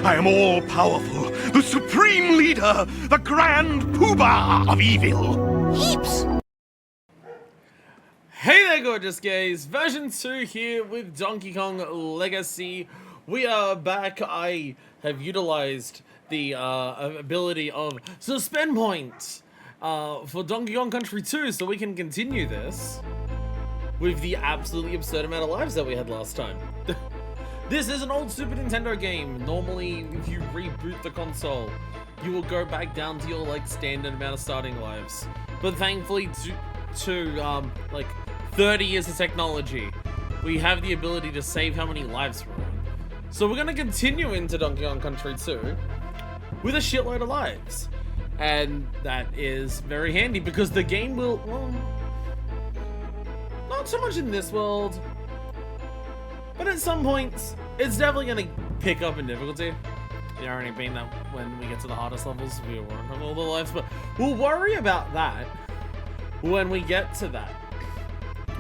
I am all-powerful, the supreme leader, the grand poobah of evil. Heaps! Hey there, gorgeous gays! Version 2 here with Donkey Kong Legacy. We are back. I have utilized the ability of suspend points for Donkey Kong Country 2 so we can continue this with the absolutely absurd amount of lives that we had last time. This is an old Super Nintendo game. Normally, if you reboot the console, you will go back down to your like standard amount of starting lives. But thankfully, to like 30 years of technology, we have the ability to save how many lives we're on. So we're gonna continue into Donkey Kong Country 2 with a shitload of lives. And that is very handy because the game will, well, not so much in this world, but at some points, it's definitely gonna pick up in difficulty. It already been that when we get to the hardest levels, we won't have all the lives, but we'll worry about that when we get to that.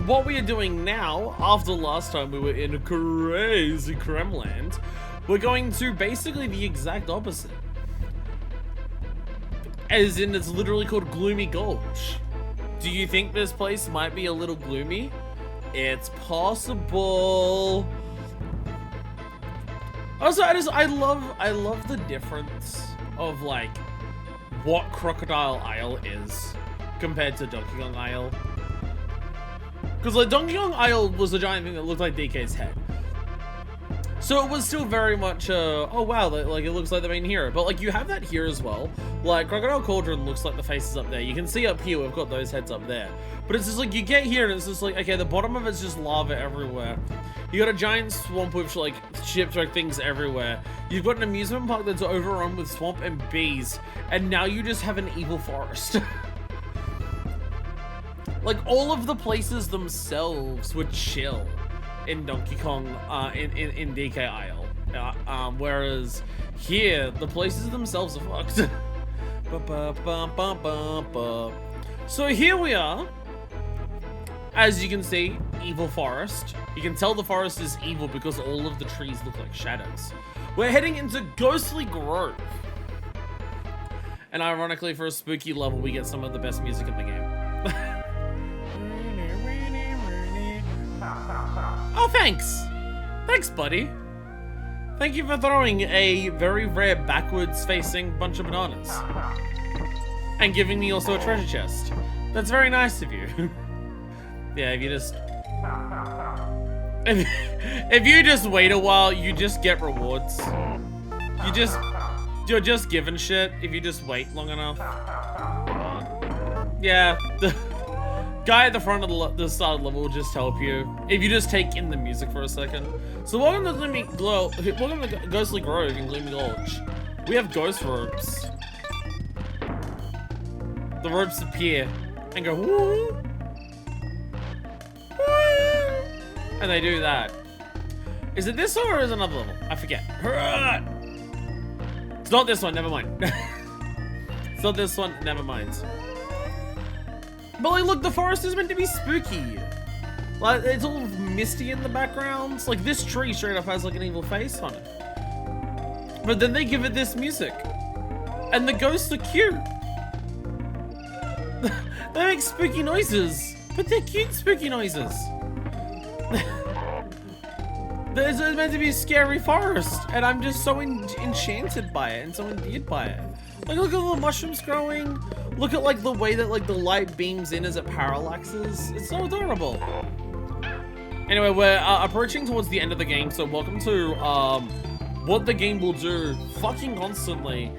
What we are doing now, after last time we were in crazy Kremland, we're going to basically the exact opposite. As in, it's literally called Gloomy Gulch. Do you think this place might be a little gloomy? It's possible. Also, I love the difference of like what Crocodile Isle is compared to Donkey Kong Isle. Because like Donkey Kong Isle was a giant thing that looked like DK's head. So it was still very much, oh wow, like it looks like the main hero. But like you have that here as well. Like Crocodile Cauldron looks like the faces up there. You can see up here, we've got those heads up there. But it's just like, you get here and it's just like, okay, the bottom of it's just lava everywhere. You got a giant swamp with like shipwreck things everywhere. You've got an amusement park that's overrun with swamp and bees. And now you just have an evil forest. Like all of the places themselves were chill in Donkey Kong, in DK Isle. Whereas here, the places themselves are fucked. So here we are. As you can see, evil forest. You can tell the forest is evil because all of the trees look like shadows. We're heading into Ghostly Grove. And ironically, for a spooky level, we get some of the best music in the game. Oh, thanks! Thanks, buddy. Thank you for throwing a very rare backwards-facing bunch of bananas. And giving me also a treasure chest. That's very nice of you. Yeah, if you just... If you just wait a while, you just get rewards. You're just given shit if you just wait long enough. Yeah, the guy at the front of the start of the level will just help you if you just take in the music for a second. So welcome to Ghostly Grove in Gloomy Gulch. We have ghost ropes. The ropes appear and go woo, woo, and they do that. Is it this one or is it another level? I forget. It's not this one, never mind. It's not this one, never mind. But like, look, the forest is meant to be spooky. Like, it's all misty in the background. Like, this tree straight up has like an evil face on it. But then they give it this music. And the ghosts are cute. They make spooky noises, but they're cute spooky noises. It's meant to be a scary forest, and I'm just so enchanted by it and so endeared by it. Like, look at all the mushrooms growing. Look at like the way that like the light beams in as it parallaxes. It's so adorable. Anyway, we're approaching towards the end of the game, so welcome to what the game will do fucking constantly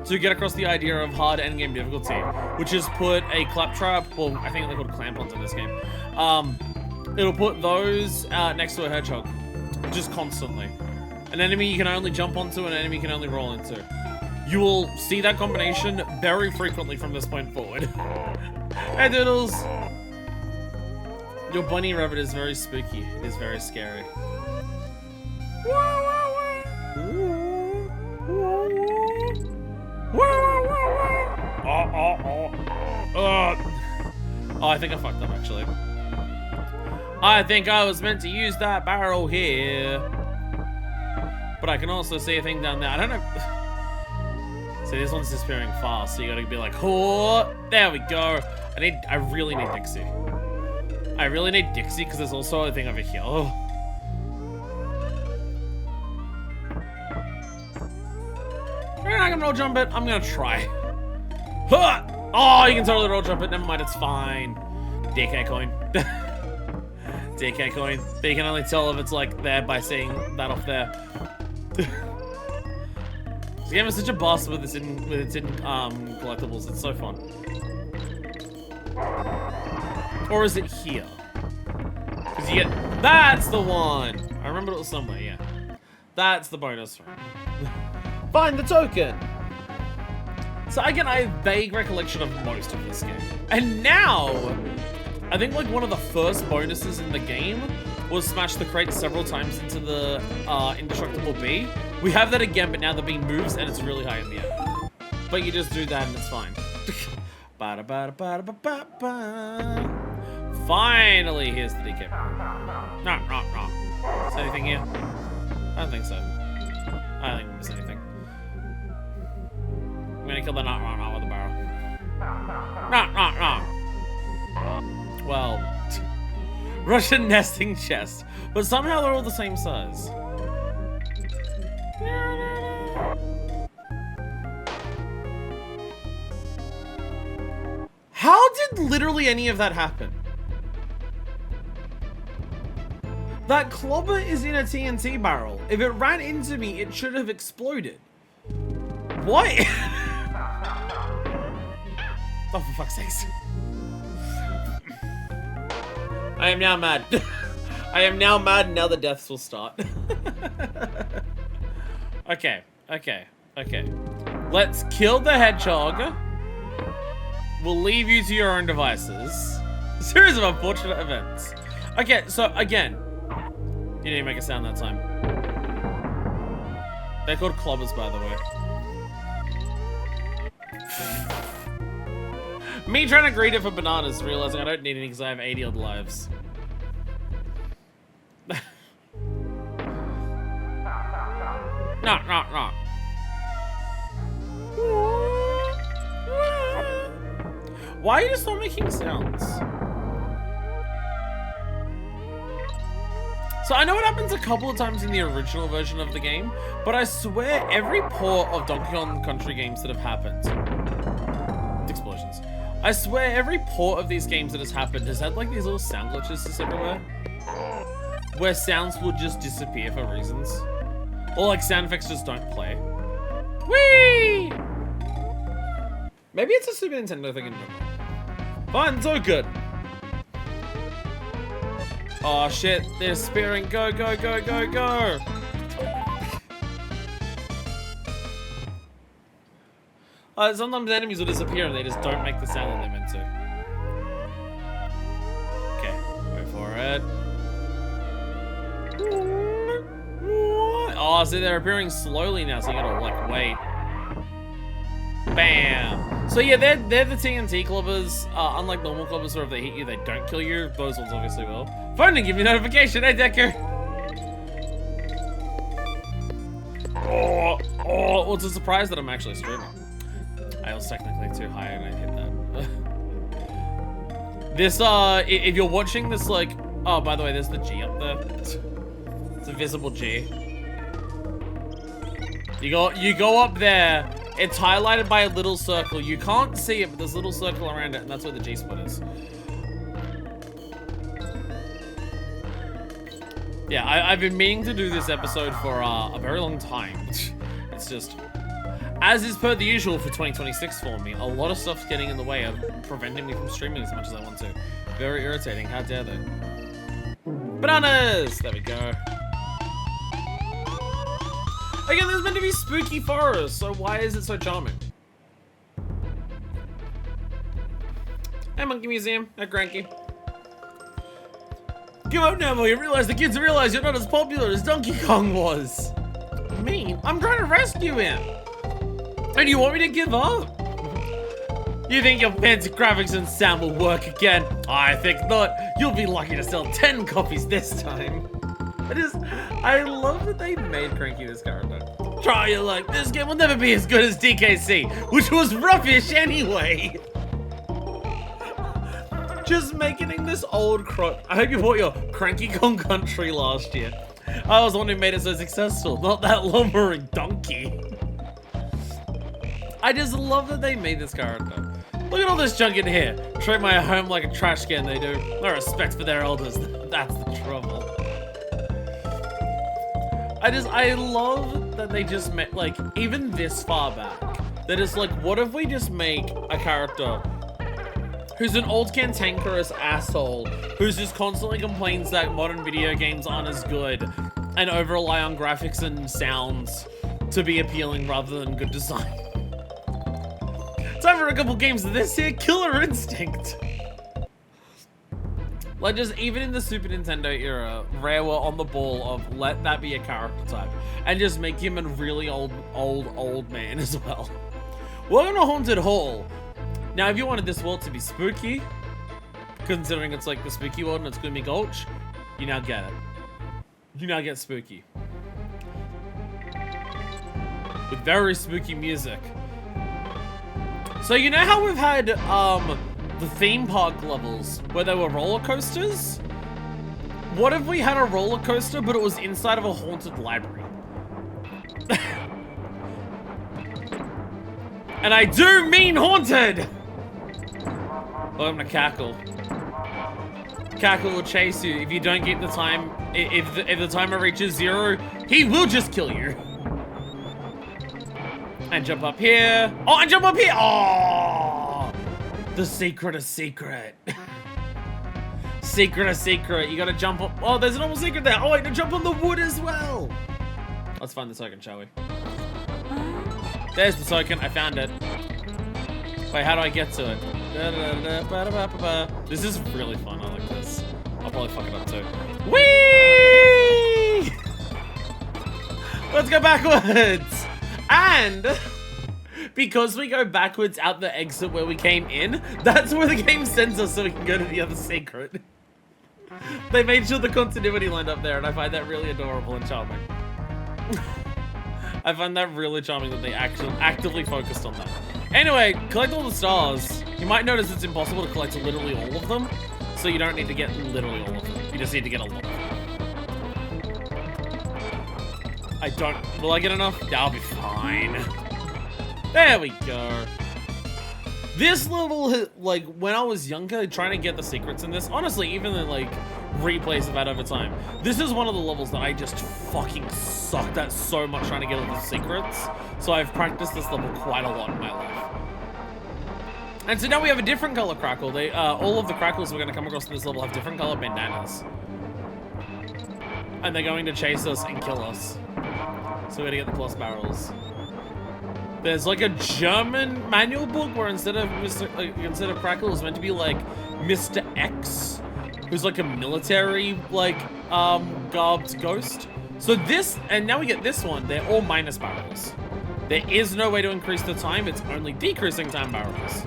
to get across the idea of hard endgame difficulty, which is put a claptrap, well, I think they're called clampons in this game. It'll put those next to a hedgehog, just constantly. An enemy you can only jump onto, an enemy you can only roll into. You will see that combination very frequently from this point forward. Hey, Doodles! Your bunny rabbit is very spooky. It is very scary. Oh, I think I fucked up, actually. I think I was meant to use that barrel here. but I can also see a thing down there. I don't know. See, this one's disappearing fast, so you gotta be like, oh, there we go. I really need Dixie. I really need Dixie because there's also a thing over here. Oh. You're not gonna roll jump it. I'm gonna try. Huh! Oh, you can totally roll jump it. Never mind, it's fine. DK coin. DK coin. But you can only tell if it's like there by seeing that off there. This game is such a boss with its collectibles. It's so fun. Or is it here? Because you get... That's the one! I remember it was somewhere, yeah. That's the bonus room. Find the token! So again, I have vague recollection of most of this game. And now, I think like one of the first bonuses in the game was smash the crate several times into the indestructible bee. We have that again, but now the bee moves and it's really high in the air. But you just do that and it's fine. Finally, here's the DK. No. Is there anything here? I don't think so. I don't think we missed anything. I'm gonna kill the no with the barrel. No. Well, Russian nesting chest, but somehow they're all the same size. How did literally any of that happen? That clobber is in a TNT barrel. If it ran into me, it should have exploded. What? Oh, for fuck's sakes. I am now mad. I am now mad and now the deaths will start. Okay. Let's kill the hedgehog. We'll leave you to your own devices. Series of unfortunate events. Okay, so again, you didn't make a sound that time. They're called clobbers, by the way. Me trying to greet it for bananas, realizing I don't need any because I have 80 odd lives. No. Why are you just not making sounds? So I know it happens a couple of times in the original version of the game, but I swear every port of Donkey Kong Country games that have happened... Explosions. I swear every port of these games that has happened has had like these little sound glitches just everywhere. Where sounds will just disappear for reasons. Or like sound effects just don't play. Whee! Maybe it's a Super Nintendo thing in general. Fine, so good. Oh shit, they're spearing. Go. Sometimes enemies will disappear and they just don't make the sound that they're meant to. Okay, wait for it. Oh, so they're appearing slowly now, so you gotta like wait. Bam! So yeah, they're the TNT clobbers. Unlike normal clobbers, where if they hit you, they don't kill you. Those ones obviously will. Phone to give you notification, hey Deku! Oh, it's a surprise that I'm actually streaming. I was technically too high and I hit that. This, if you're watching this, like, oh, by the way, there's the G up there. It's a visible G. You go up there. It's highlighted by a little circle. You can't see it, but there's a little circle around it, and that's where the G-spot is. Yeah, I've been meaning to do this episode for a very long time. It's just, as is per the usual for 2026 for me, a lot of stuff's getting in the way of preventing me from streaming as much as I want to. Very irritating. How dare they? Bananas! There we go. Again, there's meant to be spooky forest, so why is it so charming? Hey, Monkey Museum. Hey, Cranky. Give up now, boy. You realize the kids realize you're not as popular as Donkey Kong was. Me? I'm trying to rescue him. And you want me to give up? You think your fancy graphics and sound will work again? I think not. You'll be lucky to sell 10 copies this time. I love that they made Cranky this character. Try your luck. This game will never be as good as DKC, which was rubbish anyway. Just making him this old crook. I hope you bought your Cranky Kong Country last year. I was the one who made it so successful, not that lumbering donkey. I just love that they made this character. Look at all this junk in here. Treat my home like a trash can, they do. No respect for their elders. That's the trouble. I love that they just made, like, even this far back, they're just like, what if we just make a character who's an old cantankerous asshole, who's just constantly complains that modern video games aren't as good, and over-rely on graphics and sounds to be appealing rather than good design. Time for a couple games of this here, Killer Instinct. Like, just even in the Super Nintendo era, Rare were on the ball of let that be a character type, and just make him a really old man as well. Welcome to Haunted Hall. Now, if you wanted this world to be spooky, considering it's like the spooky world and it's Gloomy Gulch, you now get it. You now get spooky. With very spooky music. So you know how we've had the theme park levels where they were roller coasters? What if we had a roller coaster but it was inside of a haunted library? And I do mean haunted! Welcome to Cackle. Cackle will chase you if you don't get the time. If the timer reaches 0, he will just kill you. And jump up here. Oh, and jump up here. Oh, the secret of secret. Secret of secret. You gotta jump up. Oh, there's a normal secret there. Oh, wait, no, jump on the wood as well. Let's find the token, shall we? There's the token. I found it. Wait, how do I get to it? This is really fun. I like this. I'll probably fuck it up too. Whee! Let's go backwards. And because we go backwards out the exit where we came in, that's where the game sends us so we can go to the other secret. They made sure the continuity lined up there, and I find that really adorable and charming. I find that really charming that they actually actively focused on that. Anyway, collect all the stars. You might notice it's impossible to collect literally all of them, so you don't need to get literally all of them. You just need to get a lot of them. I don't... Will I get enough? Yeah, I'll be fine. There we go. This level, like, when I was younger, trying to get the secrets in this, honestly, even in, like, replays I've had over time, this is one of the levels that I just fucking sucked at so much trying to get all the secrets. So I've practiced this level quite a lot in my life. And so now we have a different color crackle. They, all of the crackles we're going to come across in this level have different color bandanas. And they're going to chase us and kill us. So we gotta get the plus barrels. There's like a German manual book where instead of Crackle, it's meant to be like Mr. X, who's like a military, like, garbed ghost. So this, and now we get this one, they're all minus barrels. There is no way to increase the time, it's only decreasing time barrels.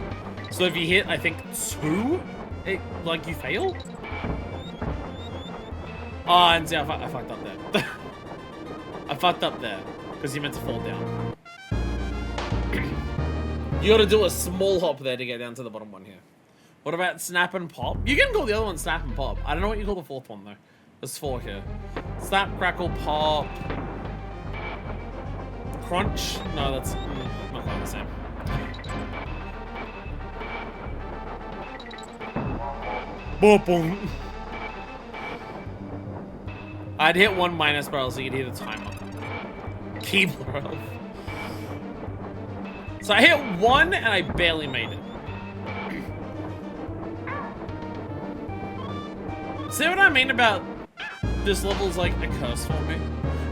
So if you hit, I think, 2, like, you fail? Oh, and see, I fucked up there. I fucked up there, because you meant to fall down. You gotta do a small hop there to get down to the bottom one here. What about Snap and Pop? You can call the other one Snap and Pop. I don't know what you call the fourth one, though. There's 4 here. Snap, Crackle, Pop... Crunch? No, that's not quite the same. Boom. I'd hit 1 minus barrel so you could hear the timer. Keebler. So I hit 1 and I barely made it. See what I mean about this level's like a curse for me?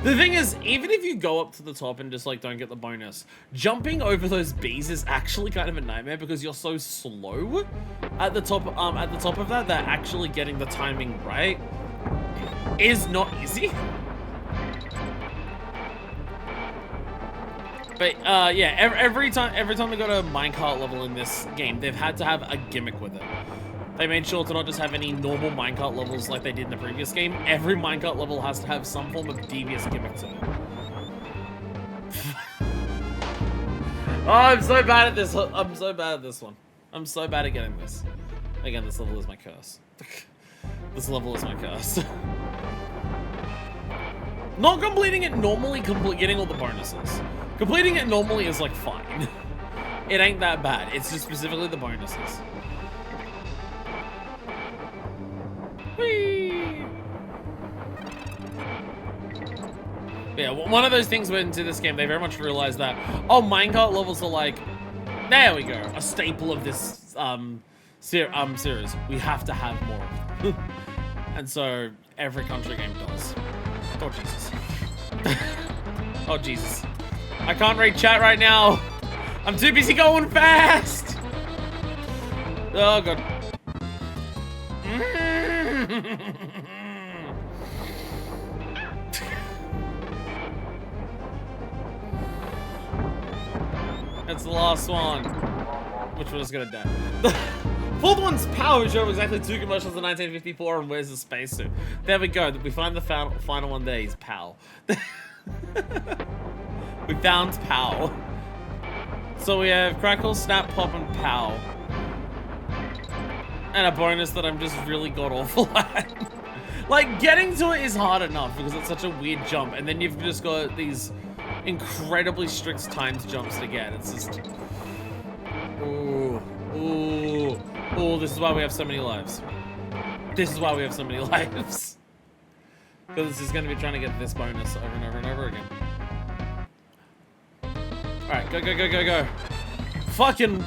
The thing is, even if you go up to the top and just like don't get the bonus, jumping over those bees is actually kind of a nightmare because you're so slow at the top of that actually getting the timing right is not easy. But yeah, every time they got a minecart level in this game, they've had to have a gimmick with it. They made sure to not just have any normal minecart levels like they did in the previous game. Every minecart level has to have some form of devious gimmick to it. Oh, I'm so bad at this. I'm so bad at this one. I'm so bad at getting this. Again, this level is my curse. This level is my curse. Not completing it normally, getting all the bonuses. Completing it normally is like fine. It ain't that bad. It's just specifically the bonuses. Whee! Yeah, one of those things went into this game, they very much realized that, oh, minecart levels are like, there we go, a staple of this series. We have to have more of them. And so, every country game does. Oh, Jesus. Oh, Jesus. I can't read chat right now. I'm too busy going fast. Oh, God. That's the last one. Which one is gonna die? The fourth one's Power show exactly 2 commercials in 1954 and where's the spacesuit? There we go. We find the final one there. He's Pow. We found Pow. So we have Crackle, Snap, Pop, and Pow. And a bonus that I'm just really god-awful at. Like, getting to it is hard enough because it's such a weird jump. And then you've just got these incredibly strict timed jumps to get. It's just... Ooh. Ooh. Ooh, this is why we have so many lives. This is why we have so many lives. Because this is going to be trying to get this bonus over and over and over again. Alright, go, go, go, go, go. Fucking...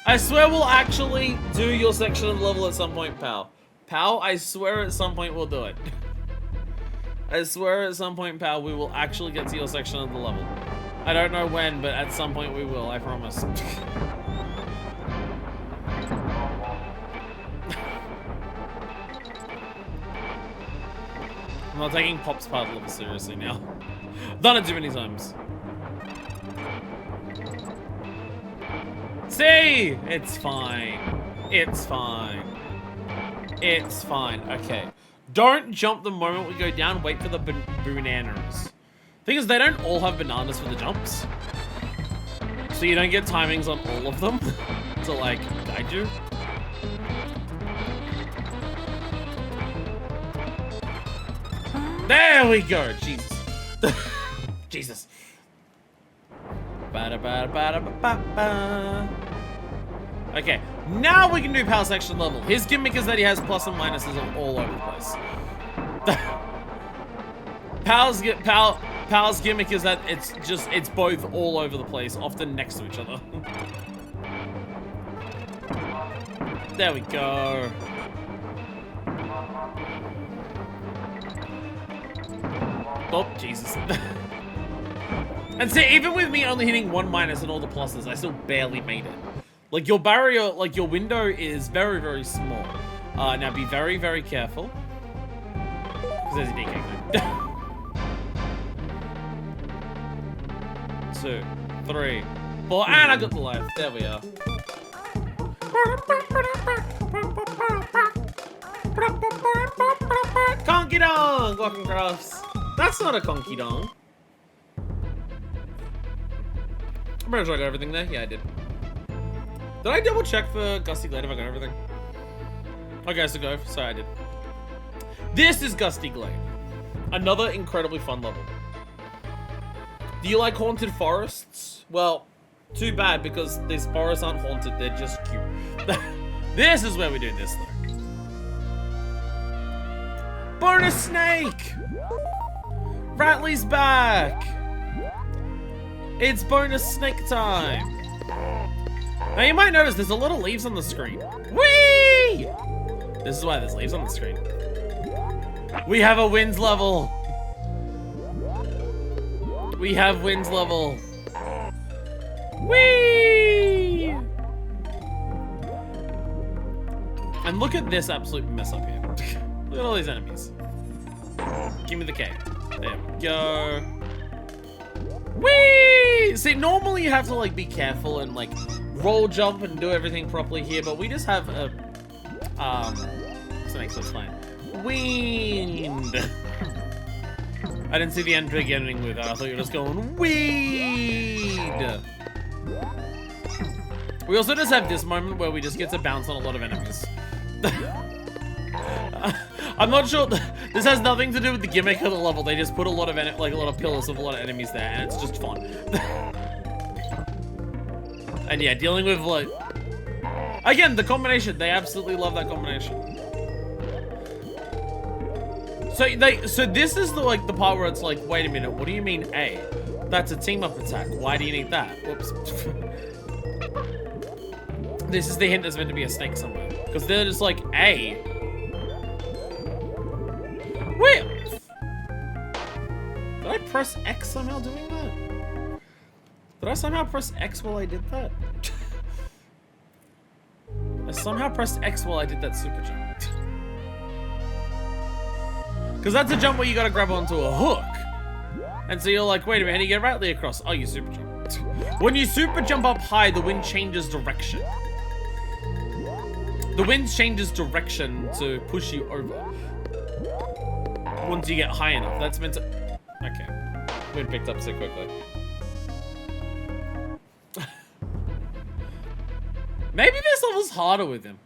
I swear we'll actually do your section of the level at some point, pal. Pal, I swear at some point we'll do it. I swear at some point, pal, we will actually get to your section of the level. I don't know when, but at some point we will, I promise. I'm not taking Pop's part level seriously now. Done it too many times. See? It's fine. It's fine. It's fine. Okay. Don't jump the moment we go down. Wait for the bananas. Thing is, they don't all have bananas for the jumps. So you don't get timings on all of them to, like, guide you. There we go. Jesus. Jesus. Okay, now we can do Power section level. His gimmick is that he has plus and minuses all over the place. Power's gimmick is that it's both all over the place, often next to each other. There we go. Oh, Jesus. And see, even with me only hitting 1 minus and all the pluses, I still barely made it. Like, your barrier, like, your window is very, very small. Now be very, very careful. Because there's a DK code. 2, 3, 4, and I got the life. There we are. Conky Dong! Walking crafts. That's not a Conky Dong. I'm pretty sure I got everything there. Yeah, I did. Did I double check for Gusty Glade if I got everything? Okay, so go. Sorry, I did. This is Gusty Glade. Another incredibly fun level. Do you like haunted forests? Well, too bad because these forests aren't haunted. They're just cute. This is where we do this, though. Bonus Snake! Ratley's back! It's bonus snake time! Now you might notice there's a lot of leaves on the screen. Whee! This is why there's leaves on the screen. We have a winds level! We have winds level! Whee! And look at this absolute mess up here. Look at all these enemies. Give me the K. There we go. Whee! See, normally you have to like be careful and like roll jump and do everything properly here, but we just have a what's the next line? Wind. I didn't see the end beginning with that. I thought you were just going weed. We also just have this moment where we just get to bounce on a lot of enemies. I'm not sure. This has nothing to do with the gimmick of the level. They just put a lot of a lot of pillars of a lot of enemies there, and it's just fun. And yeah, dealing with like again the combination. They absolutely love that combination. So this is the part where it's like, wait a minute, what do you mean A? That's a team up attack. Why do you need that? Whoops. This is the hint there's meant to be a snake somewhere. Because they're just like, A. Wait! Did I press X somehow doing that? Did I somehow press X while I did that? I somehow pressed X while I did that super jump. Because that's a jump where you gotta grab onto a hook. And so you're like, wait a minute, how do you get rightly across? Oh, you super jump. When you super jump up high, the wind changes direction. The wind changes direction to push you over. Once you get high enough, that's meant to... Okay. Wind picked up so quickly. Maybe this level's harder with him.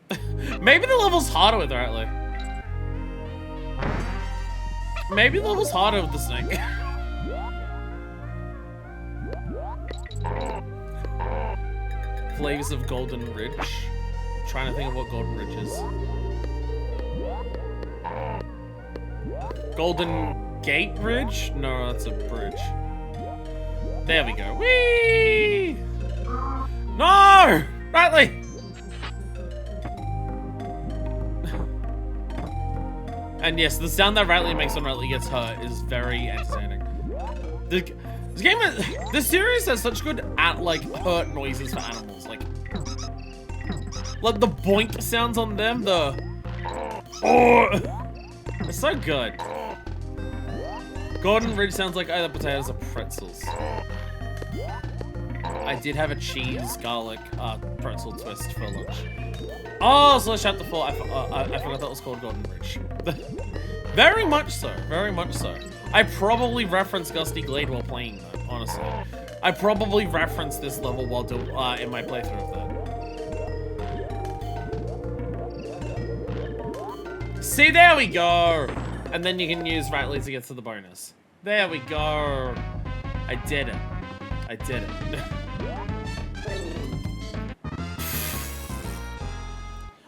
Maybe the level's harder with Rightly. Maybe the level's harder with the snake. Flavors of Golden Ridge. I'm trying to think of what Golden Ridge is. Golden Gate Ridge? No, that's a bridge. There we go. Whee! No! Rightly! And yes, the sound that Rightly makes when Rightly gets hurt is very entertaining. This series has such good hurt noises for animals. Like the boink sounds on them, it's so good. Golden Ridge sounds like either potatoes or pretzels. I did have a cheese garlic pretzel twist for lunch. Oh, so chapter 4. I forgot that was called Golden Ridge. Very much so. Very much so. I probably referenced Gusty Glade while playing that, honestly. I probably referenced this level while in my playthrough of that. See, there we go. And then you can use Rightly to get to the bonus. There we go. I did it. I did it.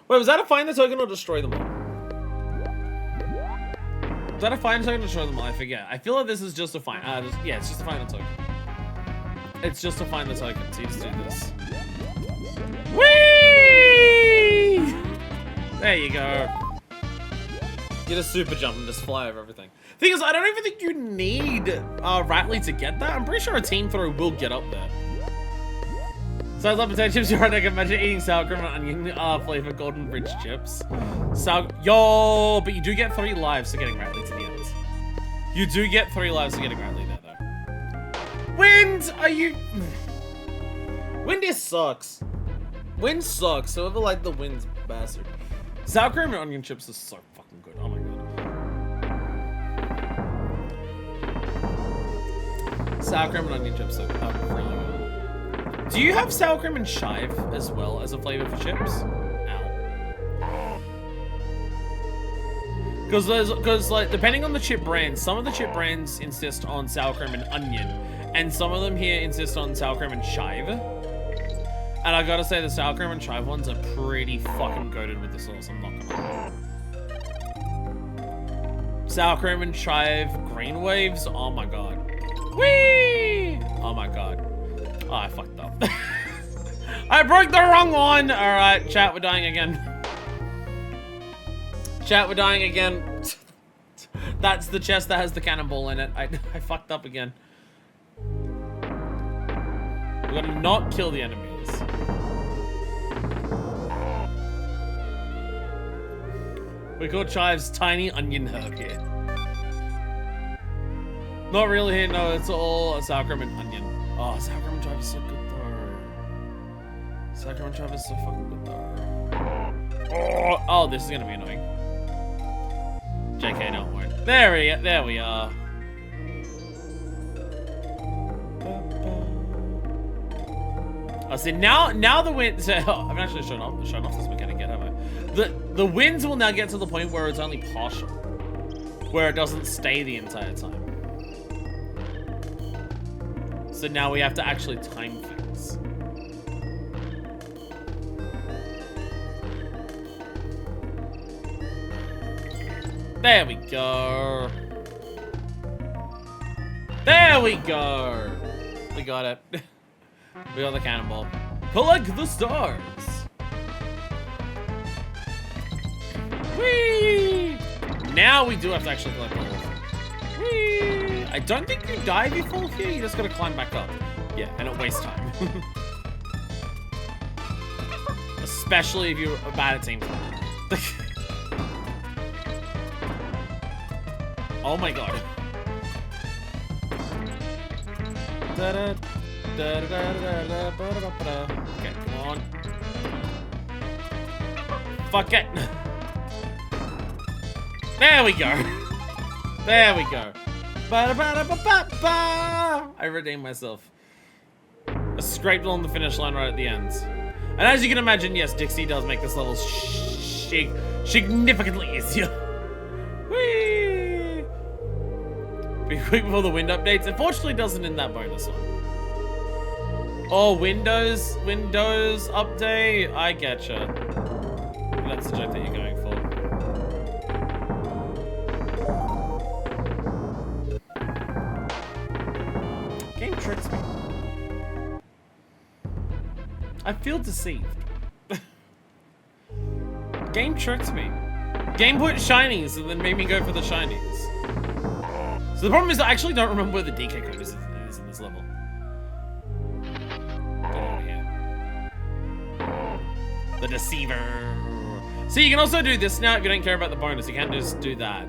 Wait, was that a find the token or destroy them all? Was that a find the token or destroy them all? I forget. I feel like this is just a find. Yeah, it's just a find the token. It's just to find the token, so you just do this. Whee! There you go. Get a super jump and just fly over everything. Thing is, I don't even think you need Rightly to get that. I'm pretty sure a team throw will get up there. So I love potato chips. You're right. I can imagine eating sour cream and onion flavor Golden Ridge chips. Yo, but you do get 3 lives for getting Rightly to the end. You do get 3 lives for getting Rightly there, though. Wind, are you? Wind just sucks. Wind sucks. Whoever liked the wind's bastard. Sour cream and onion chips is so fucking good. Oh my god. Sour cream and onion chips are really good. Do you have sour cream and chive as well as a flavor for chips? Ow. Because like depending on the chip brand, some of the chip brands insist on sour cream and onion, and some of them here insist on sour cream and chive. And I gotta say the sour cream and chive ones are pretty fucking goated with the sauce. I'm not gonna lie. Sour cream and chive green waves. Oh my god. Whee! Oh my god. Oh, I fucked up. I broke the wrong one! Alright, chat, we're dying again. Chat, we're dying again. That's the chest that has the cannonball in it. I fucked up again. We gotta not kill the enemies. We call chives tiny onion herb here. Not really here, no, it's all a sour cream and onion. Oh, sour cream and chive is so good though. Sour cream and chive is so fucking good though. Oh, this is gonna be annoying. JK, no, it won't. There we are. Oh, see, now the wind. So, I haven't actually shown off this mechanic yet, have I? The winds will now get to the point where it's only partial, where it doesn't stay the entire time. So now we have to actually time things. There we go. There we go. We got it. We got the cannonball. Collect the stars. Whee! Now we do have to actually collect all of them. Whee! I don't think you die if you fall here. You just gotta climb back up. Yeah, and it wastes time. Especially if you're bad at team fight. Oh my god. Da-da. Okay, come on. Fuck it. There we go. There we go. I redeemed myself. I scraped along the finish line right at the end. And as you can imagine, yes, Dixie does make this level significantly easier. Whee! Be quick before the wind updates. Unfortunately, it doesn't in that bonus one. Oh, Windows update. I getcha. That's the joke that you're going for. Game tricks me. I feel deceived. Game tricks me. Game put shinies and then made me go for the shinies. So the problem is I actually don't remember where the DK code is in this level. The Deceiver. See, you can also do this now if you don't care about the bonus. You can just do that.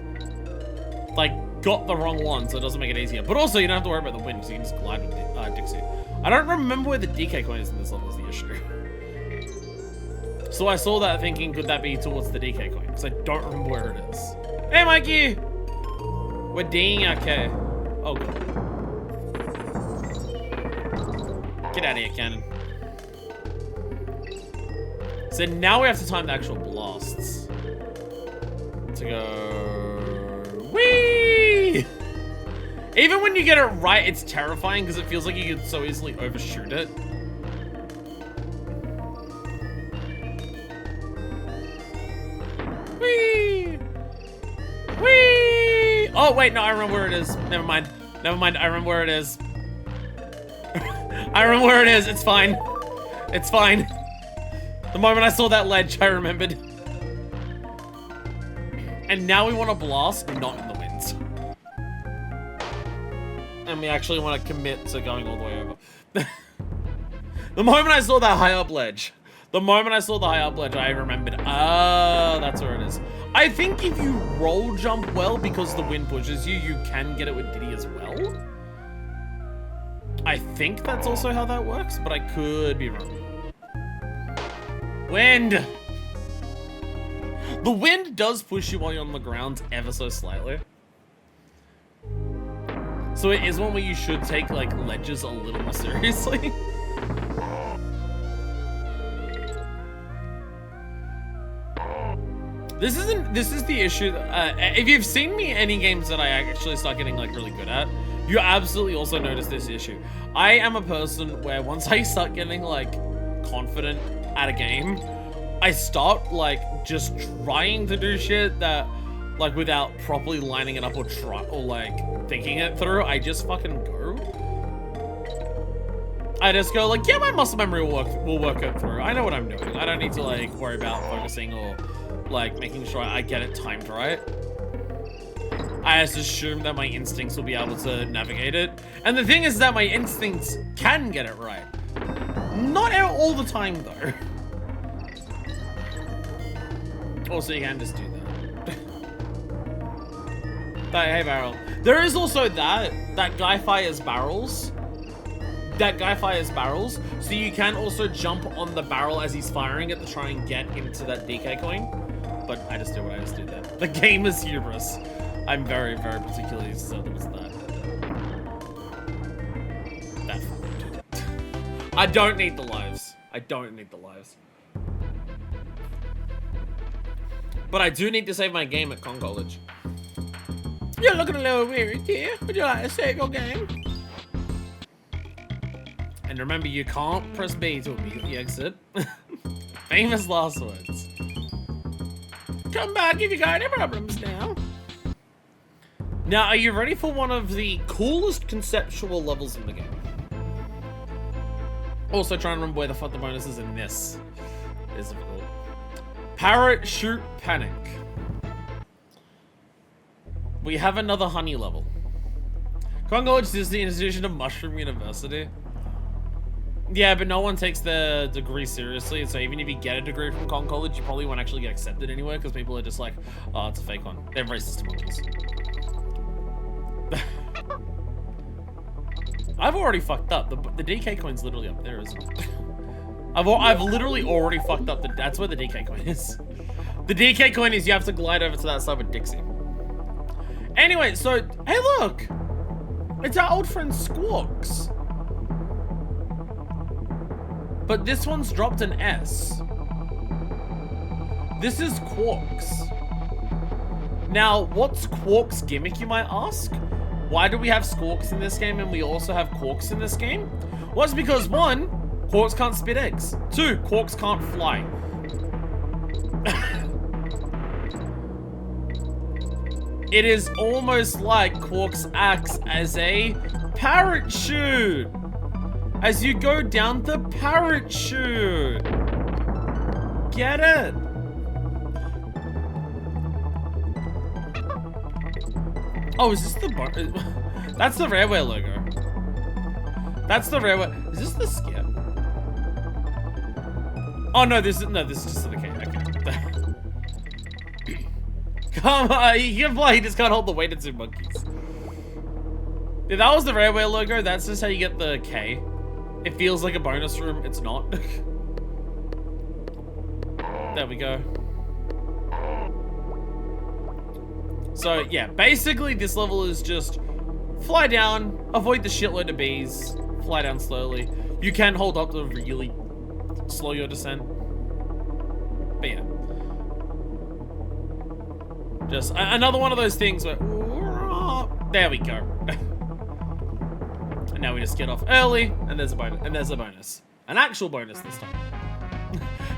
Like, got the wrong one, so it doesn't make it easier. But also, you don't have to worry about the wind, so you can just glide with Dixie. I don't remember where the DK coin is in this level is the issue. So I saw that thinking, could that be towards the DK coin? Because I don't remember where it is. Hey, Mikey! We're D'ing, okay. Oh, God. Get out of here, cannon. So now we have to time the actual blasts. To go... Whee! Even when you get it right, it's terrifying because it feels like you could so easily overshoot it. Whee! Whee! Oh, wait, no, I remember where it is. Never mind. Never mind, I remember where it is. I remember where it is, it's fine. It's fine. The moment I saw that ledge, I remembered. And now we want to blast, not in the winds. And we actually want to commit to going all the way over. The moment I saw that high up ledge, I remembered, that's where it is. I think if you roll jump well because the wind pushes you, you can get it with Diddy as well. I think that's also how that works, but I could be wrong. Wind! The wind does push you while you're on the ground ever so slightly. So it is one where you should take, like, ledges a little more seriously. This is the issue. If you've seen me any games that I actually start getting, like, really good at, you absolutely also notice this issue. I am a person where once I start getting, like, confident at a game, I start, like, just trying to do shit that, like, without properly lining it up or like, thinking it through, I just fucking go. I just go, like, yeah, my muscle memory will work it through. I know what I'm doing. I don't need to, like, worry about focusing or, like, making sure I get it timed right. I just assume that my instincts will be able to navigate it. And the thing is that my instincts can get it right. Not all the time, though. Also, you can just do that. Hey, Barrel. There is also that guy fires barrels. That guy fires barrels, so you can also jump on the barrel as he's firing it to try and get into that DK coin. But I just did what I just did there. The game is hubris. I'm very, very particularly certain it's that. I don't need the lives. I don't need the lives. But I do need to save my game at Kong College. You're looking a little weird here. Would you like to save your game? And remember, you can't press B to immediately exit. Famous last words. Come back if you got any problems now. Now, are you ready for one of the coolest conceptual levels in the game? Also trying to remember where the fuck the bonus is in this. It is difficult. Parrot Shoot Panic. We have another honey level. Kong College is the institution of Mushroom University. Yeah, but no one takes the degree seriously, so even if you get a degree from Kong College, you probably won't actually get accepted anywhere, because people are just like, oh, it's a fake one. They're racist to monkeys. I've already fucked up. The DK coin's literally up there, isn't it? I've literally already fucked up. That's where the DK coin is. The DK coin is you have to glide over to that side with Dixie. Anyway, so, hey look! It's our old friend Squawks. But this one's dropped an S. This is Quarks. Now, what's Quarks' gimmick, you might ask? Why do we have Squawks in this game and we also have Quarks in this game? Well, it's because 1, Quarks can't spit eggs. 2, Quarks can't fly. It is almost like Quarks acts as a parachute. As you go down the parachute. Get it? Oh, is this the bar? That's the Rareware logo. That's the Rareware. Is this the skip? Oh no, this is just the K. Okay. Come on, he can fly. He just can't hold the weight of 2 monkeys. If that was the Rareware logo, that's just how you get the K. It feels like a bonus room. It's not. There we go. So yeah, basically this level is just fly down, avoid the shitload of bees, fly down slowly. You can hold up to really slow your descent. But yeah. Just another one of those things where, there we go. And now we just get off early, and there's a bonus, an actual bonus this time.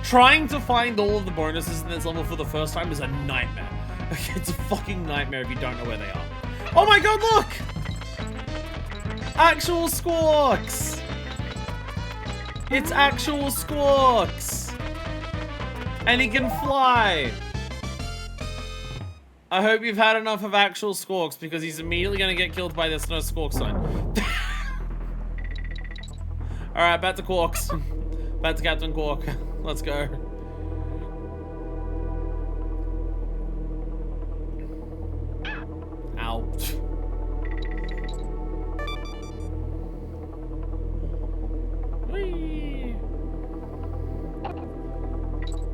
Trying to find all of the bonuses in this level for the first time is a nightmare. It's a fucking nightmare if you don't know where they are. Oh my god, look! Actual Squawks! It's actual Squawks! And he can fly! I hope you've had enough of actual Squawks, because he's immediately gonna get killed by this no Squawk sign. Alright, back to Quarks. Back to Captain Quark. Let's go. Ouch. Whee.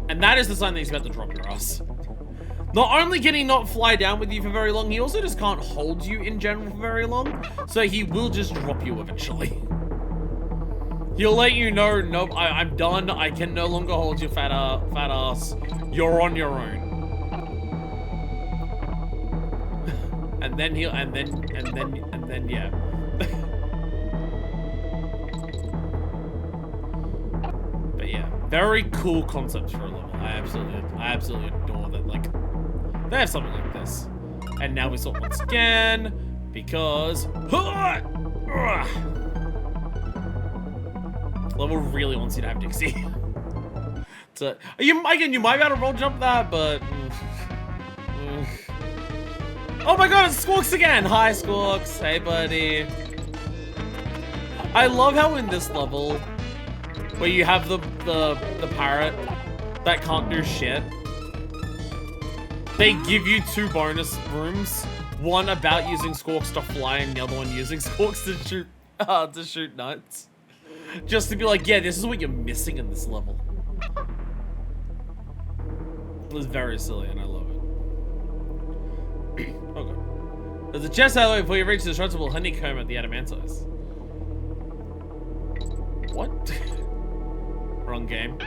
And that is the sign that he's about to drop your ass. Not only can he not fly down with you for very long, he also just can't hold you in general for very long. So he will just drop you eventually. He'll let you know, nope, I'm done. I can no longer hold your fat ass. You're on your own. And then he'll, and then, yeah. But yeah, very cool concept for a level. I absolutely adore that. Like, they have something like this. And now we saw it once again, because level really wants you to have Dixie. So, you might be able to roll jump that, but oh my god, it's Squawks again! Hi, Squawks. Hey, buddy. I love how in this level, where you have the parrot that can't do shit, they give you 2 bonus rooms One about using squawks to fly, and the other one using squawks to shoot nuts. Just to be like, yeah, this is what you're missing in this level. It was very silly, and I love it. Okay. There's a chest alleyway before you reach the destructible honeycomb at the Adamantos. What? Wrong game.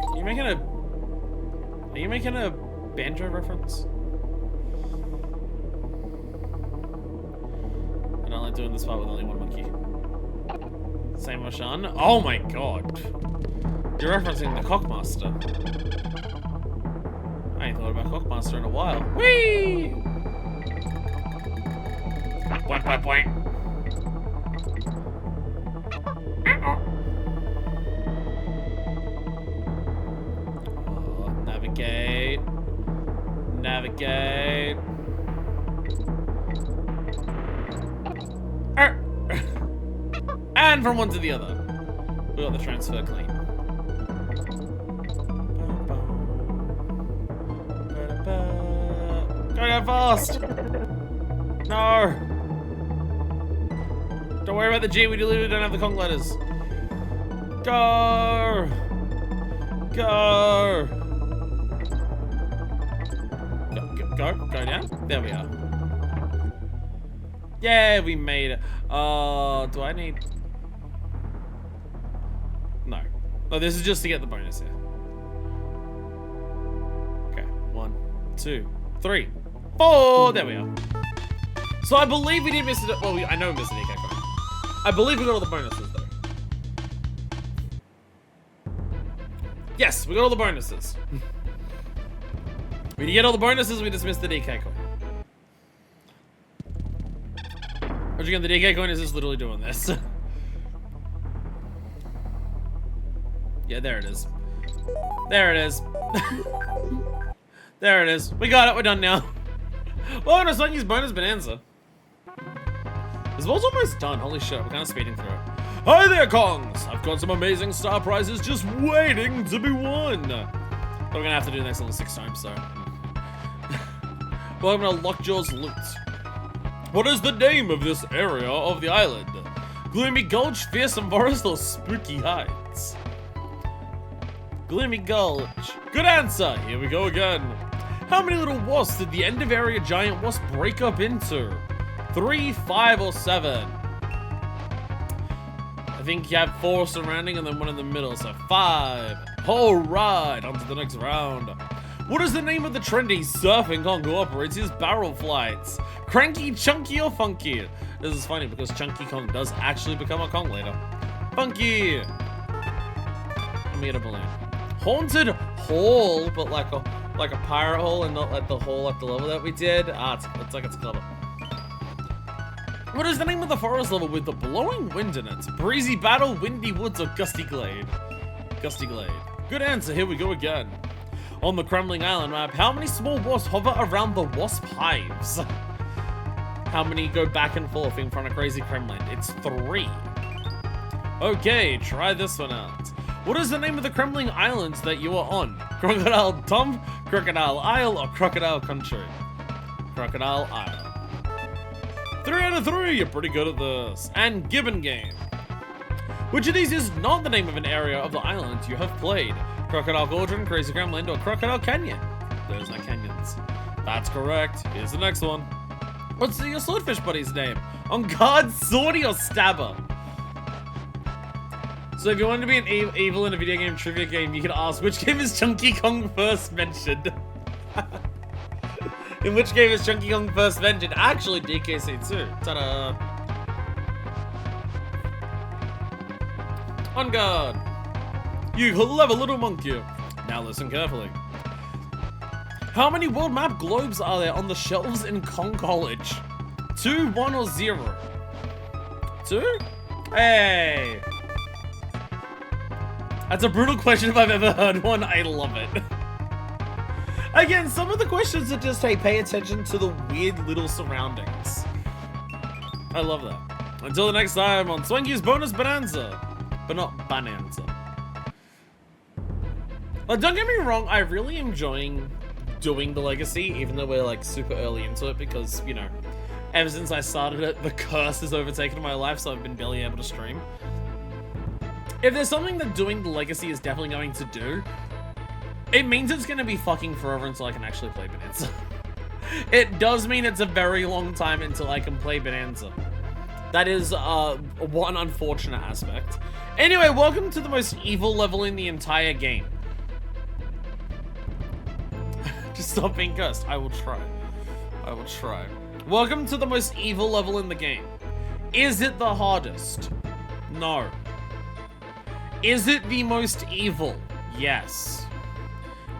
Are you making a Banjo reference? I don't like doing this part with only one monkey. Same Oshan? Oh my god. You're referencing the Cockmaster. I ain't thought about Cockmaster in a while. Whee! Point, point, point. Navigate. Navigate. And from one to the other. We got the transfer clean. Go fast! No! Don't worry about the G, we literally don't have the Kong letters. Go! Go! Go down. There we are. Yeah, we made it. Do I need... No. Oh, this is just to get the bonus here. Okay, 1, 2, 3, 4. There we are. So I believe we did miss it. Well, I know we missed the DK coin. I believe we got all the bonuses though. Yes, we got all the bonuses. We did get all the bonuses. We just missed the DK coin. Once again, the DK coin is just literally doing this. Yeah, there it is. There it is. There it is. We got it. We're done now. Oh, no, Songy's bonus bonanza. This world's almost done. Holy shit, we're kind of speeding through it. Hi there, Kongs! I've got some amazing star prizes just waiting to be won. But we're gonna have to do the next level 6 times, so. Welcome to Lockjaw's Loot. What is the name of this area of the island? Gloomy Gulch, Fearsome Forest, or Spooky Heights? Gloomy Gulch. Good answer. Here we go again. How many little wasps did the end of area giant wasp break up into? 3, 5, or 7? I think you have 4 surrounding and then 1 in the middle, so 5. All right, on to the next round. What is the name of the trendy surfing Kong who operates his barrel flights? Cranky, Chunky, or Funky? This is funny because Chunky Kong does actually become a Kong later. Funky! Let me get a balloon. Haunted Hall, but like a pirate hole and not like the hole at the level that we did. It's like it's clever. What is the name of the forest level with the blowing wind in it? Breezy Battle, Windy Woods, or Gusty Glade? Gusty Glade. Good answer, here we go again. On the Crumbling Island map, how many small wasps hover around the wasp hives? How many go back and forth in front of Crazy Kremlin? It's 3. Okay, try this one out. What is the name of the Kremling Islands that you are on? Crocodile Dump, Crocodile Isle, or Crocodile Country? Crocodile Isle. 3 out of 3, you're pretty good at this. And Gibbon Game. Which of these is not the name of an area of the island you have played? Crocodile Cauldron, Crazy Kremlin, or Crocodile Canyon? There's no canyons. That's correct. Here's the next one. What's your swordfish buddy's name? On guard, Swordy, or Stabber? So if you wanted to be an evil in a video game trivia game, you could ask, which game is Chunky Kong first mentioned? In which game is Chunky Kong first mentioned? Actually, DKC2. Ta-da! On guard! You clever little monkey. Now listen carefully. How many world map globes are there on the shelves in Kong College? 2, 1, or 0? 2? Hey! That's a brutal question if I've ever heard one. I love it. Again, some of the questions are just, hey, pay attention to the weird little surroundings. I love that. Until the next time on Swanky's Bonus Bonanza. But not Bonanza. Like, don't get me wrong, I really am enjoying doing the Legacy, even though we're like super early into it, because, you know, ever since I started it, the curse has overtaken my life, so I've been barely able to stream. If there's something that doing the Legacy is definitely going to do, it means it's going to be fucking forever until I can actually play Bonanza. It does mean it's a very long time until I can play Bonanza. That is one unfortunate aspect. Anyway, welcome to the most evil level in the entire game. Just stop being cursed. I will try. I will try. Welcome to the most evil level in the game. Is it the hardest? No. Is it the most evil? Yes.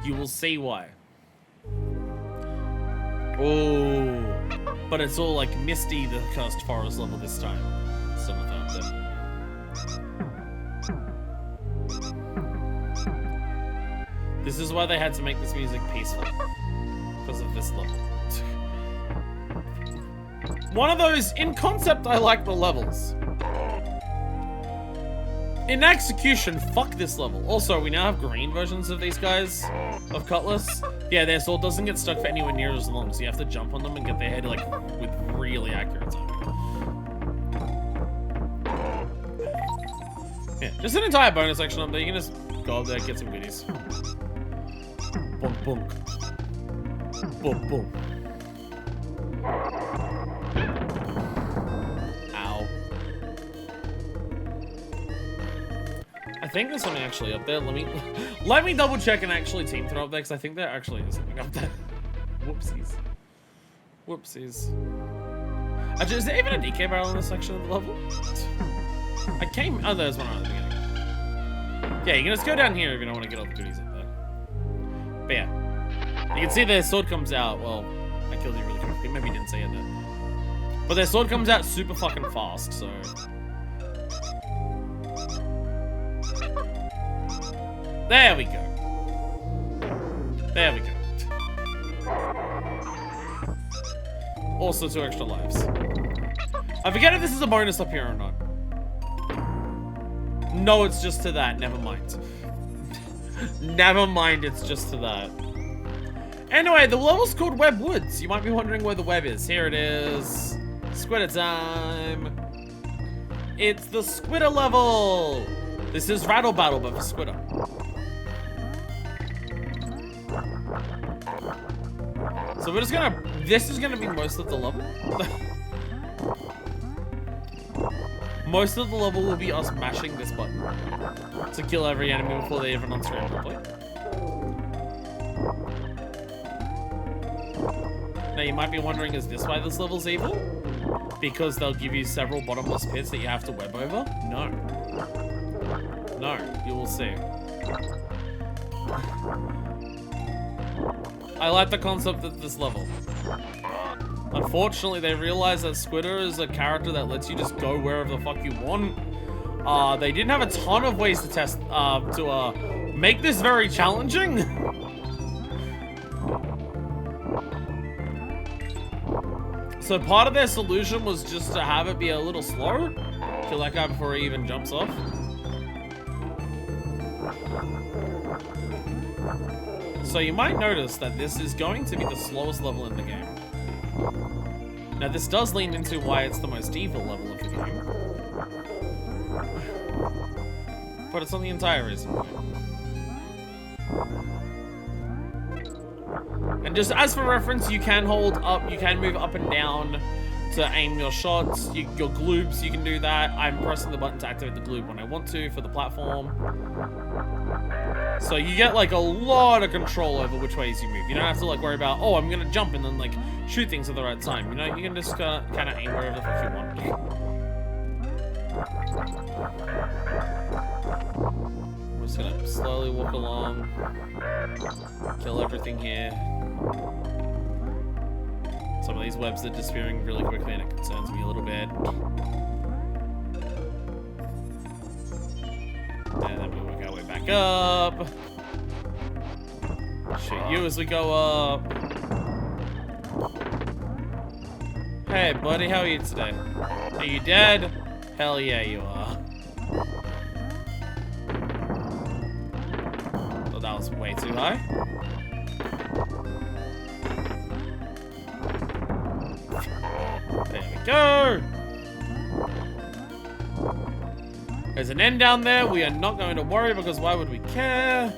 You will see why. Oh, but it's all like Misty, the Cursed Forest level this time. Still not that then. This is why they had to make this music peaceful. Because of this level. One of those, in concept, I like the levels. In execution, fuck this level. Also, we now have green versions of these guys, of Cutlass. Yeah, their sword doesn't get stuck for anywhere near as long, so you have to jump on them and get their head, like, with really accurate timing. Yeah, just an entire bonus section up there. You can just go up there, get some goodies. Bonk, bonk. Bonk, bonk. Ow. I think there's something actually up there. Let me double check and actually team throw up there, because I think there actually is something up there. Whoopsies. Whoopsies. Actually, is there even a DK barrel in this section of the level? Oh, there's one right at the beginning. Yeah, you can just go down here if you don't want to get all the goodies up there. But yeah. You can see their sword comes out. Well, I killed you really quickly. Maybe you didn't see it there. But their sword comes out super fucking fast, so... There we go. There we go. Also 2 extra lives. I forget if this is a bonus up here or not. No, it's just to that. Never mind. Never mind, it's just to that. Anyway, the level's called Web Woods. You might be wondering where the web is. Here it is. Squitter time. It's the Squitter level. This is Rattle Battle, but for Squitter. So we're just gonna, this is gonna be most of the level. Most of the level will be us mashing this button to kill every enemy before they even on screen properly. Now you might be wondering, is this why this level's evil? Because they'll give you several bottomless pits that you have to web over? No. No, you will see. I like the concept of this level. Unfortunately, they realized that Squitter is a character that lets you just go wherever the fuck you want. They didn't have a ton of ways to test, make this very challenging. So part of their solution was just to have it be a little slow. Kill that guy before he even jumps off. So you might notice that this is going to be the slowest level in the game. Now this does lean into why it's the most evil level of the game. But it's not the entire reason why. And just as for reference, you can hold up, you can move up and down to aim your shots, your gloobs, you can do that. I'm pressing the button to activate the gloob when I want to for the platform. So you get like a lot of control over which ways you move. You don't have to like worry about, oh, I'm gonna jump and then like shoot things at the right time. You know, you can just kind of aim wherever the fuck you want. I'm just gonna slowly walk along, kill everything here. Some of these webs are disappearing really quickly and it concerns me a little bit. And then we work our way back up. Shoot you as we go up. Hey buddy, how are you today? Are you dead? Hell yeah you are. Oh, that was way too high. go. There's an end down there. We are not going to worry because why would we care?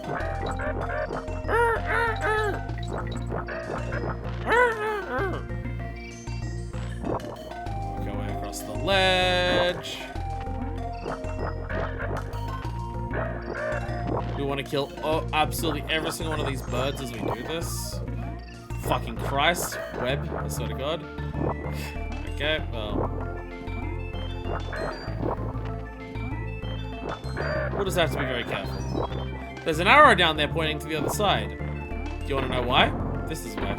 Going across the ledge. We want to kill absolutely every single one of these birds as we do this. Fucking Christ. Web, I swear to God. Okay, well. We'll just have to be very careful. There's an arrow down there pointing to the other side. Do you want to know why? This is why.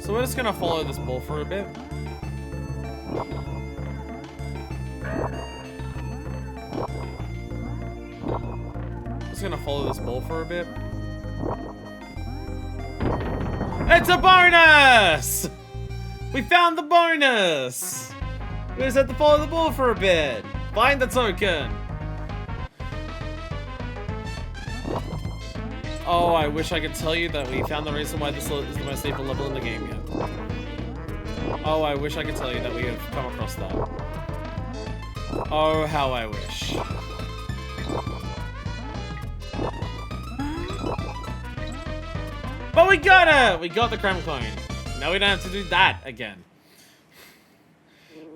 So we're just gonna follow this ball for a bit. Just gonna follow this ball for a bit. It's a bonus! We found the bonus! We just had to follow the ball for a bit. Find the token. Oh, I wish I could tell you that we found the reason why this is the most lethal level in the game yet. Oh, I wish I could tell you that we have come across that. Oh, how I wish. But we got it! We got the Creme Coin. Now we don't have to do that again.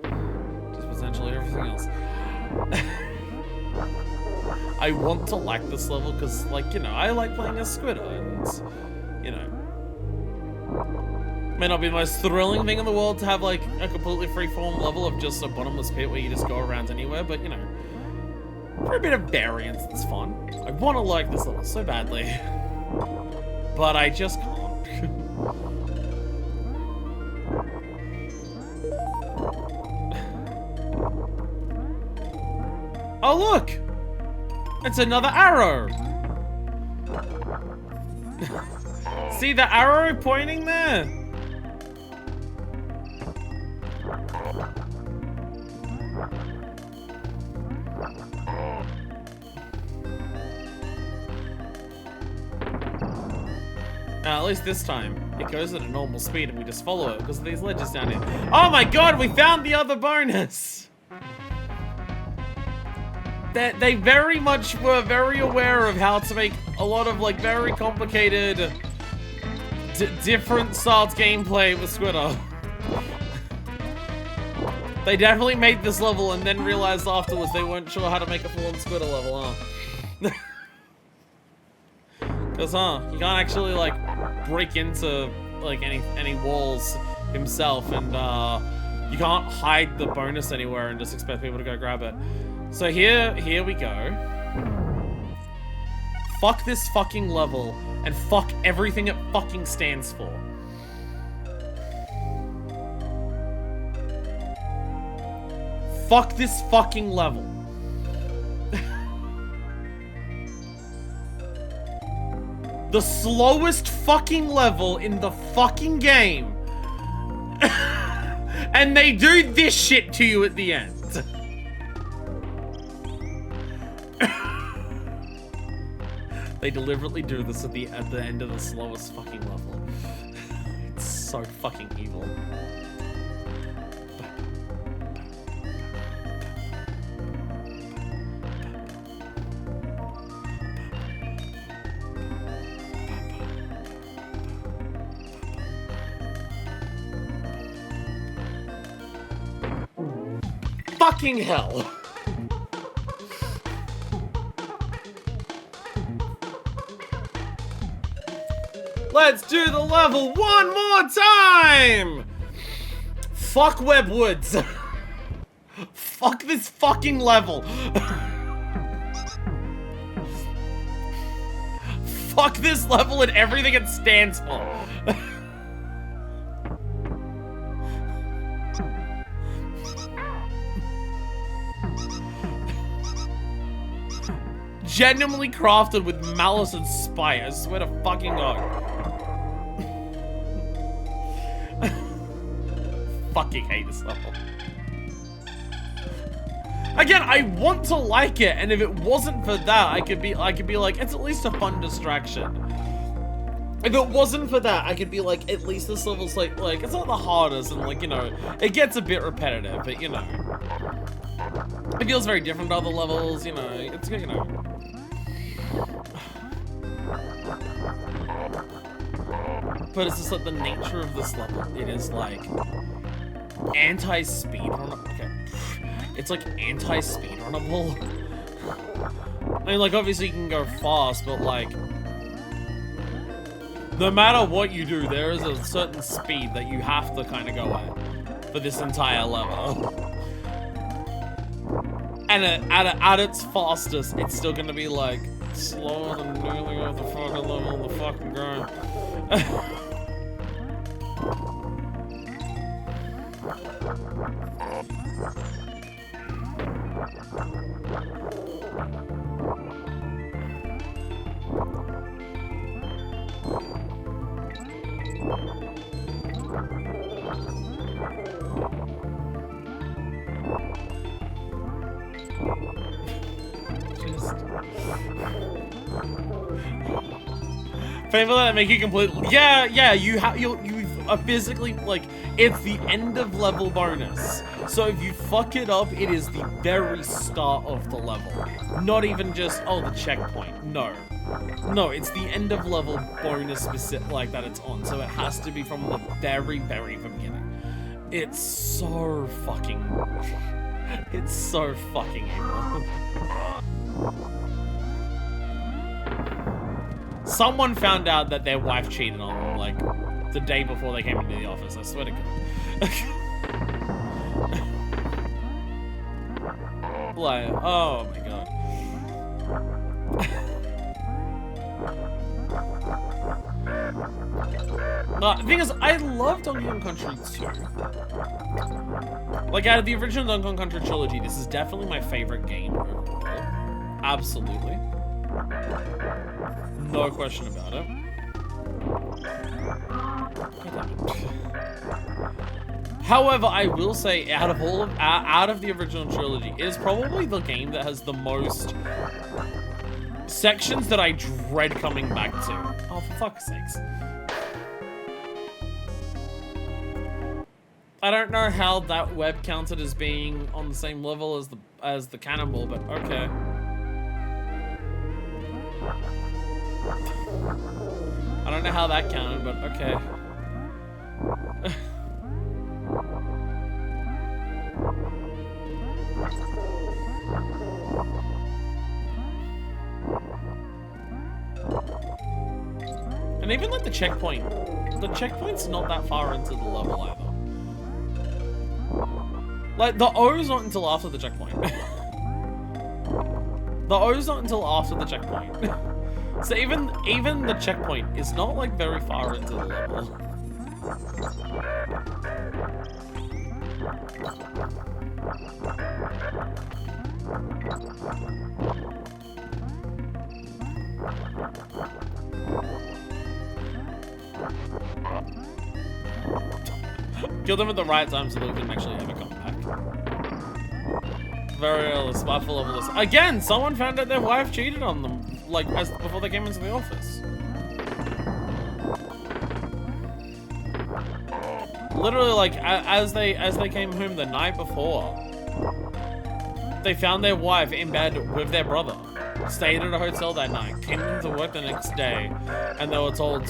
Just potentially everything else. I want to like this level because, like, you know, I like playing as Squidder and, you know. May not be the most thrilling thing in the world to have, like, a completely free-form level of just a bottomless pit where you just go around anywhere, but, you know, for a bit of variance, it's fun. I want to like this level so badly. But I just can't. Oh, look! It's another arrow! See the arrow pointing there? Now, at least this time, it goes at a normal speed and we just follow it because of these ledges down here. Oh my god, we found the other bonus! They very much were very aware of how to make a lot of, like, very complicated, different styled gameplay with Squidder. They definitely made this level and then realized afterwards they weren't sure how to make a full-on Squidder level, huh? Because, you can't actually, like, break into, like, any walls himself, and, you can't hide the bonus anywhere and just expect people to go grab it. So here we go. Fuck this fucking level, and fuck everything it fucking stands for. Fuck this fucking level. The slowest fucking level in the fucking game. And they do this shit to you at the end. They deliberately do this at the end of the slowest fucking level. It's so fucking evil. Fucking hell. Let's do the level one more time! Fuck Webwoods. Fuck this fucking level. Fuck this level and everything it stands for. Genuinely crafted with malice and spite, I swear to fucking God. Fucking hate this level. Again, I want to like it, and if it wasn't for that, I could be like, it's at least a fun distraction. If it wasn't for that, I could be like, at least this level's like it's not the hardest, and like, you know, it gets a bit repetitive, but you know, it feels very different to other levels, you know, it's, you know. But it's just like the nature of this level. It is like anti-speedrun. Okay, it's like anti-speedrunnable. I mean, like, obviously you can go fast, but like, no matter what you do, there is a certain speed that you have to kind of go at for this entire level. And at its fastest, it's still gonna be like slower than nearly off the fucking level on the fucking ground. People that make you completely, yeah, you are physically, like, it's the end of level bonus. So if you fuck it up, it is the very start of the level. Not even just, oh, the checkpoint. No, it's the end of level bonus specific, like, that it's on. So it has to be from the very, very beginning. It's so fucking evil. Someone found out that their wife cheated on them, like, the day before they came into the office, I swear to God. Like, oh my God. The thing is, I love Donkey Kong Country 2. Like, out of the original Donkey Kong Country trilogy, this is definitely my favorite game overall. Absolutely. No question about it. However, I will say, out of the original trilogy, it is probably the game that has the most sections that I dread coming back to. Oh, for fuck's sakes. I don't know how that web counted as being on the same level as the cannonball, but okay. I don't know how that counted, but okay. And even like the checkpoint's not that far into the level either. Like, the O's not until after the checkpoint. The O's not until after the checkpoint. So even the checkpoint is not like very far into the level. Kill them at the right time so they can actually ever come back. Very early, spiteful of this. Again, someone found out their wife cheated on them, like, before they came into the office. Literally, like, as they came home the night before, they found their wife in bed with their brother. Stayed at a hotel that night, came into work the next day, and they were told,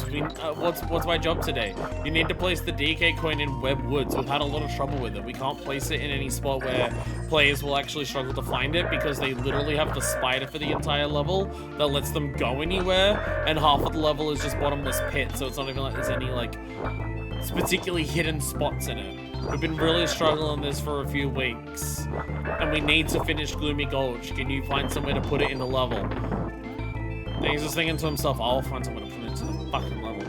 what's my job today? You need to place the DK coin in Web Woods. We've had a lot of trouble with it. We can't place it in any spot where players will actually struggle to find it because they literally have the spider for the entire level that lets them go anywhere, and half of the level is just bottomless pit, so it's not even like there's any, like, particularly hidden spots in it. We've been really struggling on this for a few weeks, and we need to finish Gloomy Gulch. Can you find somewhere to put it in the level? And he's just thinking to himself, I'll find somewhere to put it into the fucking level.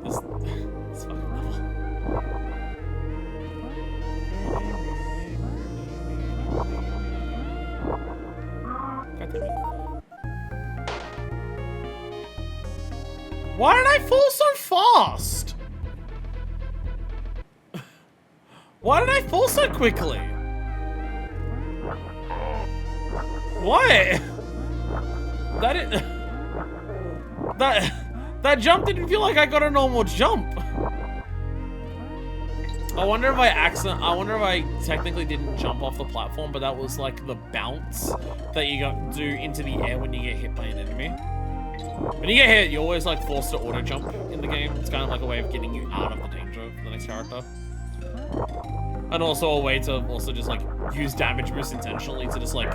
This fucking level. God damn it. Why did I fall so quickly? What? That jump didn't feel like I got a normal jump. I wonder if I technically didn't jump off the platform, but that was like the bounce that you do into the air when you get hit by an enemy. When you get hit, you're always like forced to auto jump in the game. It's kind of like a way of getting you out of the danger for the next character. And also a way to also just like use damage boost intentionally to just like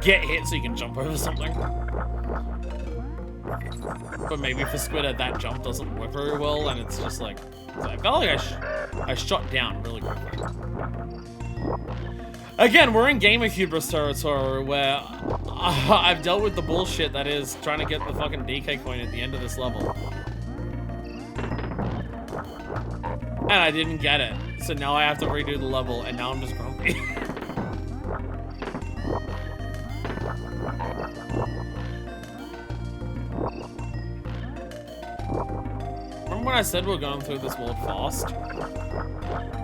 get hit so you can jump over something. But maybe for Squidder that jump doesn't work very well, and it's just like, I felt like I shot down really quickly. Again, we're in Gamer Hubris territory where I've dealt with the bullshit that is trying to get the fucking DK coin at the end of this level. And I didn't get it. So now I have to redo the level, and now I'm just grumpy. Remember when I said we're going through this world fast?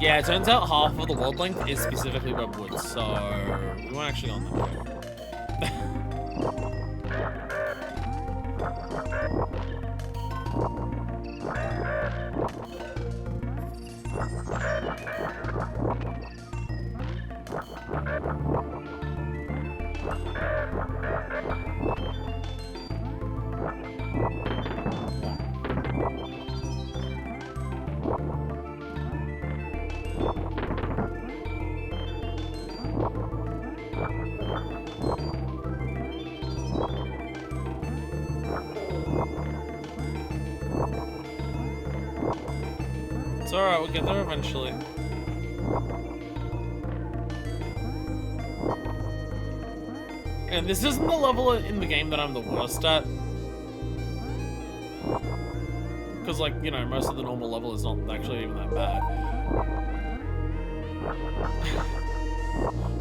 Yeah, it turns out half of the world length is specifically Webwood, so we weren't actually on that. It's alright, we'll get there eventually. And this isn't the level in the game that I'm the worst at. Because, like, you know, most of the normal level is not actually even that bad.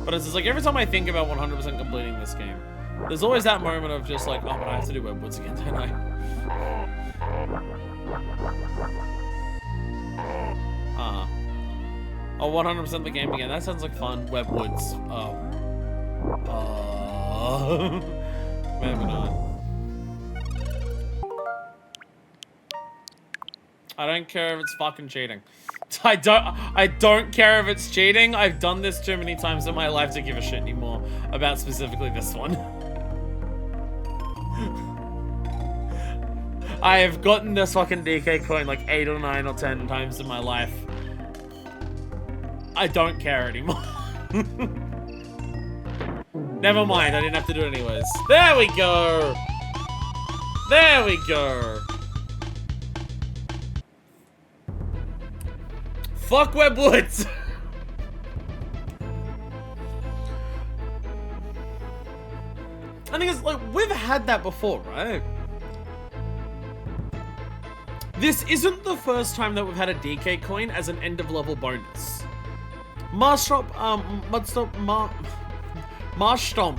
But it's just like, every time I think about 100% completing this game, there's always that moment of just like, oh, but I have to do Webwoods again, don't I? Oh, 100% the game again. That sounds like fun. Webwoods. Maybe not. I don't care if it's fucking cheating. I don't care if it's cheating. I've done this too many times in my life to give a shit anymore about specifically this one. I have gotten this fucking DK coin like 8 or 9 or 10 times in my life. I don't care anymore. Never mind, I didn't have to do it anyways. There we go! There we go! Fuck Webwoods! I think it's like, we've had that before, right? This isn't the first time that we've had a DK coin as an end of level bonus. Marshtomp,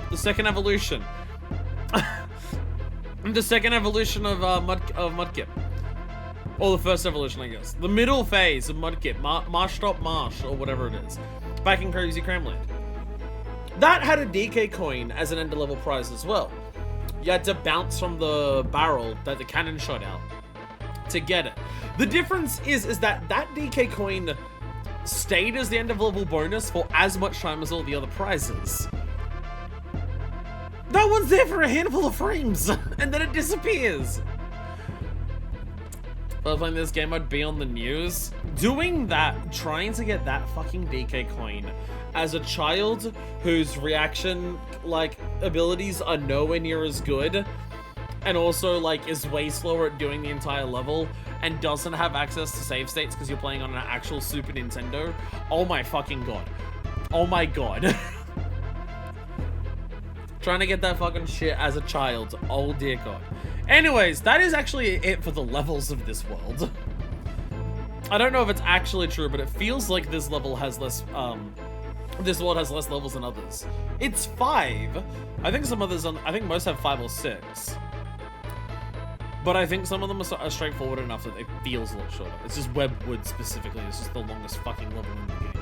the second evolution. The second evolution of Mudkip. Or the first evolution, I guess. The middle phase of Mudkip, Marshtomp Marsh, or whatever it is. Back in Crazy Cramland. That had a DK coin as an end-of-level prize as well. You had to bounce from the barrel that the cannon shot out to get it. The difference is that DK coin stayed as the end-of-level bonus for as much time as all the other prizes. That one's there for a handful of frames, and then it disappears. If I was playing this game, I'd be on the news. Doing that, trying to get that fucking DK coin as a child whose reaction, like, abilities are nowhere near as good, and also, like, is way slower at doing the entire level, and doesn't have access to save states because you're playing on an actual Super Nintendo. Oh my fucking god. Oh my god. Trying to get that fucking shit as a child. Oh dear god. Anyways, that is actually it for the levels of this world. I don't know if it's actually true, but it feels like this level has less, this world has less levels than others. It's 5. I think some others, I think most have 5 or 6. But I think some of them are straightforward enough that it feels a lot shorter. It's just Webwood specifically. It's just the longest fucking level in the game.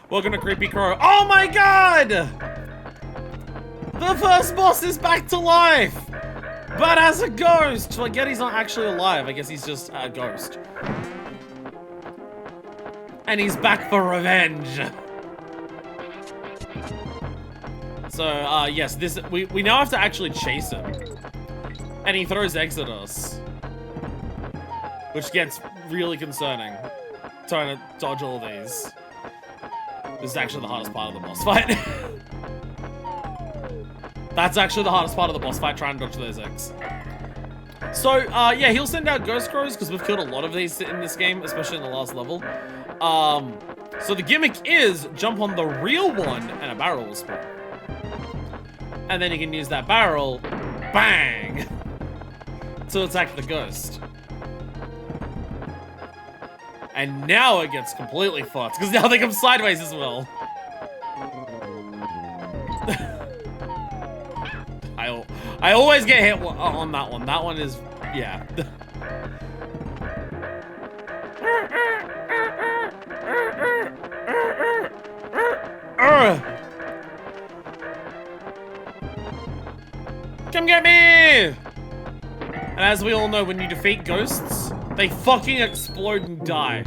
Welcome to Creepy Crow. Oh my god! The first boss is back to life! But as a ghost! So I get he's not actually alive. I guess he's just a ghost. And he's back for revenge. So, yes, we now have to actually chase him. And he throws eggs at us. Which gets really concerning. Trying to dodge all these. This is actually the hardest part of the boss fight. That's actually the hardest part of the boss fight, trying to dodge those eggs. So, yeah, he'll send out ghost crows, because we've killed a lot of these in this game, especially in the last level. So the gimmick is jump on the real one, and a barrel will spawn. And then you can use that barrel, bang, to attack the ghost. And now it gets completely fucked, because now they come sideways as well. I always get hit on that one. That one is, yeah. Come get me! And as we all know, when you defeat ghosts, they fucking explode and die.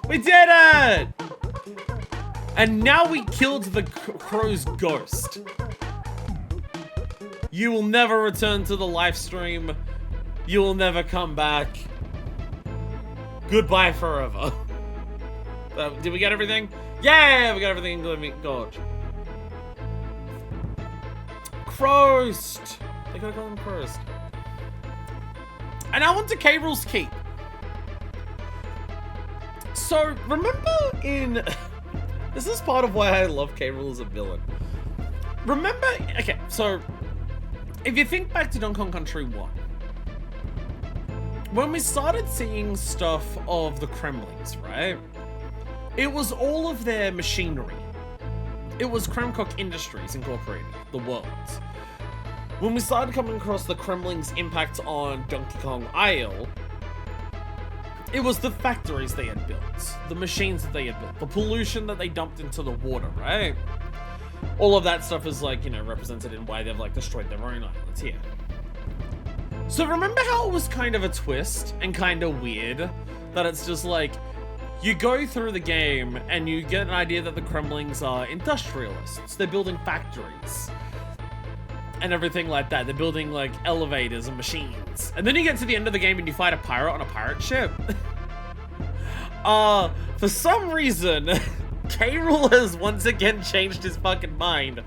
We did it! And now we killed the crow's ghost. You will never return to the live stream. You will never come back. Goodbye forever. Did we get everything? Yeah, we got everything including God. Croast. They gotta call him Croast. And I want to K. Rool's Keep. So, remember in... This is part of why I love K. Rool as a villain. Remember... Okay, so... If you think back to Donkey Kong Country 1, when we started seeing stuff of the Kremlings, right? It was all of their machinery. It was Kremcock Industries Incorporated, the world's. When we started coming across the Kremlings' impact on Donkey Kong Isle, it was the factories they had built, the machines that they had built, the pollution that they dumped into the water, right? All of that stuff is, like, you know, represented in why they've, like, destroyed their own islands here. So remember how it was kind of a twist and kind of weird? That it's just like, you go through the game and you get an idea that the Kremlings are industrialists. They're building factories and everything like that. They're building, like, elevators and machines. And then you get to the end of the game and you fight a pirate on a pirate ship. For some reason... K. Rool has once again changed his fucking mind.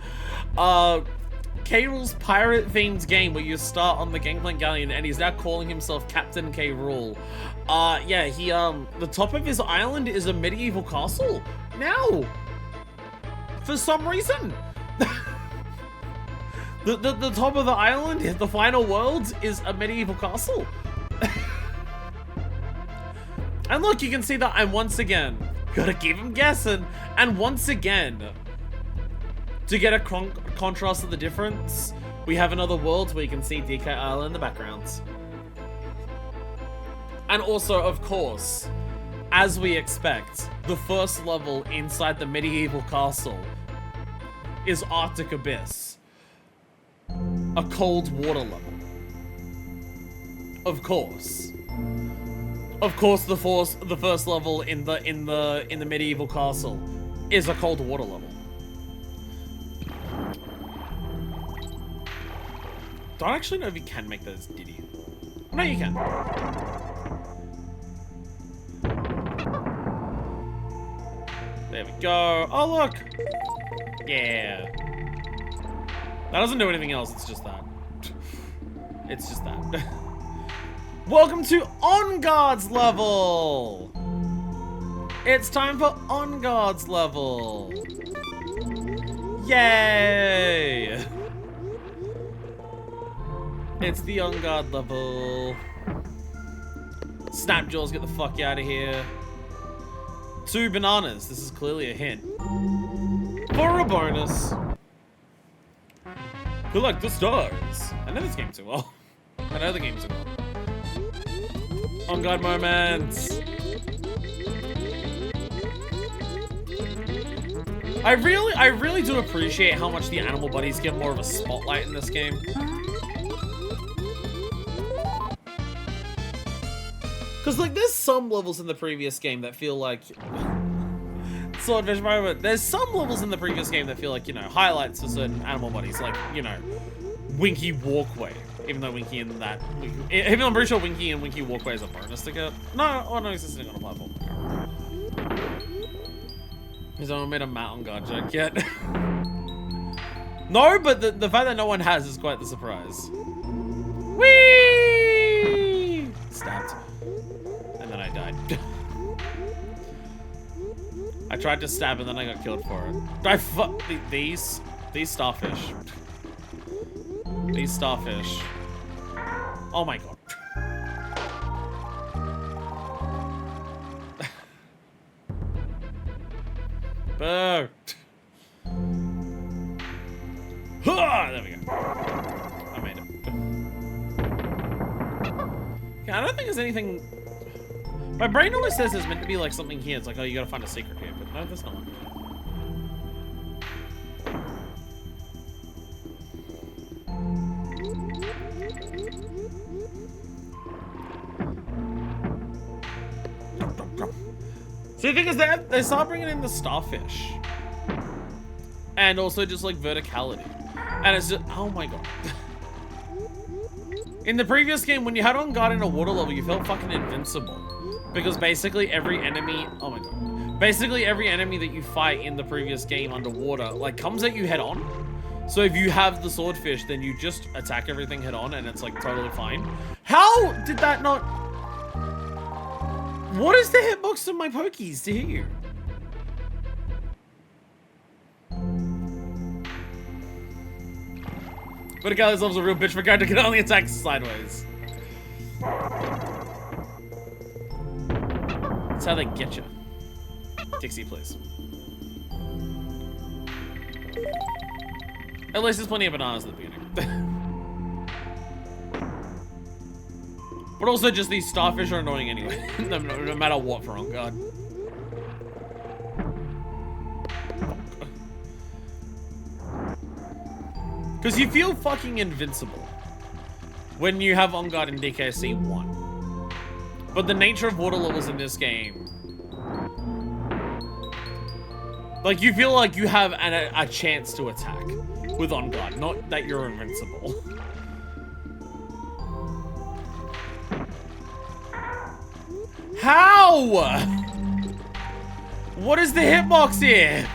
K. Rool's pirate-themed game where you start on the Gangplank Galleon and he's now calling himself Captain K. Rool. Yeah, he, the top of his island is a medieval castle. Now! For some reason. the top of the island, the final world, is a medieval castle. And look, you can see that I'm once again... Gotta keep him guessing. And once again, to get a contrast of the difference, we have another world where you can see DK Island in the background. And also, of course, as we expect, the first level inside the medieval castle is Arctic Abyss. A cold water level. Of course. Of course, the first level in the medieval castle is a cold water level. Don't actually know if you can make those, did you? No, you can. There we go. Oh, look. Yeah. That doesn't do anything else. It's just that. It's just that. Welcome to On Guard's level! It's time for On Guard's level! Yay! It's the On Guard level. Snapjaws, get the fuck out of here. 2 bananas. This is clearly a hint. For a bonus. Collect the stars. I know this game too well. I know the game too well. On Guard moments. I really do appreciate how much the animal buddies get more of a spotlight in this game. Because, like, there's some levels in the previous game that feel like... Swordfish moment. There's some levels in the previous game that feel like, you know, highlights for certain animal buddies. Like, you know, Winky Walkway. Even though Winky and that... Even though I'm pretty sure Winky and Winky Walkway is a bonus to get. No, oh no, he's sitting on a platform. Has anyone made a mountain guard joke yet? No, but the fact that no one has is quite the surprise. Whee! Stabbed. And then I died. I tried to stab and then I got killed for it. These starfish. These starfish. Oh my god. Boo! There we go. I made it. Yeah, I don't think there's anything... My brain always says there's meant to be like something here. It's like, oh, you gotta find a secret here, but no, there's not. See, the thing is that they start bringing in the starfish. And also just like verticality. And it's just, oh my god. In the previous game, when you had on guard in a water level, you felt fucking invincible. Because basically every enemy, oh my god. Basically every enemy that you fight in the previous game underwater, like, comes at you head on. So if you have the swordfish, then you just attack everything head on and it's like totally fine. How did that not... What is the hitbox of my pokies to hit you? But a guy that loves a real bitch for guy can only attack sideways. That's how they get you. Dixie, please. At least there's plenty of bananas at the beginning. But also just these starfish are annoying anyway. no matter what for On Guard. Because you feel fucking invincible when you have On Guard in DKC 1. But the nature of water levels in this game, like, you feel like you have a chance to attack with On Guard, not that you're invincible. How? What is the hitbox here?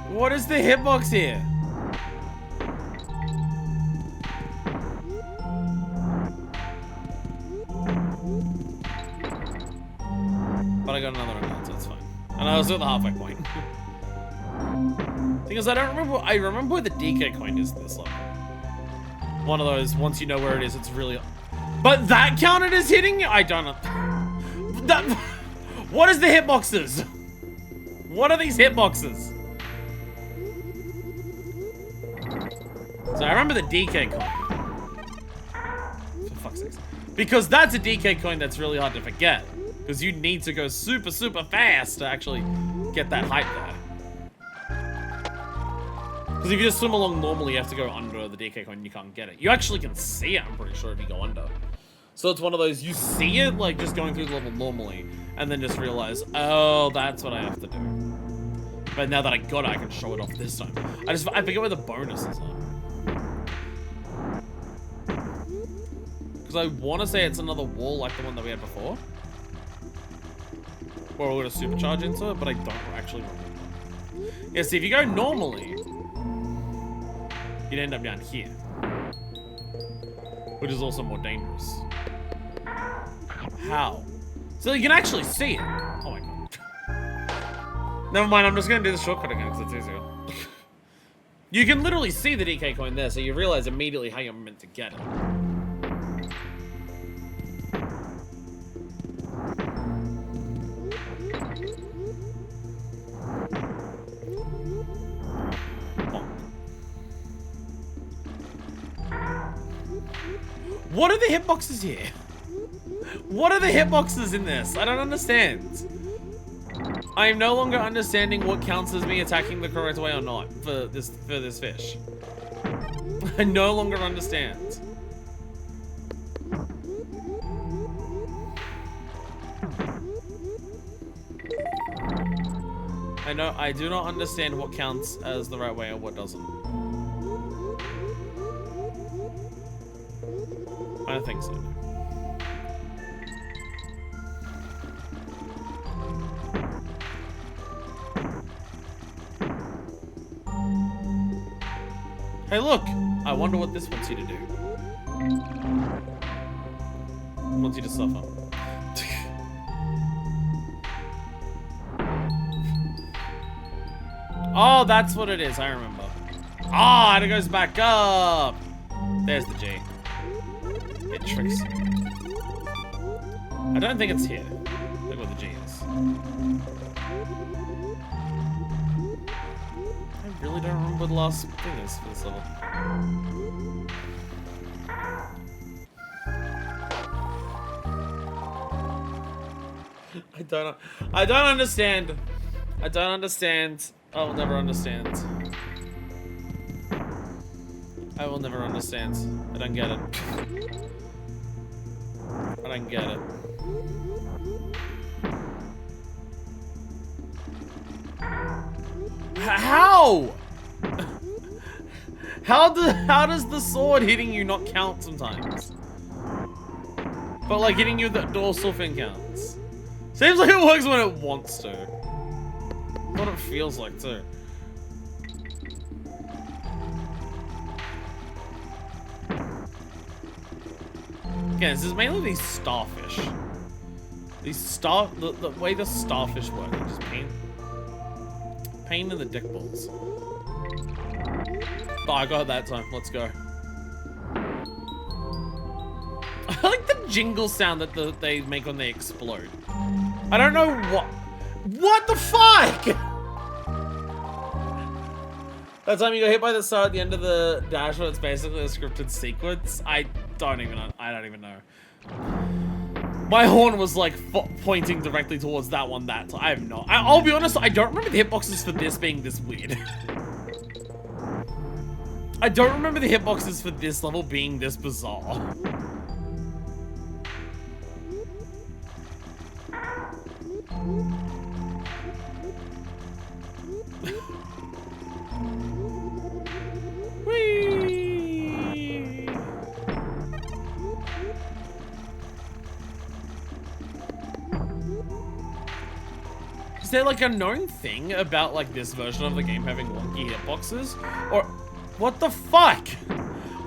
What is the hitbox here? But I got another one, so it's fine. And I was at the halfway point. Thing is, I remember where the DK coin is in this level. One of those, once you know where it is, it's really... But that counted as hitting you? I don't know. What is the hitboxes? What are these hitboxes? So I remember the DK coin. For fuck's sake. Because that's a DK coin that's really hard to forget. Because you need to go super, super fast to actually get that height there. Because if you just swim along normally, you have to go under the DK coin and you can't get it. You actually can see it, I'm pretty sure, if you go under. So it's one of those, you see it, like, just going through the level normally, and then just realize, oh, that's what I have to do. But now that I got it, I can show it off this time. I forget where the bonuses are. Because I want to say it's another wall like the one that we had before. Where we're going to supercharge into it, but I don't actually remember. Yeah, see, if you go normally, you'd end up down here. Which is also more dangerous. How? So you can actually see it. Oh my god. Never mind, I'm just going to do the shortcut again because it's easier. You can literally see the DK coin there, so you realize immediately how you're meant to get it. What are the hitboxes here? What are the hitboxes in this? I don't understand. I am no longer understanding what counts as me attacking the correct way or not for this fish. I no longer understand. I do not understand what counts as the right way or what doesn't. I don't think so. Hey, look! I wonder what this wants you to do. Wants you to suffer. Oh, that's what it is. I remember. Ah, and it goes back up. There's the G. It tricks you. I don't think it's here. Look what the G is. I really don't remember what the last thing is for this level. I don't understand. I don't understand. I will never understand. I will never understand. I don't get it. I don't get it. How? How does the sword hitting you not count sometimes? But like hitting you with the dorsal fin counts. Seems like it works when it wants to. What it feels like too. Yeah, this is mainly these starfish. The way the starfish work, they just pain in the dick balls. Oh, I got it that time. Let's go. I like the jingle sound that they make when they explode. I don't know what. What the fuck? That time you got hit by the star at the end of the dash, where it's basically a scripted sequence. I don't even know. My horn was like pointing directly towards that one that time. I have not. I'll be honest, I don't remember the hitboxes for this being this weird. I don't remember the hitboxes for this level being this bizarre. Is there like a known thing about like this version of the game having wonky hitboxes? Or what the fuck?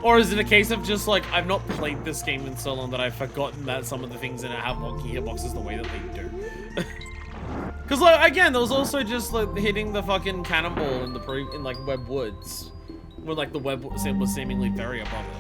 Or is it a case of just like, I've not played this game in so long that I've forgotten that some of the things in it have wonky hitboxes the way that they do? Cause like, again, there was also just like hitting the fucking cannonball in like Web Woods. Where like the web was seemingly very above it.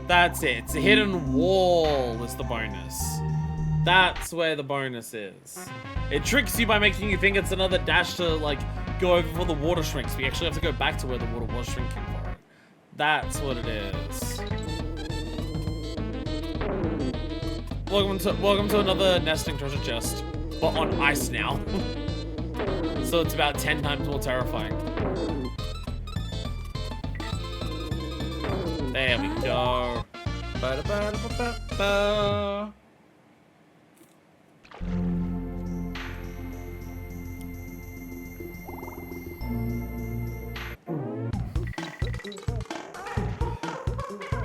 That's it. It's a hidden wall is the bonus. That's where the bonus is. It tricks you by making you think it's another dash to like go over before the water shrinks. We actually have to go back to where the water was shrinking for it. That's what it is. Welcome to another nesting treasure chest, but on ice now. So it's about 10 times more terrifying. There we go. Ba-da-ba-da-ba-ba-ba.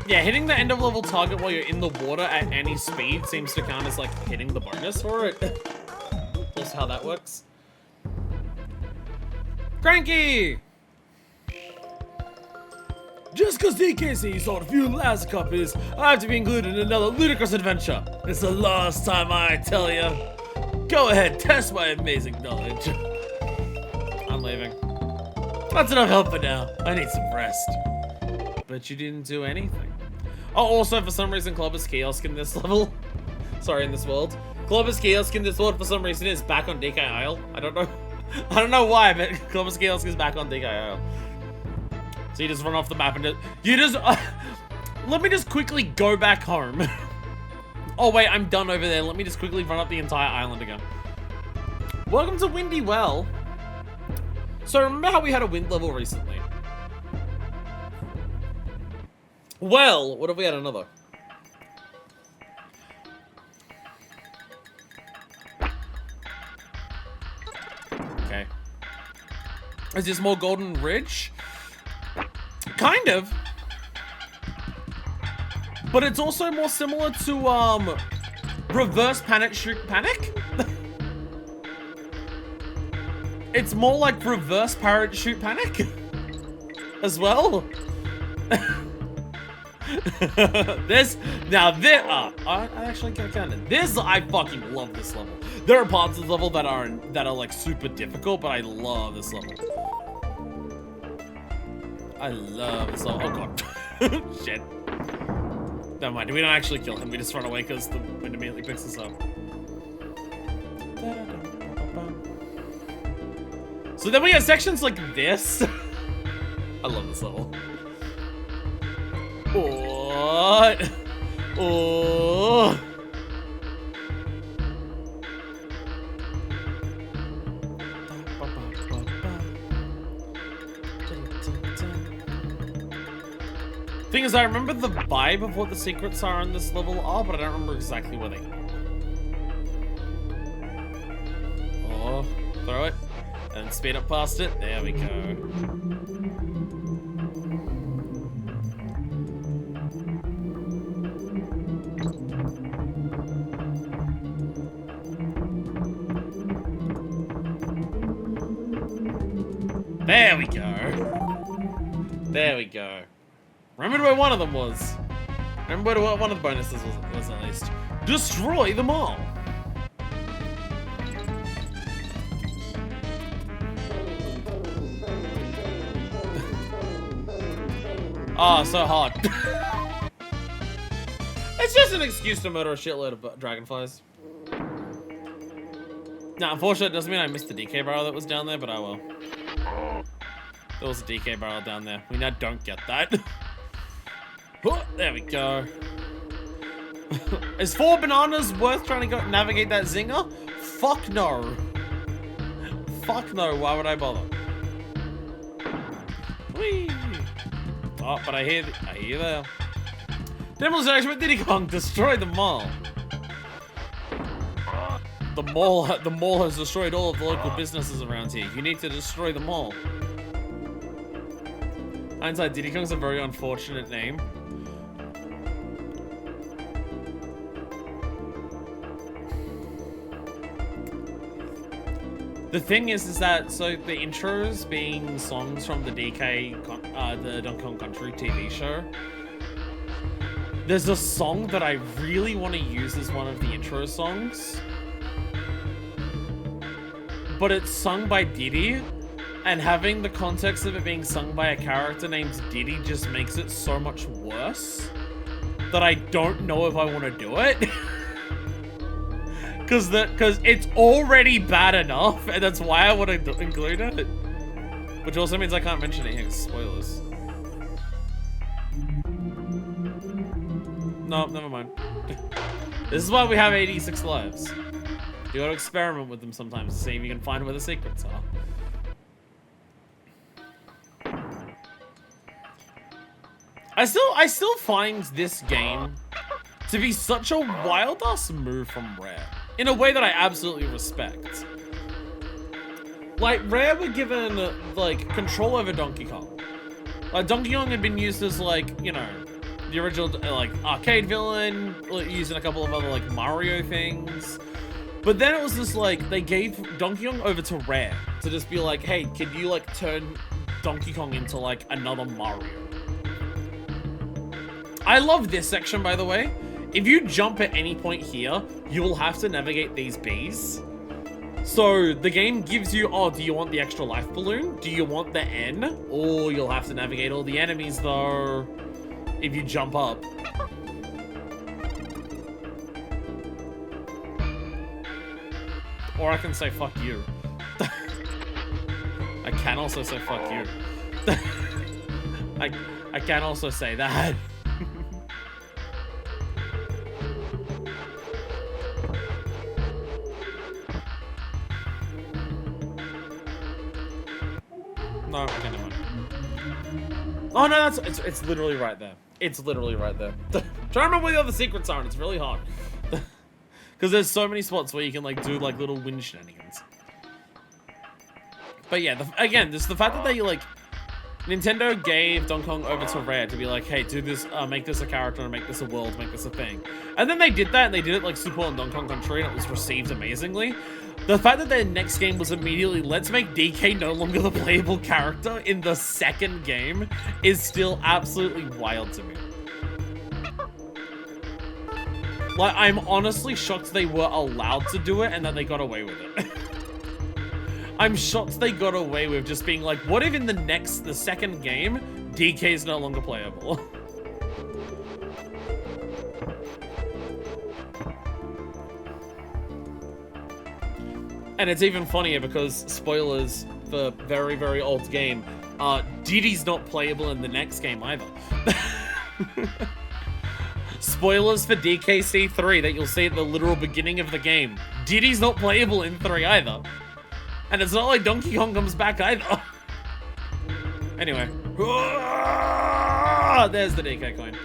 Yeah, hitting the end of level target while you're in the water at any speed seems to count as like hitting the bonus for it. That's how that works. Cranky! Just because DKC sold a few last copies, I have to be included in another ludicrous adventure. It's the last time I tell you. Go ahead, test my amazing knowledge. I'm leaving. That's enough help for now. I need some rest. But you didn't do anything. Oh, also, for some reason, Clobbers Kiosk in this level. Sorry, in this world. Clobbers Kiosk in this world, for some reason, is back on DK Isle. I don't know why, but Clobbers Kiosk is back on DK Isle. So you just run off the map and let me just quickly go back home. Oh, wait, I'm done over there. Let me just quickly run up the entire island again. Welcome to Windy Well. So remember how we had a wind level recently? Well, what if we had another? Okay. Is this more Golden Ridge? Kind of. But it's also more similar to, Reverse Panic Shoot Panic? It's more like Reverse Parachute Panic as well. I actually can't count it. I fucking love this level. There are parts of the level that are like super difficult, but I love this level. I love this level. Oh god. Shit. Never mind, we don't actually kill him, we just run away because the wind immediately picks us up. So then we have sections like this. I love this level. What? Oh. Thing is, I remember the vibe of what the secrets are in this level are, but I don't remember exactly where they are. Oh, throw it. And speed up past it. There we go. There we go. There we go. Remember where one of them was. Remember what one of the bonuses was at least. Destroy them all. Oh, so hard. It's just an excuse to murder a shitload of dragonflies. Now, unfortunately, it doesn't mean I missed the DK barrel that was down there, but I will. There was a DK barrel down there. We now don't get that. Oh, there we go. Is 4 bananas worth trying to go navigate that zinger? Fuck no. Fuck no, why would I bother? Whee! Oh, but I hear there. Demonstration with Diddy Kong, destroy the mall. The mall has destroyed all of the local businesses around here. You need to destroy the mall. Hindsight, Diddy Kong's a very unfortunate name. The thing is that, so the intros being songs from the the Donkey Kong Country TV show. There's a song that I really want to use as one of the intro songs. But it's sung by Diddy, and having the context of it being sung by a character named Diddy just makes it so much worse that I don't know if I want to do it. Because it's already bad enough, and that's why I want to include it. Which also means I can't mention it here, spoilers. No, never mind. This is why we have 86 lives. You gotta experiment with them sometimes to see if you can find where the secrets are. I still find this game to be such a wild-ass move from Rare. In a way that I absolutely respect. Like, Rare were given, like, control over Donkey Kong. Like, Donkey Kong had been used as, like, you know, the original, like, arcade villain, using a couple of other, like, Mario things. But then it was just, like, they gave Donkey Kong over to Rare to just be like, hey, can you, like, turn Donkey Kong into, like, another Mario? I love this section, by the way. If you jump at any point here, you will have to navigate these bees. So the game gives you, oh, do you want the extra life balloon? Do you want the N? Or you'll have to navigate all the enemies though if you jump up. Or I can say fuck you. I can also say fuck you. I can also say that. No, okay, never mind. Oh no, it's literally right there. It's literally right there. Trying to remember where the other secrets are, and it's really hard. Because there's so many spots where you can like do like little wind shenanigans. But yeah, again, just the fact that they like Nintendo gave Donkey Kong over to Rare to be like, hey, do this, make this a character, and make this a world, make this a thing. And then they did that, and they did it like Super and Donkey Kong Country, and it was received amazingly. The fact that their next game was immediately, let's make DK no longer the playable character in the second game is still absolutely wild to me. Like, I'm honestly shocked they were allowed to do it and that they got away with it. I'm shocked they got away with just being like, what if in the second game, DK is no longer playable? And it's even funnier because, spoilers for very, very old game, Diddy's not playable in the next game either. Spoilers for DKC 3 that you'll see at the literal beginning of the game. Diddy's not playable in 3 either. And it's not like Donkey Kong comes back either. Anyway. There's the DK coin.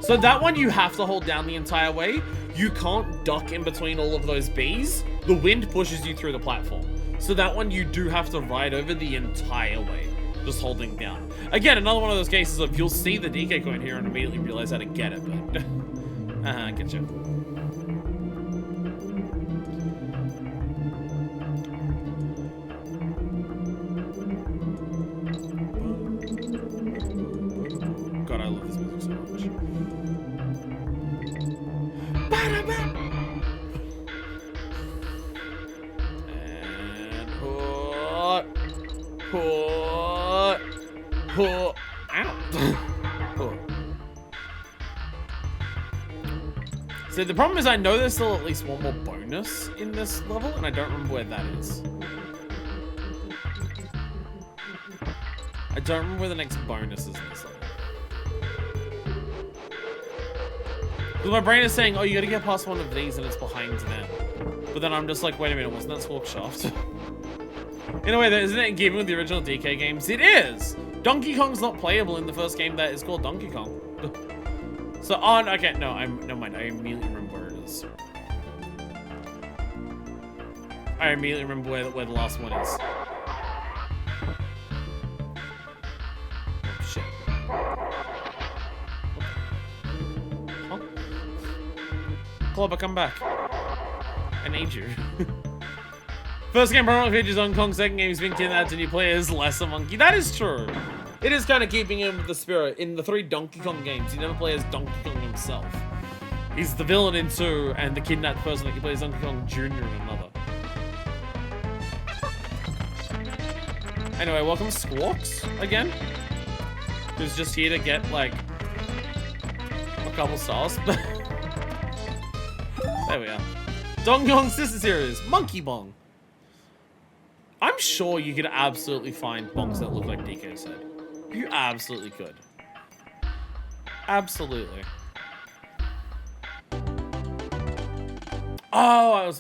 So that one you have to hold down the entire way. You can't duck in between all of those bees. The wind pushes you through the platform. So that one you do have to ride over the entire way. Just holding down. Again, another one of those cases of you'll see the DK coin here and immediately realize how to get it, but... I get you. God, I love this music so much. And... Ow. So the problem is I know there's still at least one more bonus in this level, and I don't remember where that is. I don't remember where the next bonus is in this level. Because my brain is saying, oh, you gotta get past one of these and it's behind them. But then I'm just like, wait a minute, wasn't that Squawk Shaft? In a way, isn't it in keeping with the original DK games? It is! Donkey Kong's not playable in the first game that is called Donkey Kong. So on, okay, no, never mind, I immediately remember where it is. I immediately remember where the last one is. Oh, shit. Huh? Clobber, come back. I need you. First game primarily features Donkey Kong, second game is being adds to new players, less a monkey. That is true. It is kind of keeping in with the spirit. In the 3 Donkey Kong games, you never play as Donkey Kong himself. He's the villain in 2, and the kidnapped person that you play as Donkey Kong Jr. in another. Anyway, welcome Squawks again. Who's just here to get, like, a couple stars. There we are. Donkey Kong Sister Series, Monkey Bong. I'm sure you could absolutely find bongs that look like DK said. You absolutely could. Absolutely. Oh,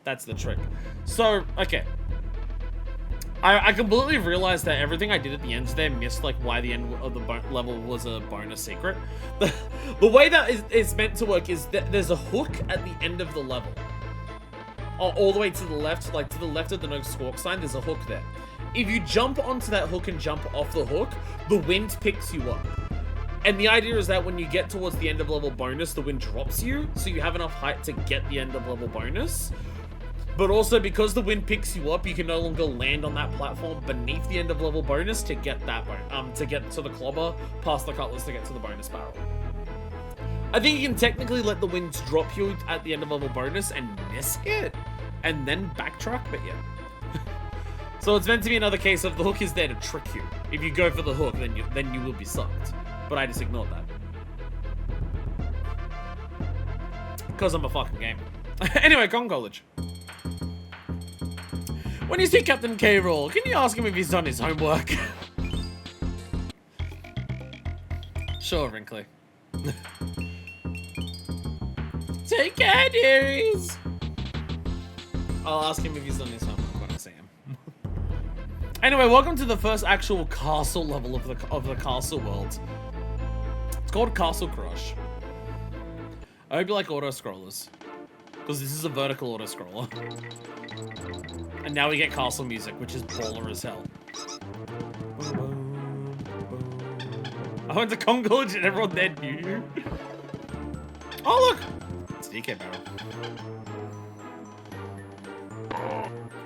that's the trick. So, okay. I completely realized that everything I did at the end there missed like why the end of the level was a bonus secret. The way that is meant to work is that there's a hook at the end of the level. All the way to the left, like to the left of the no squawk sign, there's a hook there. If you jump onto that hook and jump off the hook, the wind picks you up. And the idea is that when you get towards the end of level bonus, the wind drops you, so you have enough height to get the end of level bonus. But also, because the wind picks you up, you can no longer land on that platform beneath the end of level bonus to get that to get to the clobber, past the cutlass to get to the bonus barrel. I think you can technically let the wind drop you at the end of level bonus and miss it, and then backtrack, but yeah. So it's meant to be another case of the hook is there to trick you. If you go for the hook, then you will be sucked. But I just ignored that. Because I'm a fucking gamer. Anyway, Kong College. When you see Captain K. Rool, can you ask him if he's done his homework? Sure, Wrinkly. Take care, dearies! I'll ask him if he's done his homework when I see him. Anyway, welcome to the first actual castle level of the castle world. It's called Castle Crush. I hope you like auto-scrollers. Because this is a vertical auto-scroller. And now we get castle music, which is baller as hell. I went to Kong College and everyone there knew. Oh, look! It's DK Barrel.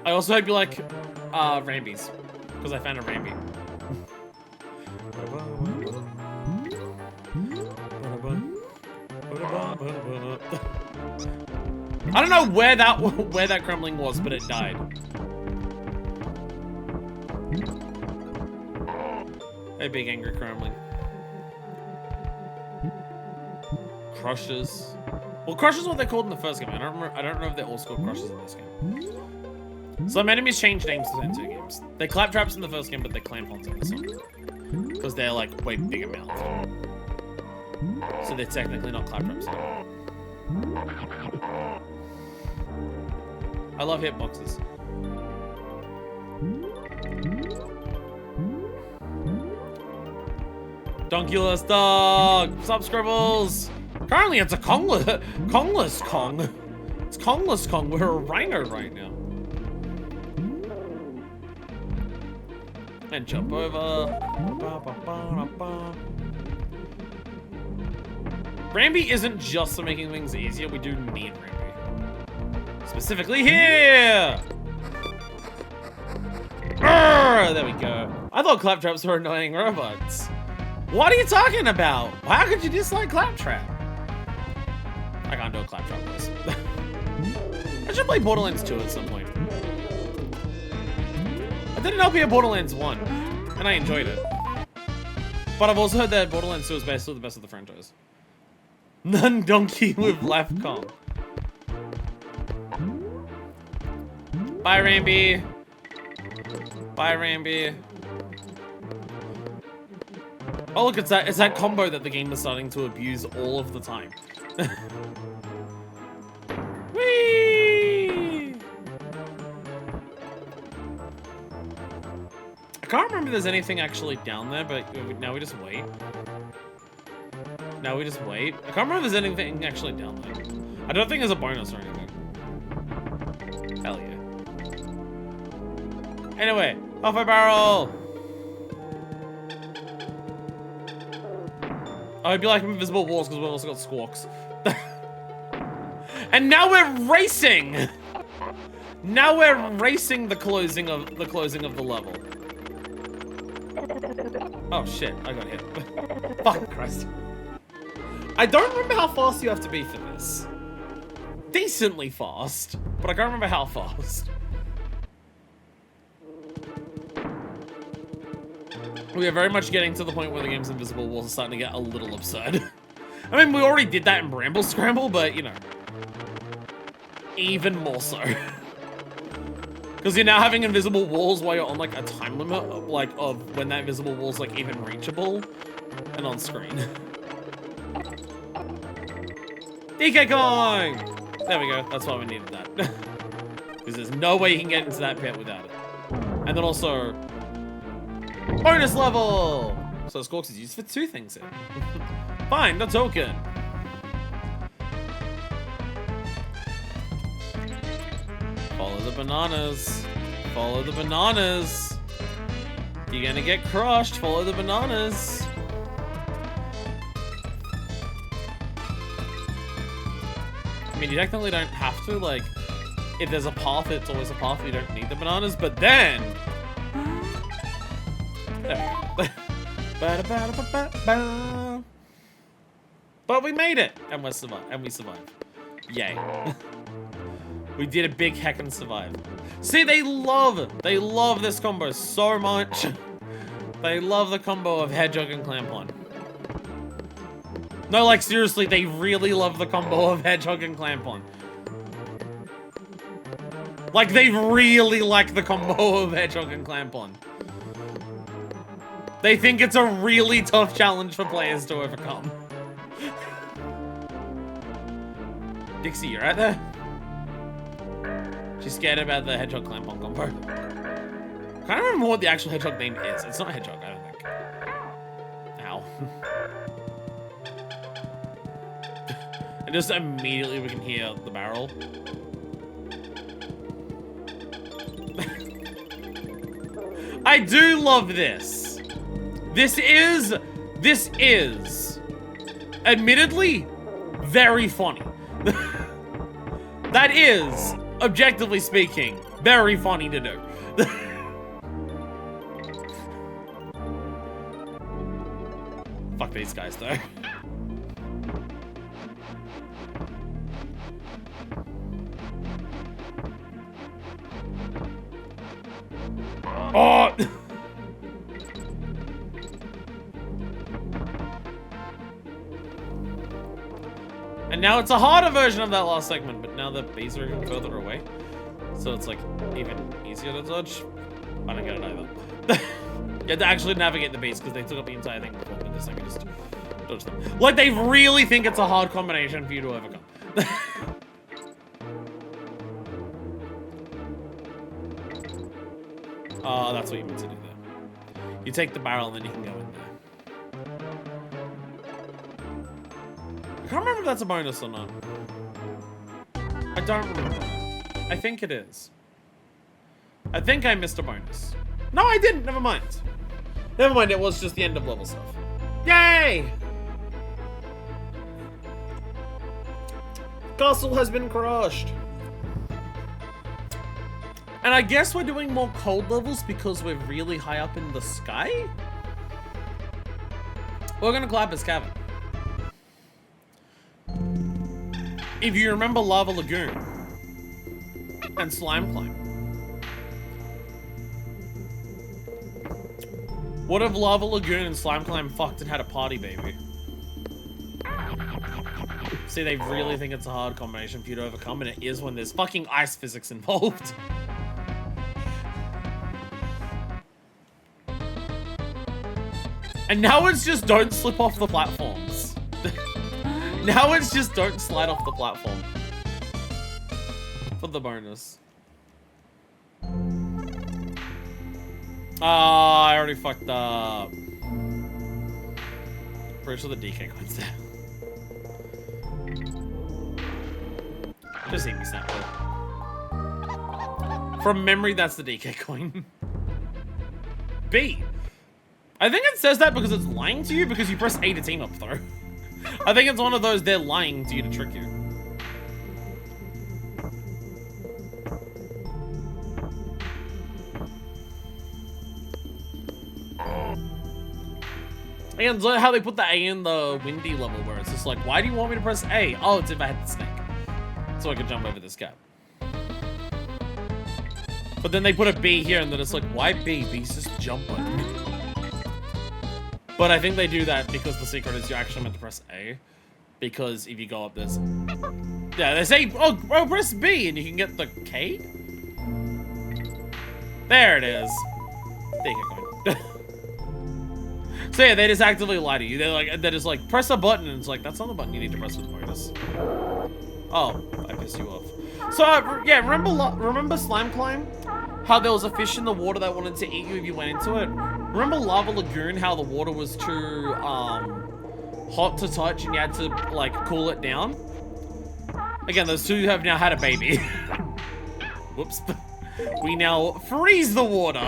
I also hope you like Rambies. Because I found a Rambi. I don't know where that crumbling was, but it died. Hey, big angry crumbling. Crushes. Well, Crush is what they're called in the first game. I don't know if they're also called Crushes in this game. Some enemies change names to the two games. They're Claptraps in the first game, but they're Clampons in this one. Because they're like way bigger mouth. So they're technically not Claptraps anymore. I love hitboxes. Donkulus dog! What's up, Scribbles? Currently it's a Kongless Kong. It's Kongless Kong. We're a rhino right now. And jump over. Rambi isn't just for making things easier. We do need Rambi. Specifically here! Arrgh, there we go. I thought Claptraps were annoying robots. What are you talking about? How could you dislike Claptrap? I can't do a Claptrap voice. I should play Borderlands 2 at some point. I did an LP of Borderlands 1, and I enjoyed it. But I've also heard that Borderlands 2 is basically the best of the franchise. None donkey with left Kong. Bye, Rambi. Bye, Rambi. Oh, look, it's that combo that the game is starting to abuse all of the time. Whee! I can't remember if there's anything actually down there, but now we just wait. Now we just wait. I can't remember if there's anything actually down there. I don't think there's a bonus or anything. Hell yeah. Anyway, off a barrel! I hope you like invisible walls because we've also got squawks. And now we're racing! Now we're racing the closing of the level. Oh shit, I got hit. Fuck Christ. I don't remember how fast you have to be for this. Decently fast, but I can't remember how fast. We are very much getting to the point where the game's invisible walls are starting to get a little absurd. I mean, we already did that in Bramble Scramble, but, you know, even more so. Because you're now having invisible walls while you're on, like, a time limit, of when that invisible wall's, like, even reachable and on screen. DK Kong! There we go. That's why we needed that. Because there's no way you can get into that pit without it. And then also... bonus level! So Squawks is used for two things here. Fine, the token. Follow the bananas. Follow the bananas. You're gonna get crushed. Follow the bananas. I mean, you technically don't have to, like, if there's a path, it's always a path, you don't need the bananas, but then... there we go. But we made it, and we survived. Yay. We did a big heck and survive. See, they love this combo so much. They love the combo of Hedgehog and Clampon. No, like seriously, they really love the combo of Hedgehog and Clampon. Like they really like the combo of Hedgehog and Clampon. They think it's a really tough challenge for players to overcome. Dixie, you right there? She's scared about the Hedgehog Clampon combo. I can't remember what the actual Hedgehog name is. It's not Hedgehog, I don't think. Ow. And just immediately we can hear the barrel. I do love this. This is, admittedly, very funny. That is, objectively speaking, very funny to do. Fuck these guys, though. Oh! And now it's a harder version of that last segment, but now the bees are even further away. So it's like even easier to dodge. I don't get it either. You had to actually navigate the bees because they took up the entire thing before, but this I can just dodge them. Like they really think it's a hard combination for you to overcome. Oh, that's what you meant to do there. You take the barrel and then you can go in there. I can't remember if that's a bonus or not. I don't remember. I think it is. I think I missed a bonus. No, I didn't. Never mind. Never mind. It was just the end of level stuff. Yay! Castle has been crushed. And I guess we're doing more cold levels because we're really high up in the sky? We're gonna Clapper's Cavern. If you remember Lava Lagoon and Slime Climb. What if Lava Lagoon and Slime Climb fucked and had a party baby? See, they really think it's a hard combination for you to overcome, and it is when there's fucking ice physics involved. And now it's just don't slip off the platforms. Now it's just don't slide off the platform. For the bonus. Ah, I already fucked up. Pretty sure the DK coin's there. Just see me snap it. From memory, that's the DK coin. B. I think it says that because it's lying to you because you press A to team up, though. I think it's one of those they're lying to you to trick you. And how they put the A in the windy level where it's just like, why do you want me to press A? Oh, it's if I hit the snake. So I can jump over this gap. But then they put a B here and then it's like, why B? B's just jump button. But I think they do that because the secret is you're actually meant to press A. Because if you go up this... Yeah, they say, oh, press B and you can get the K? There it is. There you go. So yeah, they just actively lie to you. They're just like, press a button and it's like, that's not the button you need to press for the bonus. Oh, I pissed you off. So yeah, remember Slime Climb? How there was a fish in the water that wanted to eat you if you went into it? Remember Lava Lagoon, how the water was too hot to touch and you had to like cool it down? Again, those two have now had a baby. Whoops. We now freeze the water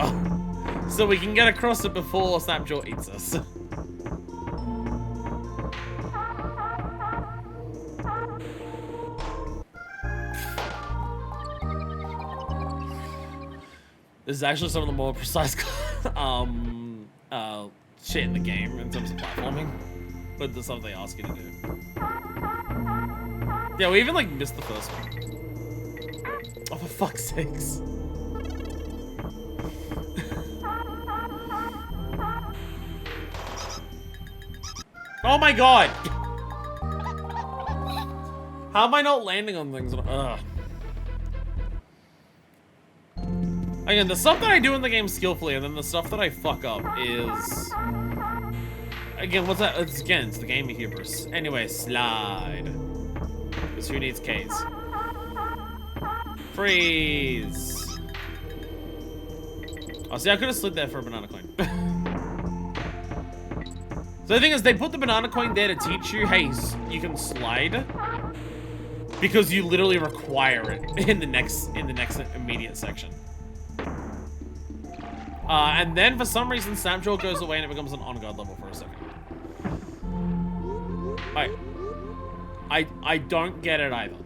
so we can get across it before Snapjaw eats us. This is actually some of the more precise shit in the game in terms of platforming. But the stuff they ask you to do. Yeah, we even like missed the first one. Oh, for fuck's sakes. Oh my god! How am I not landing on things? Ugh. Again, the stuff that I do in the game skillfully, and then the stuff that I fuck up is... Again, what's that? It's the game of hubris. Anyway, slide. Because who needs K's? Freeze! Oh, see, I could have slid there for a banana coin. So the thing is, they put the banana coin there to teach you, hey, you can slide. Because you literally require it in the next immediate section. And then for some reason, Snapjaw goes away and it becomes an on-guard level for a second. I don't get it either.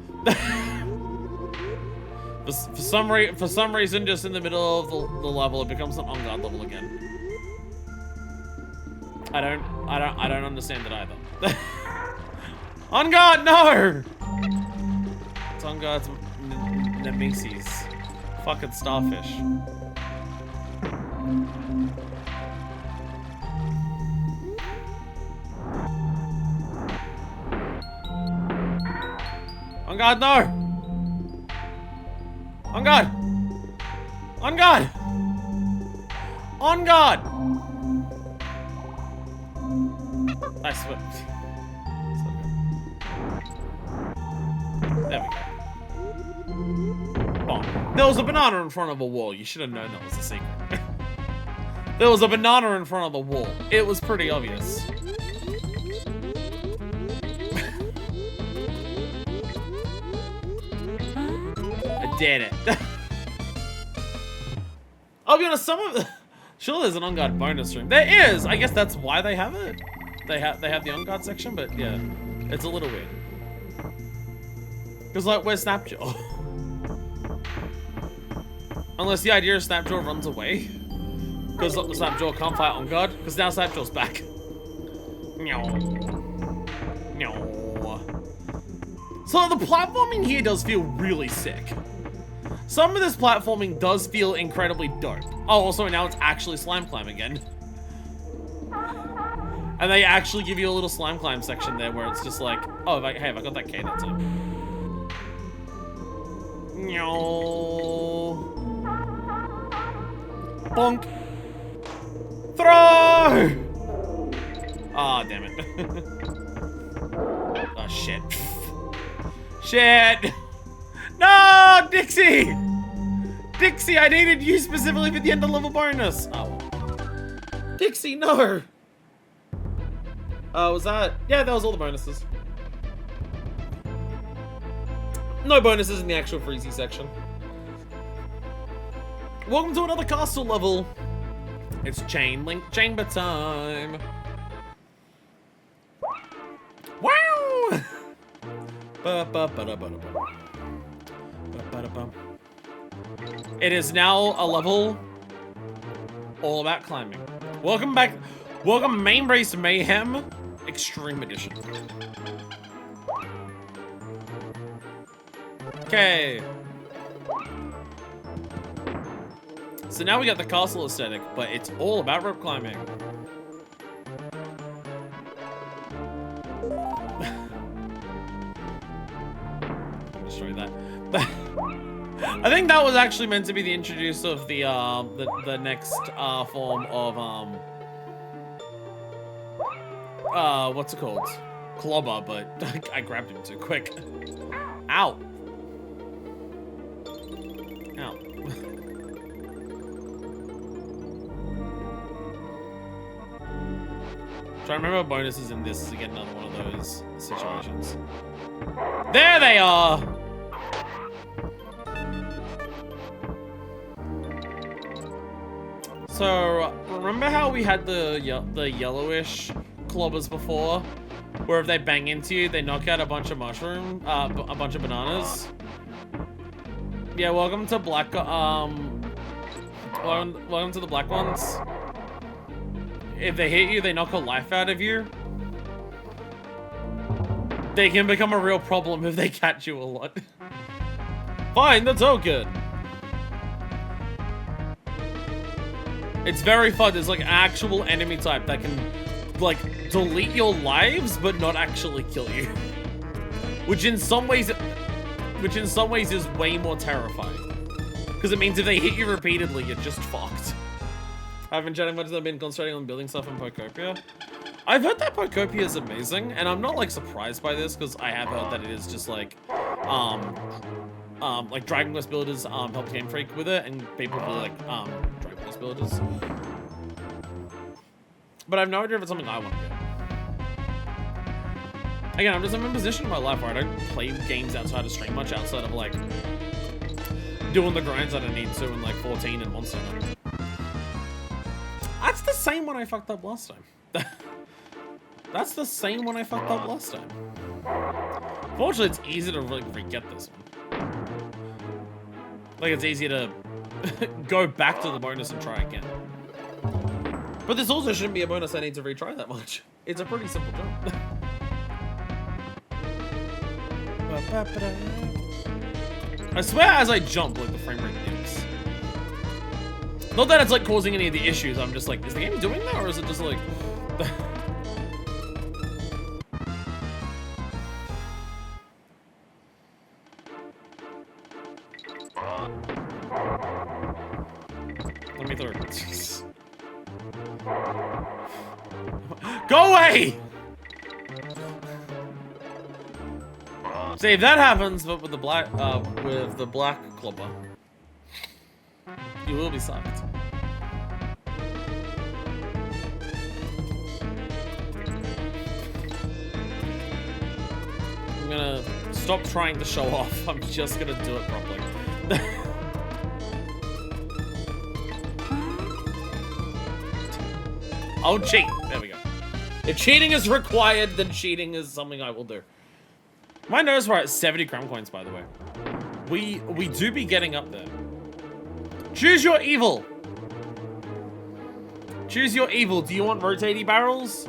for some reason, just in the middle of the level, it becomes an on-guard level again. I don't understand it either. On guard, no! It's on guard's Nemesis. Fucking starfish. On guard, no! On guard! On guard! On guard! I swear. There we go. Bonk. There was a banana in front of a wall. You should have known that was a secret. There was a banana in front of the wall. It was pretty obvious. I did it. I'll be honest, some of the... Sure, there's an on-guard bonus room. There is! I guess that's why they have it. They have the on-guard section, but yeah. It's a little weird. Because, like, where's Snapjaw? Unless the idea is Snapjaw runs away. Because Snapjaw can't fight on guard. Because now Snapjaw's back. Meow. Meow. So the platforming here does feel really sick. Some of this platforming does feel incredibly dope. Oh, also now it's actually slime climb again. And they actually give you a little slime climb section there where it's just like, oh, hey, have I got that K? That's it. No. Bonk. Throw! Ah, oh, damn it. Oh, shit. Shit! No, Dixie! Dixie, I needed you specifically for the end of level bonus. Oh. Dixie, no! Was that? Yeah, that was all the bonuses. No bonuses in the actual Freezy section. Welcome to another castle level. It's Chain Link Chamber time. Wow! It is now a level all about climbing. Welcome back. Welcome Main Brace Mayhem Extreme Edition. Okay. So now we got the castle aesthetic, but it's all about rope climbing. I'll destroy that. I think that was actually meant to be the introduce of the next form of what's it called? Clobber, but I grabbed him too quick. Ow. Ow. Try to remember bonuses in this to get another one of those situations. There they are! So, remember how we had the yellowish clobbers before? Where if they bang into you, they knock out a bunch of mushroom, a bunch of bananas? Yeah, welcome to black, welcome to the black ones. If they hit you, they knock a life out of you. They can become a real problem if they catch you a lot. Find the token. It's very fun. There's like actual enemy type that can like delete your lives but not actually kill you. Which in some ways is way more terrifying. Because it means if they hit you repeatedly, you're just fucked. I've been chatting much as I've been concentrating on building stuff in Pokopia. I've heard that Pokopia is amazing, and I'm not like surprised by this because I have heard that it is just like Dragon Quest builders helped Game Freak with it, and people really like Dragon Quest builders. But I have no idea if it's something I want to get. Again, I'm in a position in my life where I don't play games outside of stream much, outside of like doing the grinds that I need to in like 14 and Monster Hunter. That's the same one I fucked up last time. That's the same one I fucked up last time. Fortunately, it's easy to really re-get this one. Like, it's easy to go back to the bonus and try again. But this also shouldn't be a bonus I need to retry that much. It's a pretty simple jump. I swear as I jump, like, the frame rate dips. Not that it's, like, causing any of the issues. I'm just like, is the game doing that? Or is it just, like... Let me throw it. Go away! See, if that happens, but with the black clubber, you will be sucked. I'm gonna stop trying to show off. I'm just gonna do it properly. I'll cheat. There we go. If cheating is required, then cheating is something I will do. My notice we're at 70 crown coins, by the way. We do be getting up there. Choose your evil. Choose your evil. Do you want rotating barrels?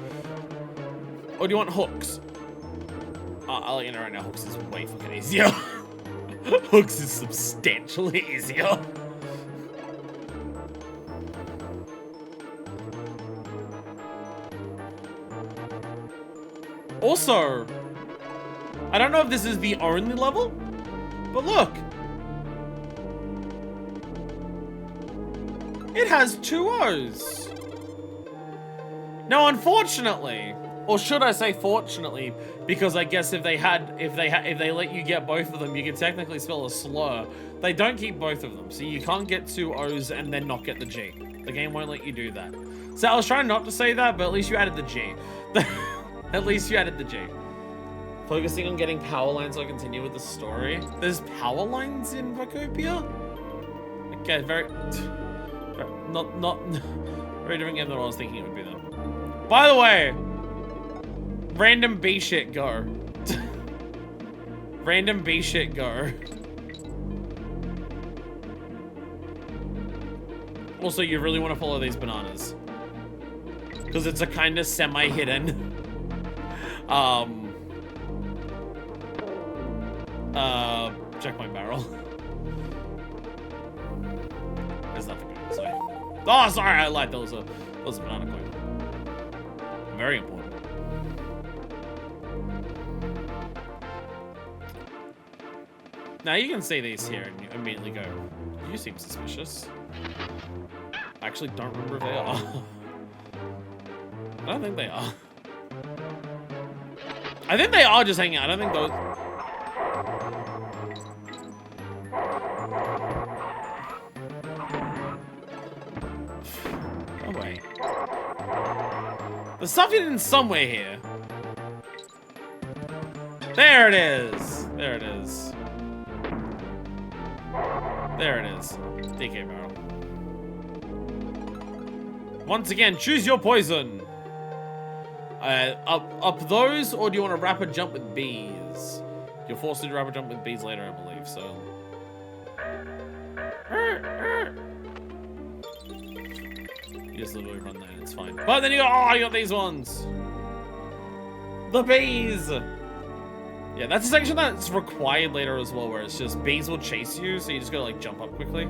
Or do you want hooks? I'll let you know right now, hooks is way fucking easier. Hooks is substantially easier. Also, I don't know if this is the only level, but look. It has 2 O's. Now, unfortunately, or should I say fortunately, because I guess if they let you get both of them, you can technically spell a slur. They don't keep both of them, so you can't get 2 O's and then not get the G. The game won't let you do that. So I was trying not to say that, but at least you added the G. At least you added the G. Focusing on getting power lines so I continue with the story. There's power lines in Pokopia? Okay, not very different game than what I was thinking it would be then. By the way, random B shit go. Random B shit go. Also, you really want to follow these bananas. Because it's a kind of semi-hidden. Check my barrel. There's nothing going this way. Oh, sorry, I lied. That was a banana coin. Very important. Now you can see these here and you immediately go, you seem suspicious. I actually don't remember if they are. I don't think they are. I think they are just hanging out. I don't think those... Oh, wait. There's something in somewhere here. There it is. There it is. There it is. DK barrel. Once again, choose your poison. Up those, or do you want to rapid jump with bees? You're forced to do rapid jump with bees later, I believe, so... You just literally run that, it's fine. But then you got, oh, you got these ones! The bees! Yeah, that's a section that's required later as well, where it's just bees will chase you, so you just gotta like jump up quickly.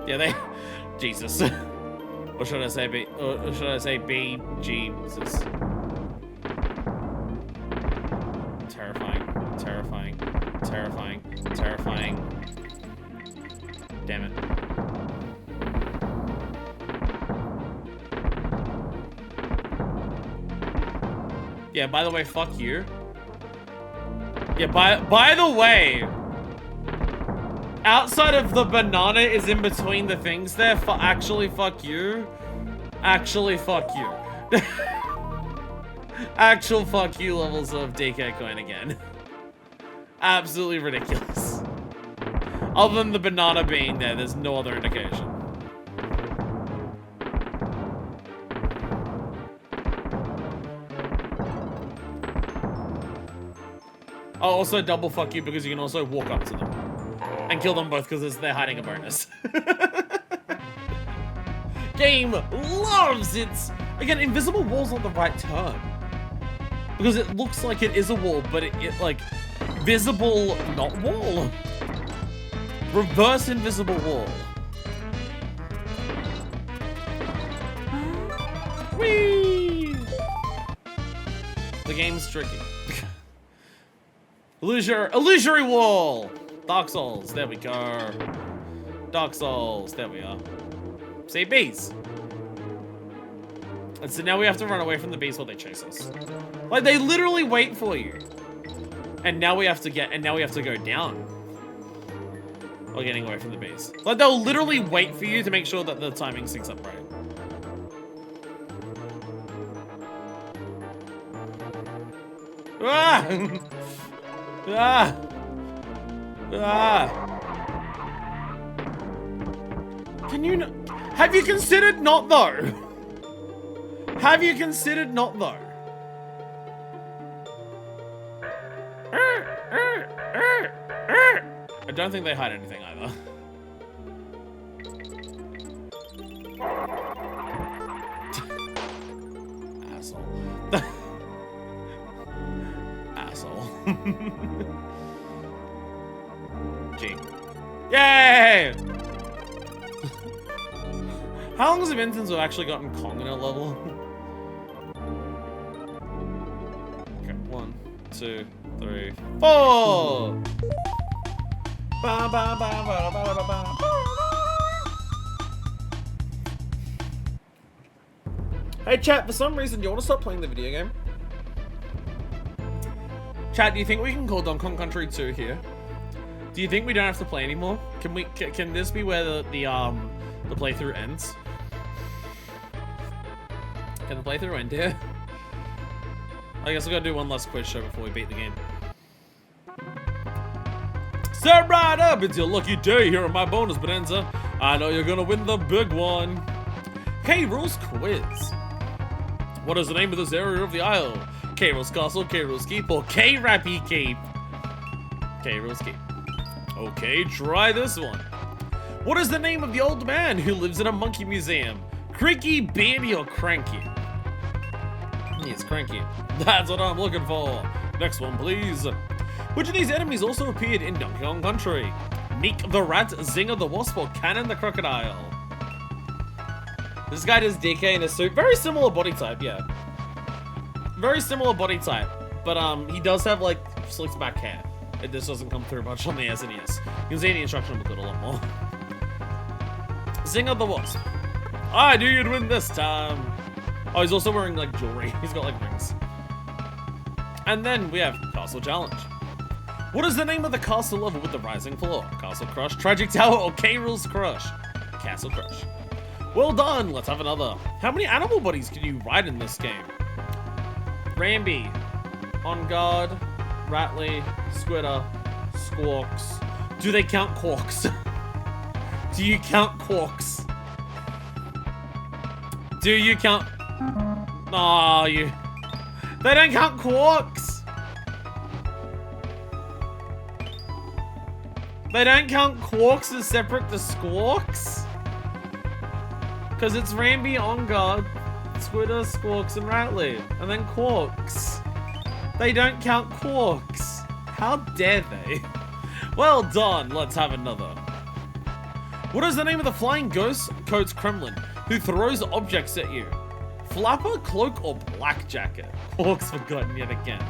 Yeah, they... Jesus. Or should I say B... Or should I say B... Jesus. Terrifying. Terrifying. Terrifying. Terrifying. Damn it. Yeah, by the way, fuck you. Yeah, by the way, outside of the banana is in between the things there, actually fuck you. Actually fuck you. Actual fuck you levels of DK coin again. Absolutely ridiculous. Other than the banana being there, there's no other indication. Oh, also double fuck you because you can also walk up to them and kill them both because they're hiding a bonus. Game loves its... Again, invisible wall's not the right term. Because it looks like it is a wall, but it like... Visible, not wall. Reverse invisible wall. Whee! The game's tricky. Illusory wall! Dark Souls, there we go. Dark Souls, there we are. See, bees. And so now we have to run away from the bees while they chase us. Like, they literally wait for you. And now we have to go down. While getting away from the bees. Like, they'll literally wait for you to make sure that the timing syncs up right. Ah! Ah! Ah! Can you not? Have you considered not though? Have you considered not though? I don't think they hide anything either. Asshole. Asshole. G. Yay! How long has it been since we've actually gotten Kong in a level? Okay, 1, 2, 3, 4! Ba, ba, ba, ba, ba, ba, ba. Hey chat, for some reason, do you want to stop playing the video game? Chat, do you think we can call Donkey Kong Country 2 here? Do you think we don't have to play anymore? Can this be where the playthrough ends? Can the playthrough end here? I guess we gotta do one last quiz show before we beat the game. Step right up, it's your lucky day here on my bonus bonanza. I know you're gonna win the big one. K-Rool's quiz. What is the name of this area of the isle? K-Rool's Castle, K-Rool's Keep, or K-Rappy Keep? K-Rool's Keep. Okay, try this one. What is the name of the old man who lives in a monkey museum? Cranky, Beardy, or Cranky? It's Cranky. That's what I'm looking for. Next one, please. Which of these enemies also appeared in Donkey Kong Country? Meek the Rat, Zinger the Wasp, or Cannon the Crocodile? This guy does DK in a suit. Very similar body type, yeah. Very similar body type. But he does have like slicked back hair. It just doesn't come through much on the SNES. You can see the instruction booklet a lot more. Zinger the Wasp. I knew you'd win this time. Oh, he's also wearing like jewelry. He's got like rings. And then we have Castle Challenge. What is the name of the castle level with the rising floor? Castle Crush, Tragic Tower, or K-Rool's Crush? Castle Crush. Well done, let's have another. How many animal bodies can you ride in this game? Rambi, On Guard, Rattly, Squitter, Squawks. Do they count Quarks? Do you count Quarks? Do you count... Aw, you... They don't count Quarks! They don't count Quarks as separate to Squawks? Because it's Rambi, On Guard, Squitter, Squawks, and Rattly. And then Quarks. They don't count quarks. How dare they? Well done, let's have another. What is the name of the flying ghost codes Kremlin who throws objects at you? Flapper, cloak, or black jacket? Quark's forgotten yet again.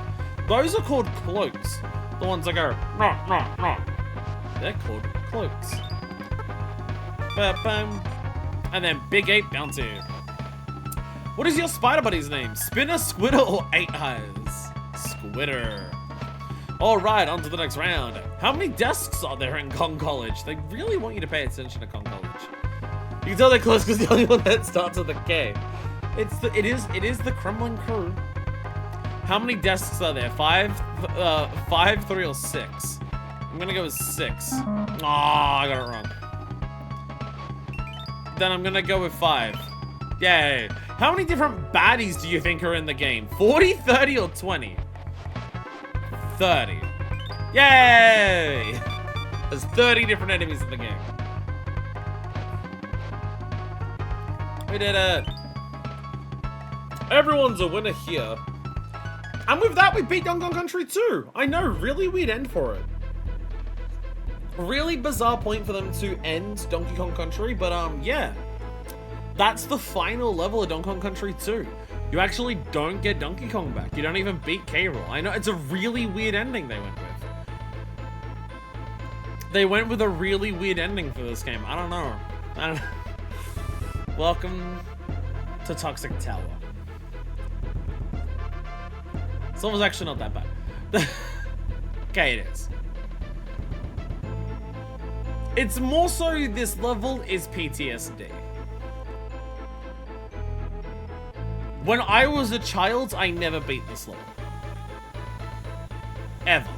Those are called cloaks. The ones that go, rah, rah, rah. They're called cloaks. Ba-bam. And then Big Ape Bounty. What is your spider buddy's name? Spinner, Squitter, or Eight Eyes? Squitter. Alright, on to the next round. How many desks are there in Kong College? They really want you to pay attention to Kong College. You can tell they're close because the only one that starts with a K. It is the Kremlin crew. How many desks are there? 5, 3, or 6? I'm gonna go with 6. Oh, I got it wrong. Then I'm gonna go with 5. Yay. How many different baddies do you think are in the game? 40, 30, or 20? 30. Yay! There's 30 different enemies in the game. We did it. Everyone's a winner here. And with that, we beat Donkey Kong Country 2. I know, really weird end for it. Really bizarre point for them to end Donkey Kong Country, but yeah. That's the final level of Donkey Kong Country 2. You actually don't get Donkey Kong back. You don't even beat K. Rool. I know, it's a really weird ending they went with. They went with a really weird ending for this game. I don't know. Welcome to Toxic Tower. This level's actually not that bad. Okay, it is. It's more so this level is PTSD. When I was a child, I never beat this level. Ever.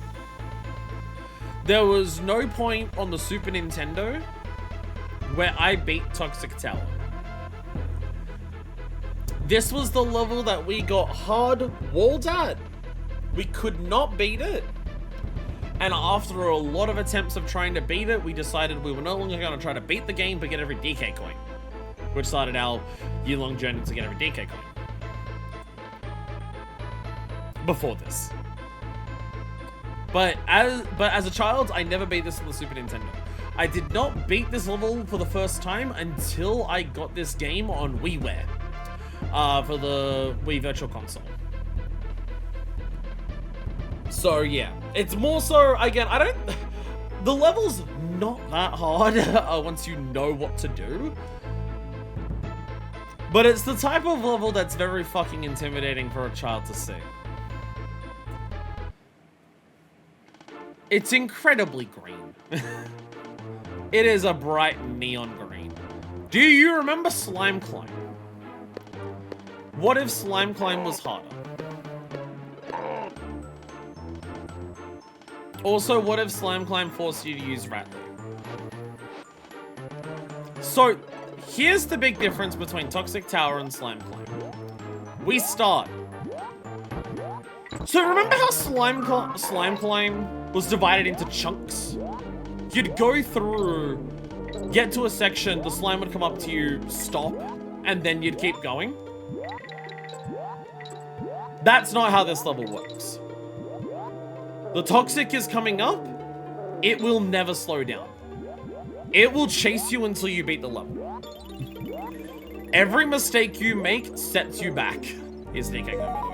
There was no point on the Super Nintendo where I beat Toxic Tower. This was the level that we got hard walled at. We could not beat it. And after a lot of attempts of trying to beat it, we decided we were no longer going to try to beat the game, but get every DK coin. Which started our year-long journey to get every DK coin. Before this. But as a child, I never beat this on the Super Nintendo. I did not beat this level for the first time until I got this game on WiiWare. For the Wii Virtual Console. So yeah, it's more so, again, the level's not that hard once you know what to do. But it's the type of level that's very fucking intimidating for a child to see. It's incredibly green. It is a bright neon green. Do you remember Slime Climb? What if Slime Climb was harder? Also, what if Slime Climb forced you to use Rat League? So, here's the big difference between Toxic Tower and Slime Climb. We start. So remember how Slime Climb was divided into chunks? You'd go through, get to a section, the slime would come up to you, stop, and then you'd keep going. That's not how this level works. The Toxic is coming up, it will never slow down. It will chase you until you beat the level. Every mistake you make sets you back. Here's DK Coin, by the way.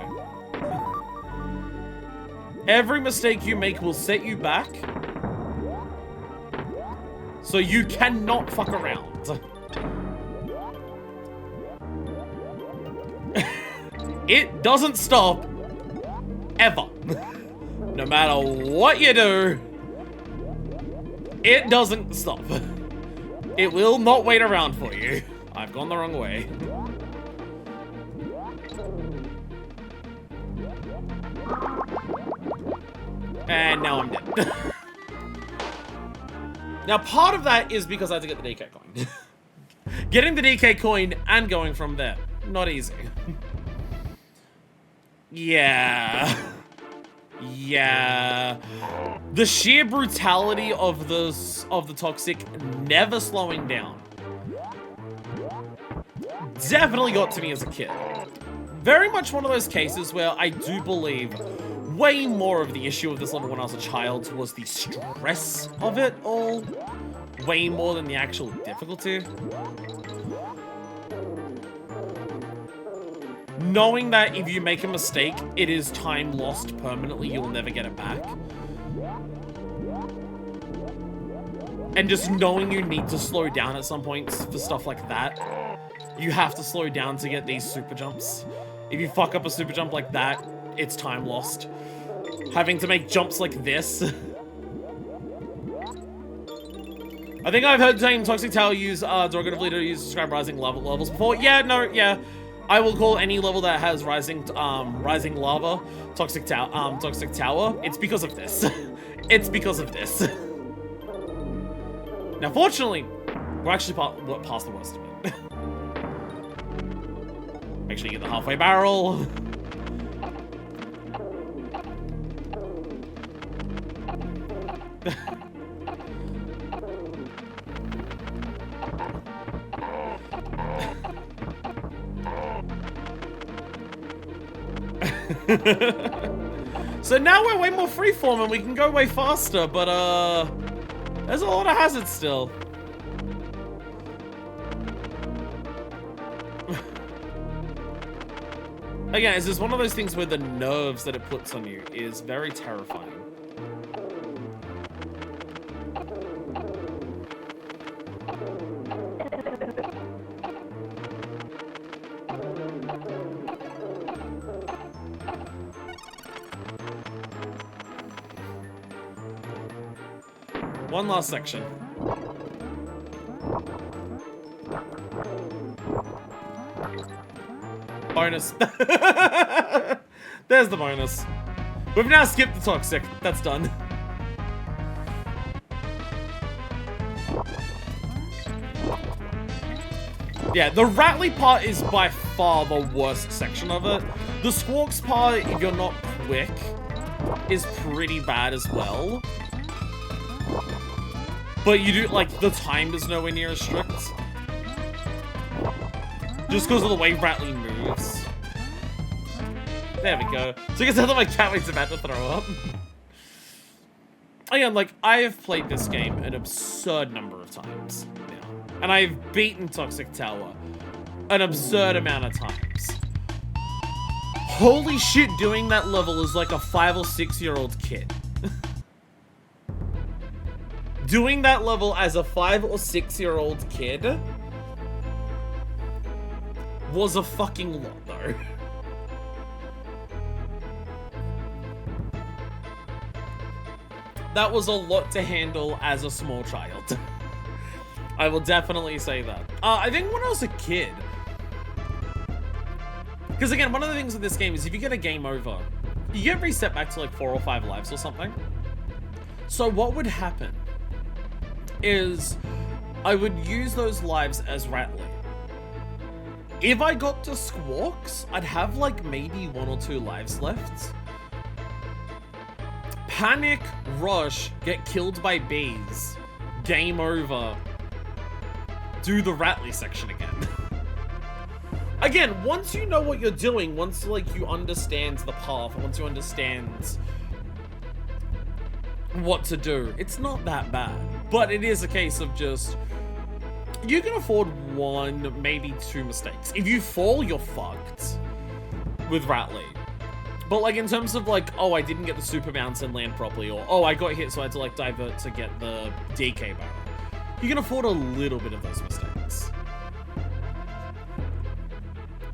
Every mistake you make will set you back. So you cannot fuck around. It doesn't stop. Ever. No matter what you do, it doesn't stop. It will not wait around for you. I've gone the wrong way. And now I'm dead. Now, part of that is because I had to get the DK coin. Getting the DK coin and going from there. Not easy. Yeah. Yeah. The sheer brutality of the Toxic never slowing down definitely got to me as a kid. Very much one of those cases where I do believe way more of the issue of this level when I was a child was the stress of it all. Way more than the actual difficulty. Knowing that if you make a mistake, it is time lost permanently, you'll never get it back. And just knowing you need to slow down at some points for stuff like that. You have to slow down to get these super jumps. If you fuck up a super jump like that, it's time lost. Having to make jumps like this. I think I've heard Team Toxic Tower use derogatively to describe rising levels before. Yeah, no, yeah. I will call any level that has rising lava Toxic Tower. It's because of this. It's because of this. Now, fortunately, we're actually past the worst of it. Make sure you get the halfway barrel. So now we're way more freeform and we can go way faster, but there's a lot of hazards still. Again, it's just one of those things where the nerves that it puts on you is very terrifying. One last section. Bonus. There's the bonus. We've now skipped the toxic. That's done. Yeah, the Rattly part is by far the worst section of it. The Squawks part, if you're not quick, is pretty bad as well. But you do, like, the time is nowhere near as strict. Just because of the way Rattly moves. There we go. So you can tell that my Catwing's about to throw up. Again, like, I have played this game an absurd number of times now. And I've beaten Toxic Tower an absurd amount of times. Holy shit, doing that level is like a 5 or 6-year-old kid. Doing that level as a 5 or 6-year-old kid was a fucking lot, though. That was a lot to handle as a small child. I will definitely say that. I think when I was a kid, because again, one of the things with this game is if you get a game over, you get reset back to like 4 or 5 lives or something. So what would happen is I would use those lives as Rattly. If I got to Squawks, I'd have like maybe 1 or 2 lives left. Panic, rush, get killed by bees, game over, do the Rattly section again. Again, once you know what you're doing, once like you understand the path, once you understand what to do, it's not that bad. But it is a case of just, you can afford 1, maybe 2 mistakes. If you fall, you're fucked with Rattly. But like in terms of like, oh, I didn't get the super bounce and land properly, or oh, I got hit so I had to like divert to get the DK barrel. You can afford a little bit of those mistakes.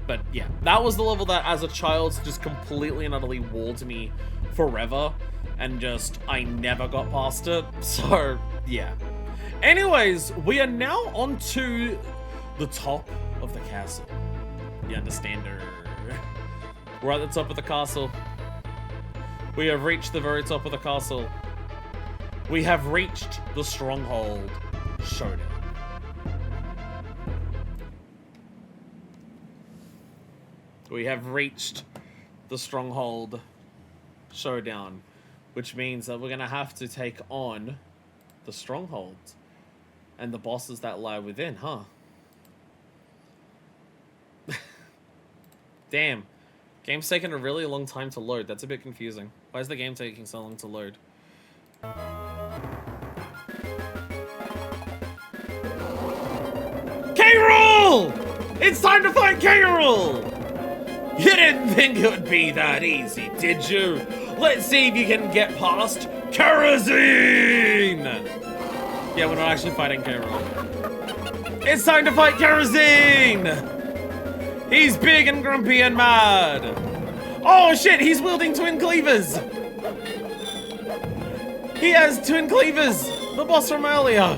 But yeah, that was the level that as a child just completely and utterly walled me forever. And just, I never got past it. So yeah. Anyways, we are now on to the top of the castle. You understand? We're at the top of the castle. We have reached the very top of the castle. We have reached the Stronghold Showdown. We have reached the Stronghold Showdown, which means that we're going to have to take on the Stronghold and the bosses that lie within, huh? Damn. Game's taking a really long time to load. That's a bit confusing. Why is the game taking so long to load? K-Rool! It's time to fight K-Rool! You didn't think it would be that easy, did you? Let's see if you can get past Kerosene! Yeah, we're not actually fighting K-Rool. It's time to fight Kerosene! He's big and grumpy and mad! Oh shit, he's wielding twin cleavers! He has twin cleavers! The boss from earlier!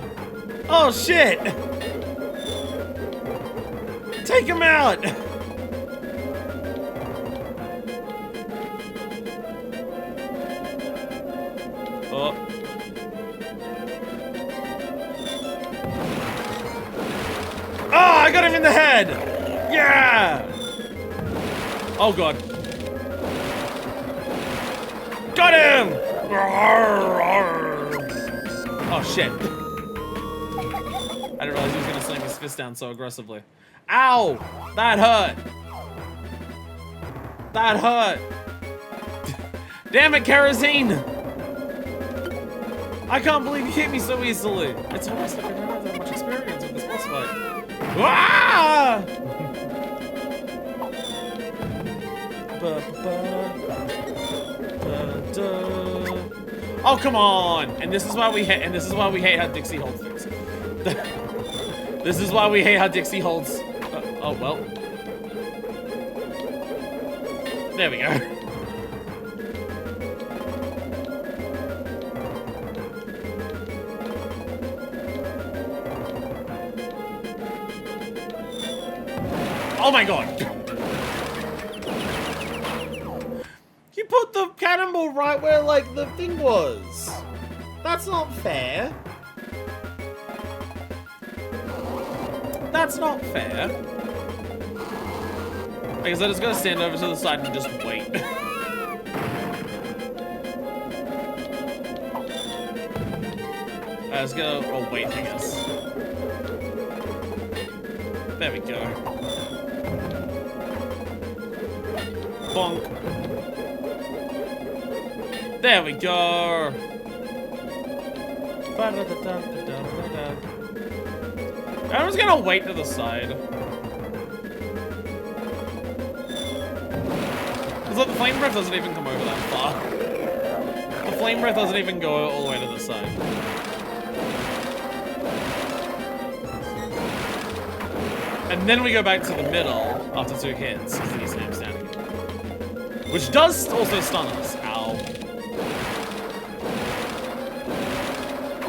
Oh shit! Take him out! Oh. Oh, I got him in the head! Yeah! Oh god. Got him! Oh shit. I didn't realize he was gonna slam his fist down so aggressively. Ow! That hurt! That hurt! Damn it, Kerosene! I can't believe you hit me so easily! It's almost like I don't have that much experience with this boss fight. Ah! Oh come on! And this is why we hate. And this is why we hate how Dixie holds things. This is why we hate how Dixie holds. Oh well. There we go. Oh my god! You put the cannonball right where, like, the thing was. That's not fair. That's not fair. I guess I just gotta stand over to the side and just wait. I was gonna, oh wait, I guess. There we go. Bonk. There we go. I'm just gonna wait to the side. Cause look, the flame breath doesn't even come over that far. The flame breath doesn't even go all the way to the side. And then we go back to the middle after 2 hits, because then he snaps down again. Which does also stun us. Ow.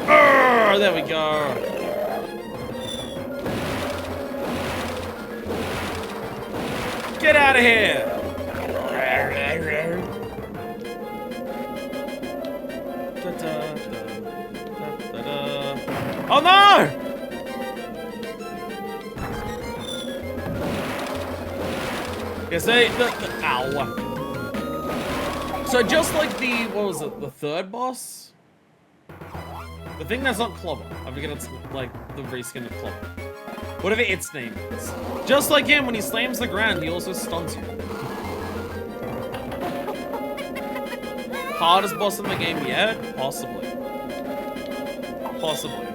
Urgh, there we go. Get out of here. Oh no! Yes, ow. So just like the, what was it, the third boss? The thing that's not Clobber. I forget it's like the reskin of Clobber. Whatever its name is. Just like him, when he slams the ground, he also stuns you. Hardest boss in the game yet? Possibly. Possibly.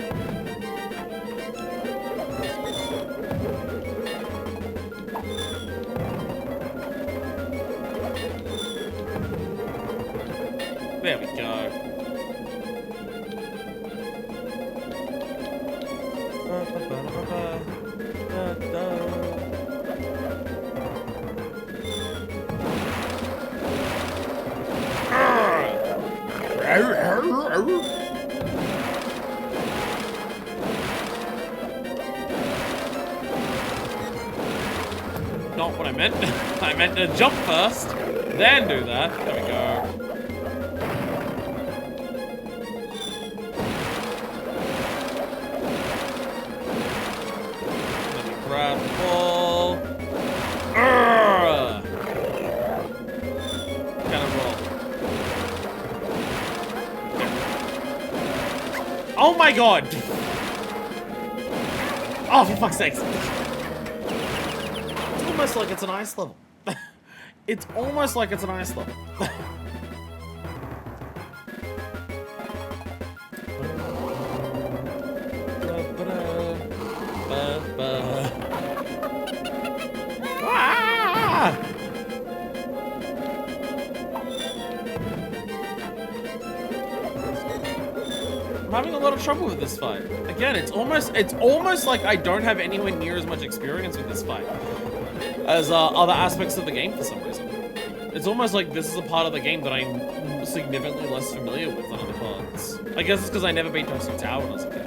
There we go. Not what I meant. I meant to jump first, then do that. There we go. Grab the ball. Cannonball. Oh my god! Oh, for fuck's sake. It's almost like it's an ice level. It's almost like it's an ice level. Ah! I'm having a lot of trouble with this fight. Again, it's almost like I don't have anywhere near as much experience with this fight as other aspects of the game for some reason. It's almost like this is a part of the game that I'm significantly less familiar with than other parts. I guess it's because I never beat Toxic Tower when I was a kid.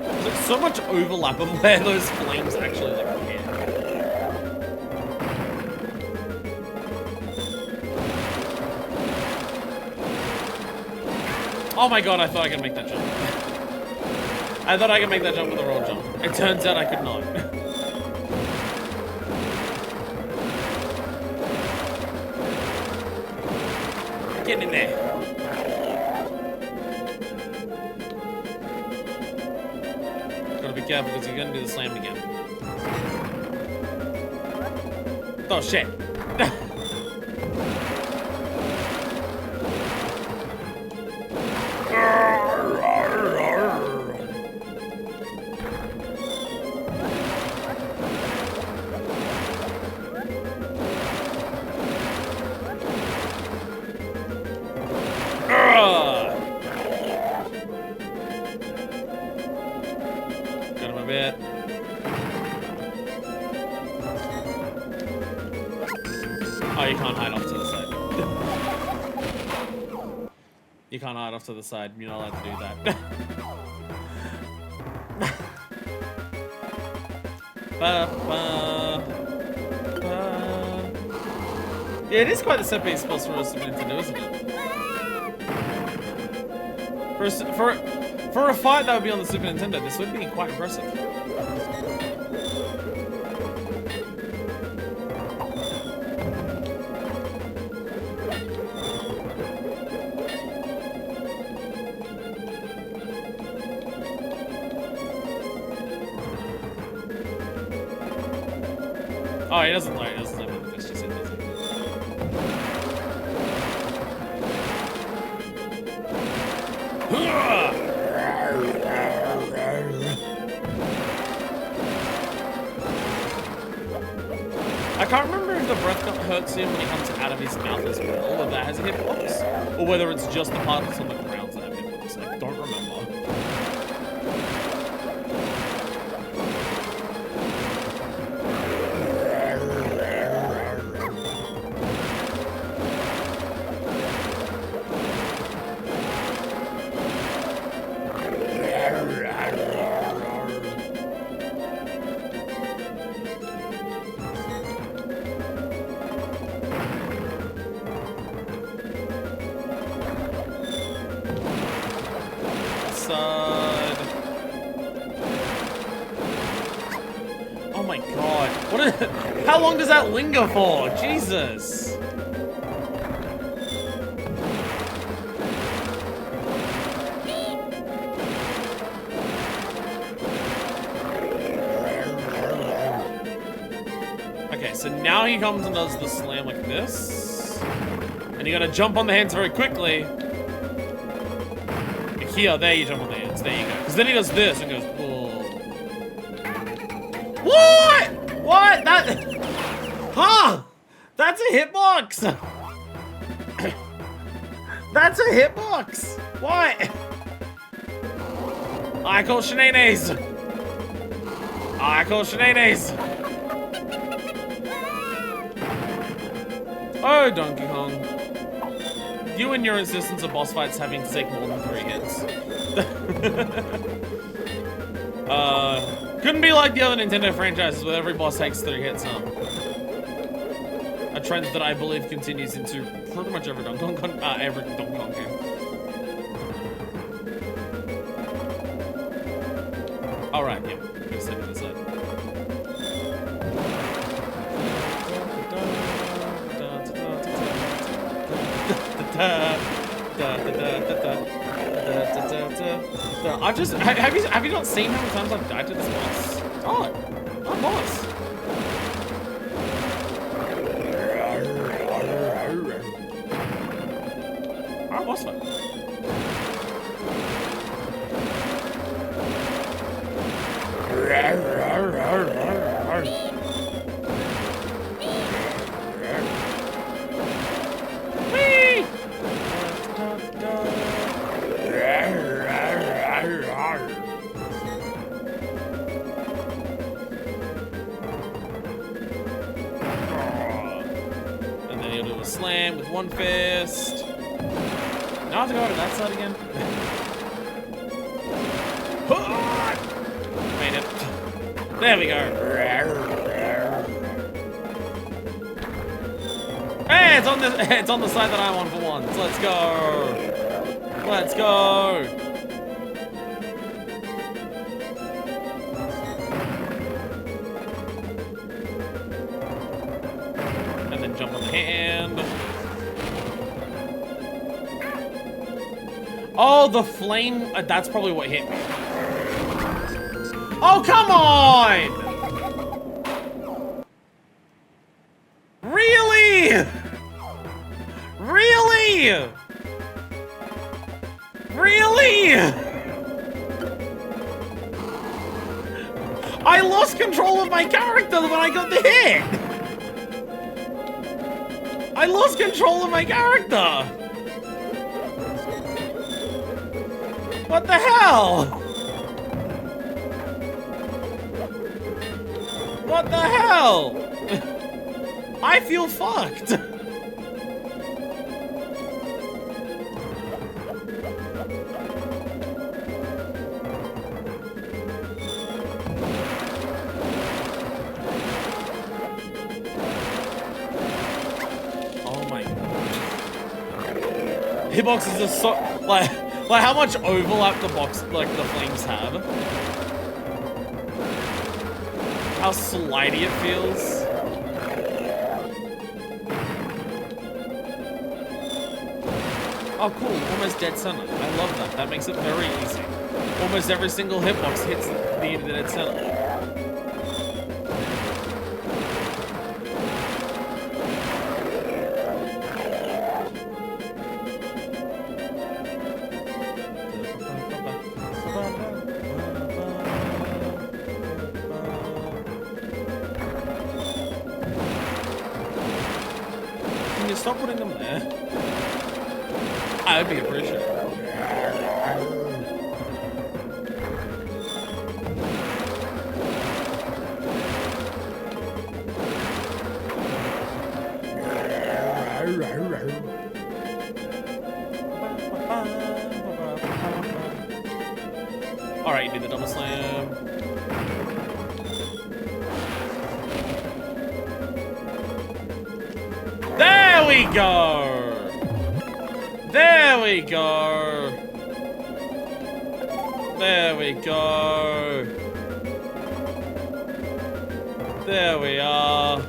There's like so much overlap of where those flames actually like hit. Oh my god, I thought I could make that jump. I thought I could make that jump with a roll jump. It turns out I could not. Get in there. Gotta be careful because you're gonna do the slam again. Oh shit. Got him a bit. Oh, you can't hide off to the side. You can't hide off to the side. You're not allowed to do that. Yeah, it is quite the set piece supposed for a Super Nintendo, isn't it? For a fight that would be on the Super Nintendo, this would be quite impressive. Oh, he doesn't like it. Doesn't have the fish, just it, does he? I can't remember if the breath hurts him when he comes out of his mouth as well, or that has a hitbox, or whether it's just the parts on the ground that have hitbox. I don't remember. Oh my god. How long does that linger for? Jesus. Okay, so now he comes and does the slam like this. And you gotta jump on the hands very quickly. Here, there you jump on the hands. There you go. Because then he does this and goes, whoa. What? What? That... Huh? That's a hitbox. That's a hitbox. What? I call shenanigans. I call shenanigans. Oh, Donkey Kong. You and your insistence of boss fights having to take more than 3 hits. Couldn't be like the other Nintendo franchises where every boss takes 3 hits, huh? A trend that I believe continues into pretty much every Donkey Kong game. Alright, yeah. Go step to the side. I've just have you not seen how many times I've died to this boss? Oh, I'm boss. Alright, boss fight. Whee! And then he'll do a slam with one fist. Now I have to go over that side again. Made it. There we go. Hey, it's on the side that I'm on for once. Let's go. Let's go. And then jump on the hand. Oh, the flame. That's probably what hit me. Oh, come on! Really? Really? Really? I lost control of my character when I got the hit! I lost control of my character! What the hell? What the hell? I feel fucked. Oh my. Hitboxes are so like how much overlap the flames have. How slidey it feels. Oh cool, almost dead center. I love that. That makes it very easy. Almost every single hitbox hits the dead center. Can you stop putting them there? I would be appreciated. Alright, you do the double slam. There we go! There we go. There we go. There we are.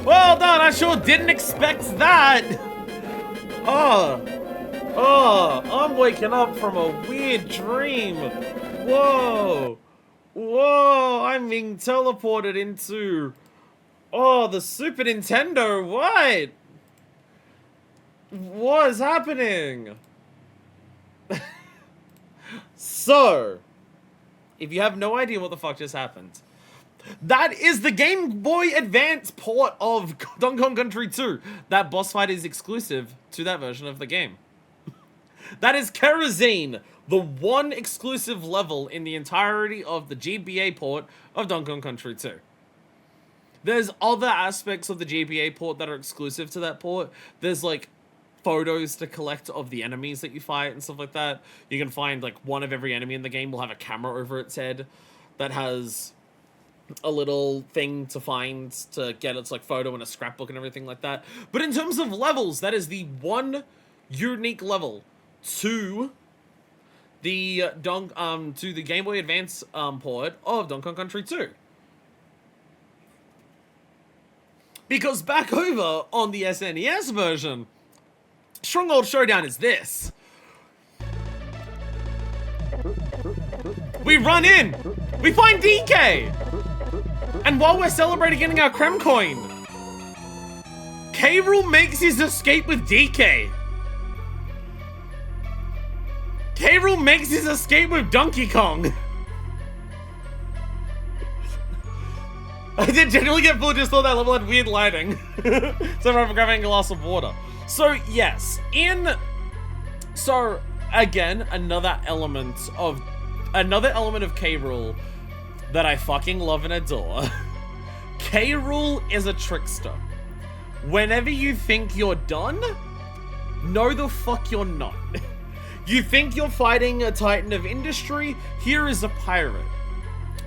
Well done, I sure didn't expect that. Oh, I'm waking up from a weird dream. Whoa. Whoa, I'm being teleported into, the Super Nintendo. What? What is happening? So, if you have no idea what the fuck just happened, that is the Game Boy Advance port of Donkey Kong Country 2. That boss fight is exclusive to that version of the game. That is Kerosene, the one exclusive level in the entirety of the GBA port of Donkey Kong Country 2. There's other aspects of the GBA port that are exclusive to that port. There's like photos to collect of the enemies that you fight and stuff like that. You can find like one of every enemy in the game will have a camera over its head that has a little thing to find to get its like photo and a scrapbook and everything like that. But in terms of levels, that is the one unique level to the Game Boy Advance port of Donkey Kong Country 2. Because back over on the SNES version Stronghold Showdown is this. We run in, we find DK, and while we're celebrating getting our Krem coin, K. Rool makes his escape with DK. K. Rool makes his escape with Donkey Kong. I did generally get full, just thought that level had weird lighting. So I'm grabbing a glass of water. So yes, so again, another element of K. Rool that I fucking love and adore. K. Rool is a trickster. Whenever you think you're done, no the fuck you're not. You think you're fighting a titan of industry, here is a pirate.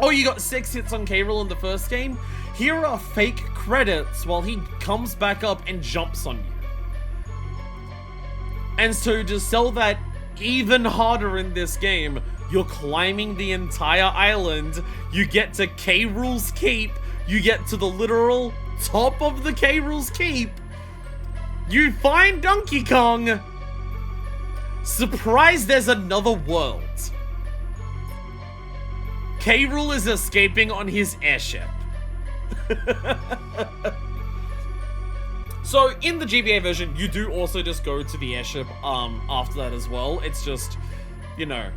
Oh, you got 6 hits on K. Rool in the first game? Here are fake credits while he comes back up and jumps on you. And so to sell that even harder in this game, you're climbing the entire island, you get to K. Rool's Keep, you get to the literal top of the K. Rool's Keep, you find Donkey Kong, surprise, there's another world. K. Rool is escaping on his airship. So in the GBA version, you do also just go to the airship after that as well. It's just, you know,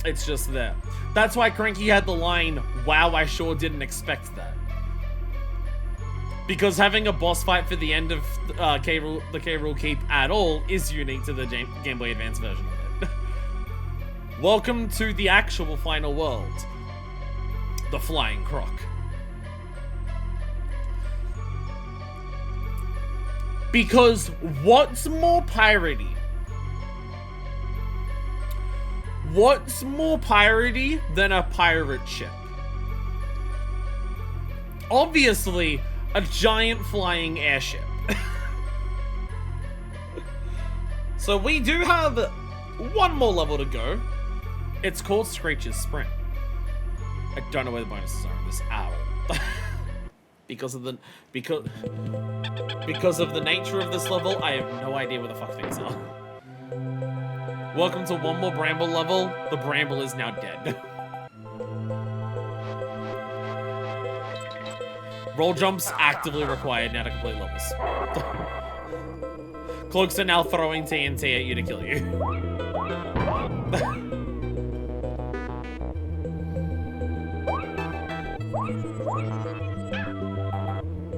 it's just there. That's why Cranky had the line, "Wow, I sure didn't expect that." Because having a boss fight for the end of the K. Rool Keep at all is unique to the Game Boy Advance version of it. Welcome to the actual final world. The Flying Croc. Because what's more piratey? What's more piratey than a pirate ship? Obviously, a giant flying airship. So we do have one more level to go. It's called Screech's Sprint. I don't know where the bonuses are on this at all. because of the nature of this level, I have no idea where the fuck things are. Welcome to one more Bramble level. The Bramble is now dead. Roll jumps actively required now to complete levels. Cloaks are now throwing TNT at you to kill you.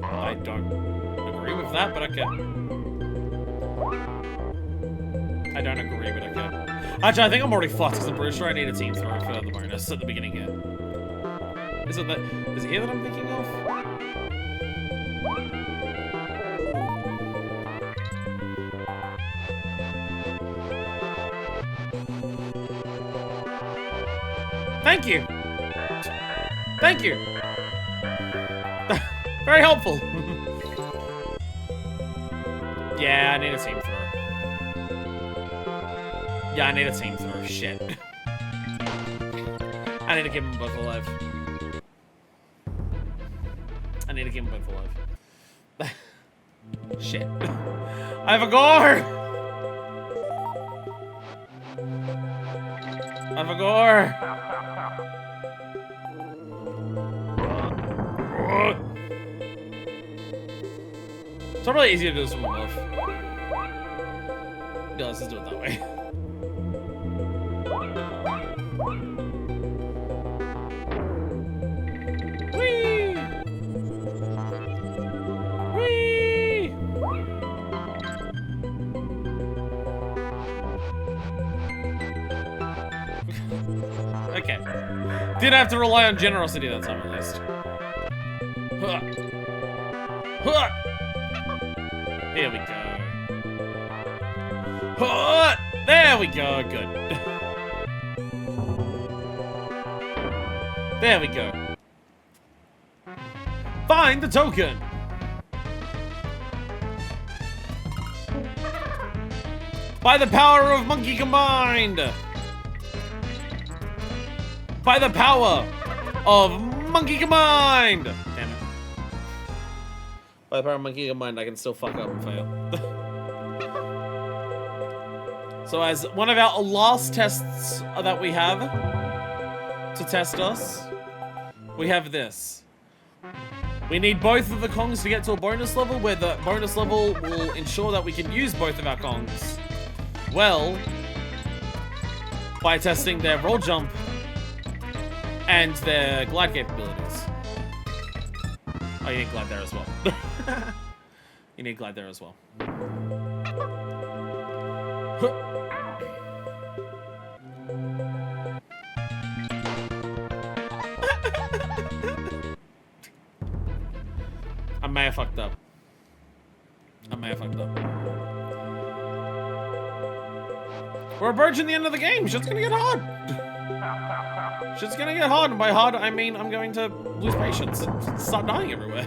I don't agree with that, but okay. I don't agree, but okay. Actually, I think I'm already fucked because I'm pretty sure I need a team throw for the bonus at the beginning here. Is it here that I'm thinking of? Thank you. Thank you. Very helpful. Yeah, I need a team throw. Yeah, I need a team throw. Shit. I need to keep them both alive. I need to keep them both alive. Shit. I have a gore! I have a gore! It's not really easy to do this from above. Yeah, let's just do it that way. Whee! Whee! Okay. Didn't have to rely on generosity that time, at least. Huh. Huh. Here we go. Huh. There we go. Good. There we go. Find the token. By the power of Monkey Combined. By the power of Monkey Combined. Damn it. By the power of Monkey Combined, I can still fuck up and fail. So as one of our last tests that we have to test us, we have this. We need both of the Kongs to get to a bonus level where the bonus level will ensure that we can use both of our Kongs. Well, by testing their roll jump and their glide capabilities. Oh, you need glide there as well. You need glide there as well. I may have fucked up. We're approaching the end of the game. Shit's gonna get hard. And by hard, I mean I'm going to lose patience and start dying everywhere.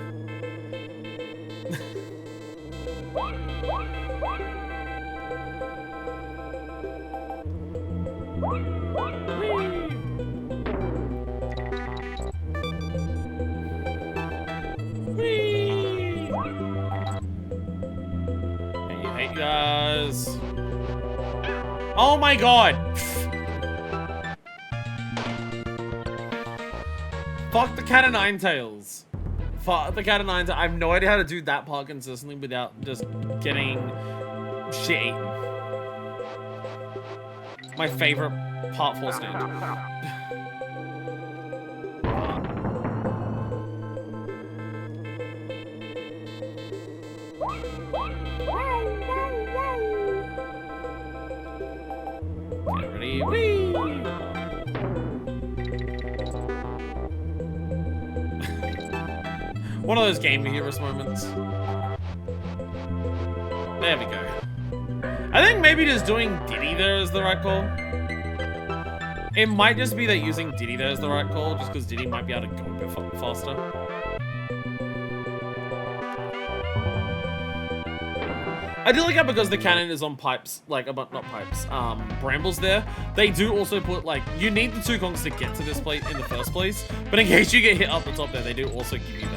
Hey guys. Oh my god! Fuck the cat of nine tails. Fuck the cat of nine tails. I have no idea how to do that part consistently without just getting shit eaten. My favorite part 4 stand. Get ready, whee! One of those Game Heroes moments. There we go. I think maybe just doing Diddy there is the right call. It might just be that using Diddy there is the right call, just because Diddy might be able to go a bit faster. I do like that because the cannon is on pipes, like, not pipes, brambles there. They do also put, like, you need the 2 Kongs to get to this place in the first place, but in case you get hit up the top there, they do also give you that.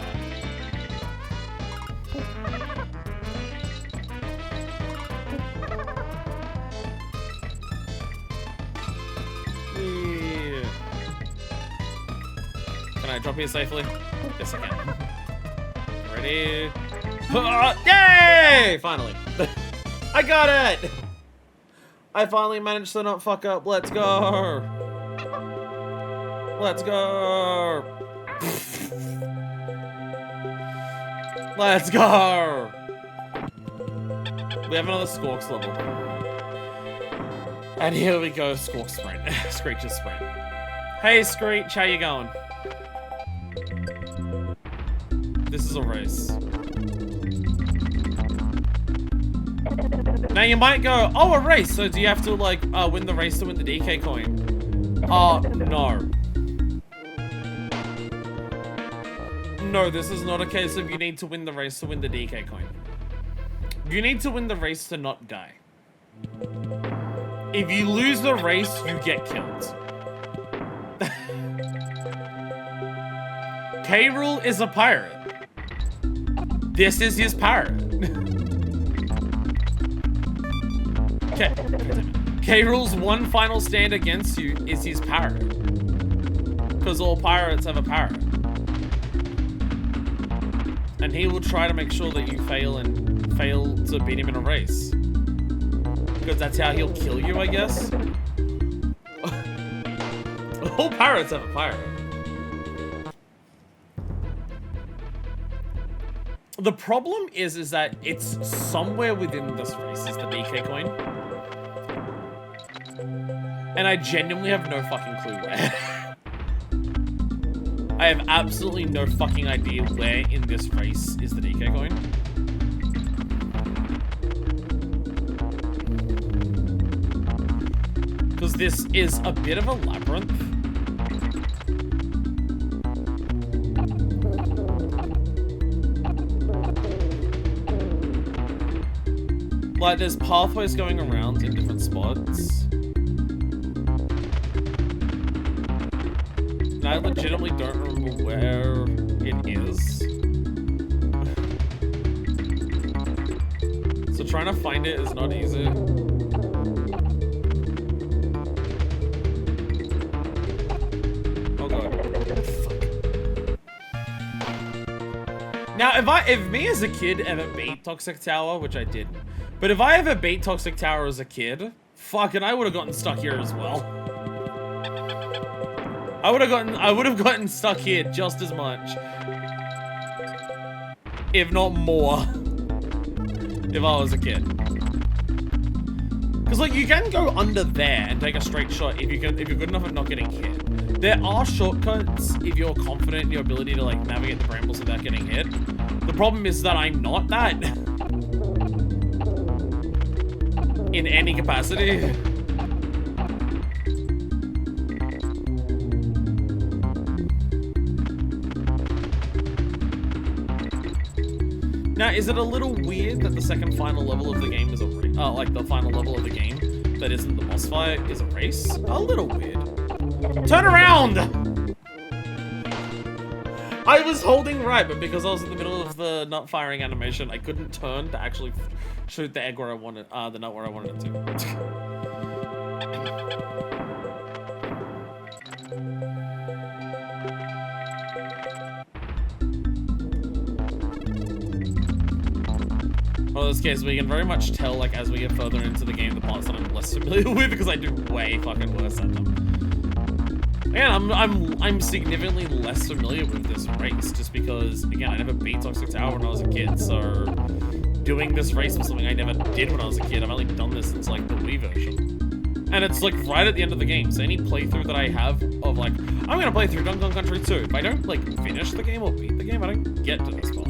Yeah. Can I drop here safely? Yes, I can. Ready? Yay! Finally. I got it! I finally managed to not fuck up. Let's go! Let's go! Let's go! We have another Squawks level. And here we go, Squawk Sprint. Screech's Sprint. Hey Screech, how you going? This is a race. Now you might go, oh, a race, so do you have to, like, win the race to win the DK coin? No. No, this is not a case of you need to win the race to win the DK coin. You need to win the race to not die. If you lose the race, you get killed. K-Rool is a pirate. This is his pirate. K-Rool's one final stand against you is his parrot. Because all pirates have a parrot. And he will try to make sure that you fail to beat him in a race. Because that's how he'll kill you, I guess. All pirates have a pirate. The problem is that it's somewhere within this race is the DK coin. And I genuinely have no fucking clue where. I have absolutely no fucking idea where in this race is the DK coin. Because this is a bit of a labyrinth. Like, there's pathways going around in different spots. And I legitimately don't remember where it is. So trying to find it is not easy. Now, if me as a kid ever beat Toxic Tower, which I didn't, but if I ever beat Toxic Tower as a kid, fucking, I would have gotten stuck here as well. I would have gotten stuck here just as much, if not more, if I was a kid. Because like you can go under there and take a straight shot if you're good enough at not getting hit. There are shortcuts if you're confident in your ability to like navigate the brambles without getting hit. The problem is that I'm not that in any capacity. Now, is it a little weird that the second final level of the game is like the final level of the game that isn't the boss fight is a race? A little weird. Turn around! I was holding right, but because I was in the middle of the nut firing animation, I couldn't turn to actually shoot the egg where I wanted, the nut where I wanted it to. Well, in this case, we can very much tell, like, as we get further into the game, the parts that I'm less familiar with, because I do way fucking worse at them. And I'm significantly less familiar with this race, just because, again, I never beat Toxic Tower when I was a kid, so doing this race was something I never did when I was a kid. I've only done this since, like, the Wii version. And it's, like, right at the end of the game, so any playthrough that I have of, like, I'm gonna play through Donkey Kong Country 2, if I don't, like, finish the game or beat the game, I don't get to this part.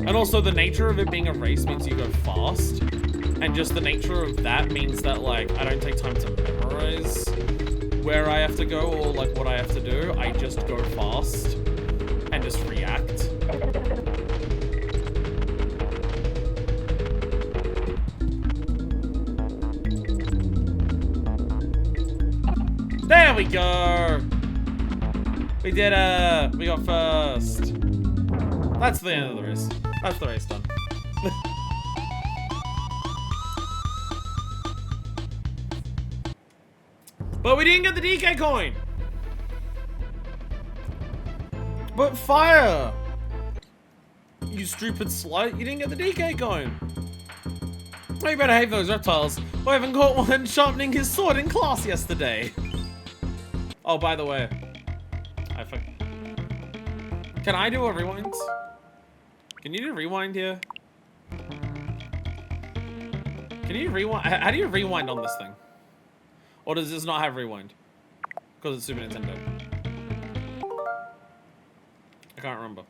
And also, the nature of it being a race means you go fast. And just the nature of that means that, like, I don't take time to memorize where I have to go or, like, what I have to do. I just go fast and just react. There we go! We did it! We got first. That's the end of the race. That's the race done. But we didn't get the DK coin! But fire! You stupid slut, you didn't get the DK coin! Well, you better hate those reptiles. I haven't caught one sharpening his sword in class yesterday. Oh, by the way. Can I do a rewind? Can you do rewind here? Can you rewind? How do you rewind on this thing? Or does this not have rewind? Because it's Super Nintendo. I can't remember.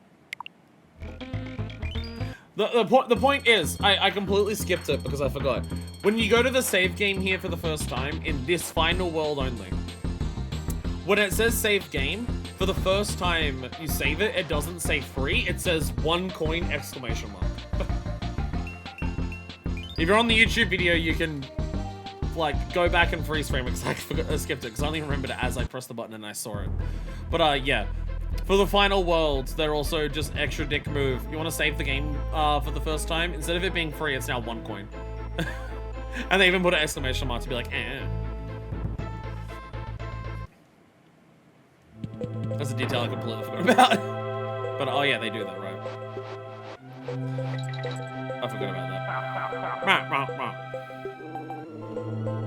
The point is, I completely skipped it because I forgot. When you go to the save game here for the first time, in this final world only, when it says save game, for the first time you save it, it doesn't say free, it says 1 coin exclamation mark. If you're on the YouTube video, you can like go back and freeze frame it, because I skipped it, because I only remembered it as I pressed the button and I saw it. But yeah, for the final world, they're also just extra dick move. You want to save the game for the first time, instead of it being free, it's now 1 coin. And they even put an exclamation mark to be like, eh. That's a detail I completely forgot about. But oh yeah, they do that, right? I forgot about that.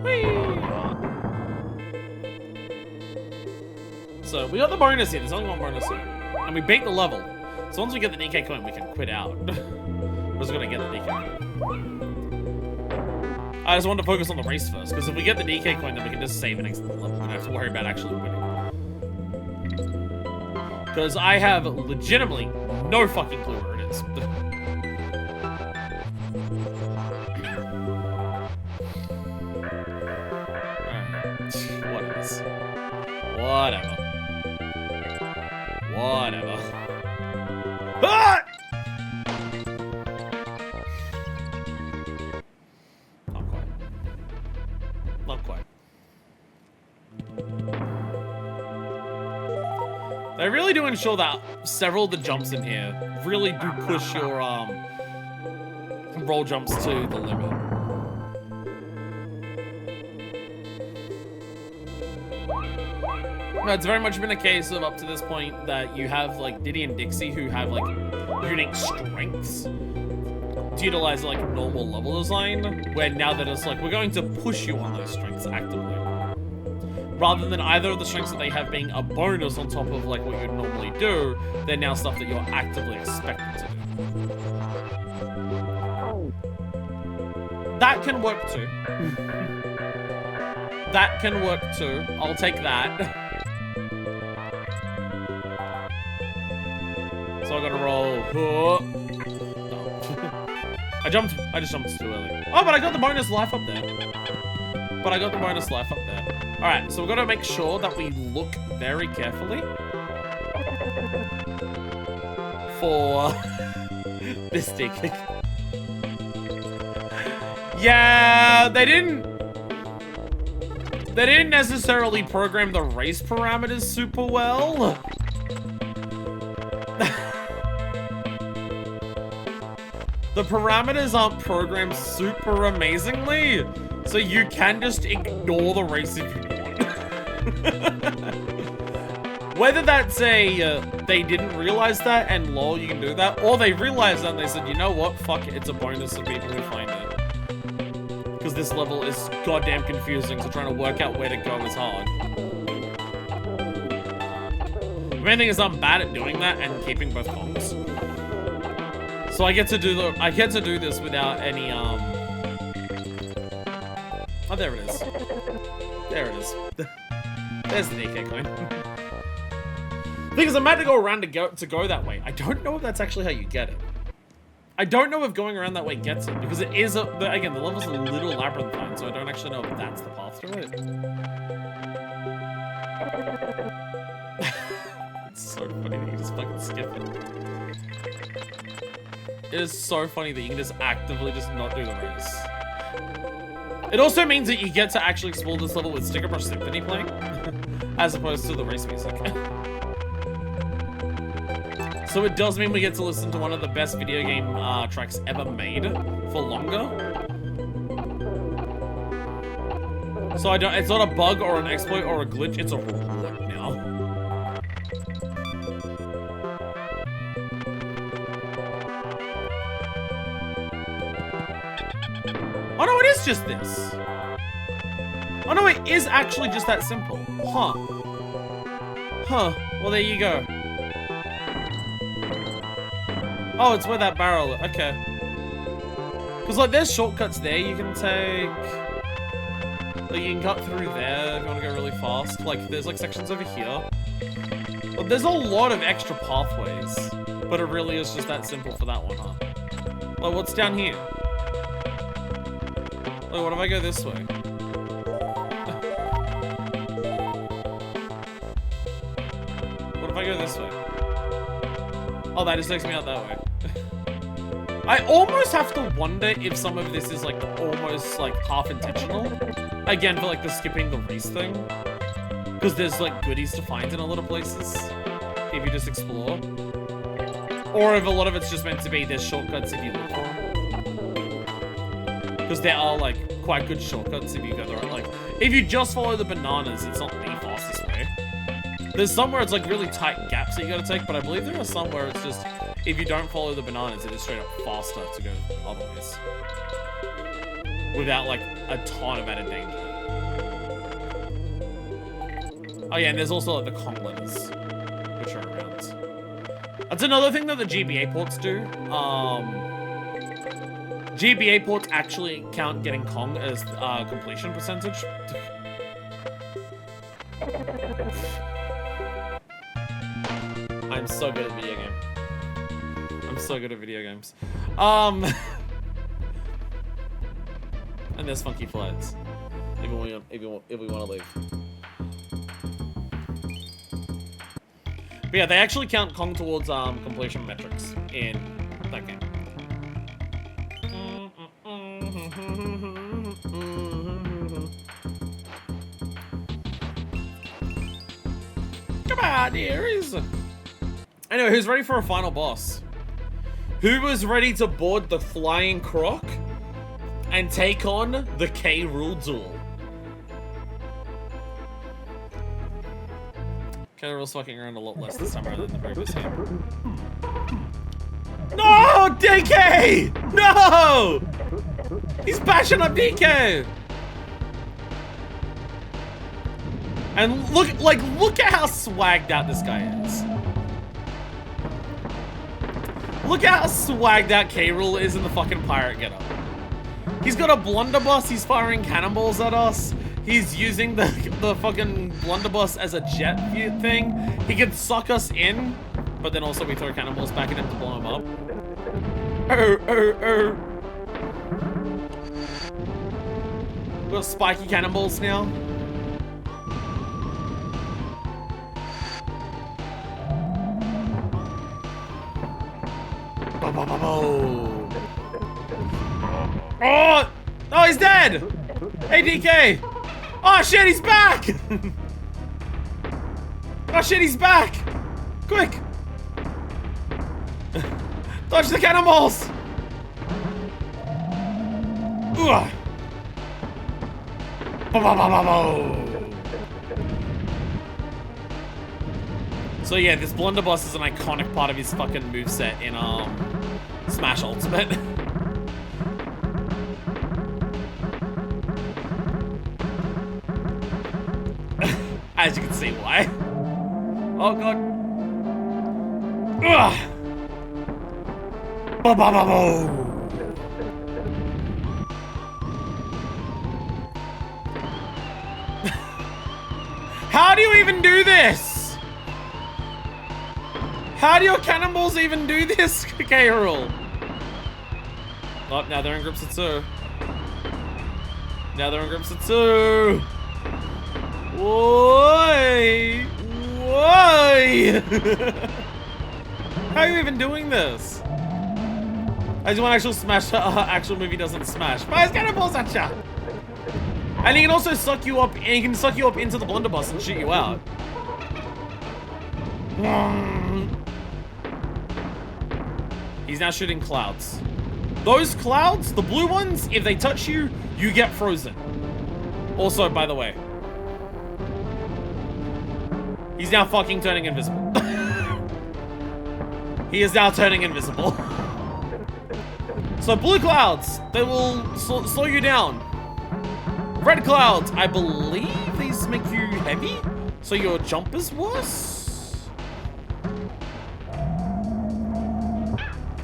Whee! So we got the bonus here. There's only one bonus here, and we beat the level. So once we get the DK coin, we can quit out. We're just gonna get the DK coin. I just wanted to focus on the race first, because if we get the DK coin, then we can just save and exit the level. We don't have to worry about actually winning. Because I have legitimately no fucking clue where it is. Whatever. Whatever. Ah! Not quite. Not quite. They really do ensure that several of the jumps in here really do push your roll jumps to the limit. No, it's very much been a case of up to this point that you have like Diddy and Dixie who have like unique strengths to utilize like normal level design, where now that it's like we're going to push you on those strengths actively, rather than either of the strengths that they have being a bonus on top of like what you'd normally do. They're now stuff that you're actively expected to do. That can work too. That can work too. I'll take that. So I gotta roll. Oh. I just jumped too early. Oh, but I got the bonus life up there. Alright, so we've got to make sure that we look very carefully for this stick. Yeah, they didn't necessarily program the race parameters super well. The parameters aren't programmed super amazingly, so you can just ignore the race if you want. Whether that's a, they didn't realize that and lol, you can do that, or they realized that and they said, you know what, fuck it, it's a bonus for people who find it. Because this level is goddamn confusing, so trying to work out where to go is hard. The main thing is I'm bad at doing that and keeping both Kongs. So I get to do this without any, oh, there it is. There it is. There's the DK coin. Because I'm about to go around to go that way. I don't know if that's actually how you get it. I don't know if going around that way gets it, because it is, again, the level's a little labyrinthine, so I don't actually know if that's the path to it. It's so funny that you just fucking skip it. It is so funny that you can just actively just not do the race. It also means that you get to actually explore this level with Sticker Brush Symphony playing, as opposed to the race music. So it does mean we get to listen to one of the best video game tracks ever made for longer. So it's not a bug or an exploit or a glitch, it's a rule now. Oh no, it is just this. Oh no, it is actually just that simple. Huh. Huh. Well, there you go. Oh, it's where that barrel... Okay. Because, like, there's shortcuts there you can take. Like, you can cut through there if you want to go really fast. Like, there's, like, sections over here. But there's a lot of extra pathways. But it really is just that simple for that one, huh? Like, what's down here? Like, what if I go this way? What if I go this way? Oh, that just takes me out that way. I almost have to wonder if some of this is, like, almost, like, half intentional. Again, for, like, the skipping the race thing. Because there's, like, goodies to find in a lot of places. If you just explore. Or if a lot of it's just meant to be there's shortcuts if you look for them. Because there are, like, quite good shortcuts if you go the right, like, if you just follow the bananas, it's not the fastest way. There's some where it's, like, really tight gaps that you gotta take, but I believe there are some where it's just, if you don't follow the bananas, it is straight up faster to go other ways. Without, like, a ton of added danger. Oh yeah, and there's also, like, the Kong letters, which are around. That's another thing that the GBA ports do. GBA ports actually count getting Kong as completion percentage. I'm so good at video game. I'm so good at video games. And there's funky flights. If we want to leave. But yeah, they actually count Kong towards completion metrics in that game. Come on, here is. Anyway, who's ready for a final boss? Who was ready to board the Flying Croc and take on the K. Rool duel? K-Rool's fucking around a lot less this time rather than the previous game. No! DK! No! He's bashing up DK! And look at how swagged out this guy is. Look at how swagged out K-Rool is in the fucking pirate getup. He's got a blunderbuss, he's firing cannonballs at us. He's using the fucking blunderbuss as a jet thing. He can suck us in, but then also we throw cannonballs back at him to blow him up. We've got spiky cannonballs now. Oh! Oh, he's dead! Hey, DK! Oh shit, he's back! Oh shit, he's back! Quick! Dodge the cannonballs! Ugh. So yeah, this blunderbuss is an iconic part of his fucking moveset in Smash Ultimate. As you can see why. Oh god. Ugh. How do you even do this? How do your cannonballs even do this, K-Rool? Oh, now they're in groups of two. Now they're in groups of two. Why? Why? How are you even doing this? As one actual Smash, actual movie doesn't smash. Fires cannonballs at ya! And he can also suck you up, and he can suck you up into the blunderbuss and shoot you out. He's now shooting clouds. Those clouds, the blue ones, if they touch you, you get frozen. Also, by the way, he's now fucking turning invisible. He is now turning invisible. So blue clouds, they will slow you down. Red clouds, I believe these make you heavy, so your jump is worse.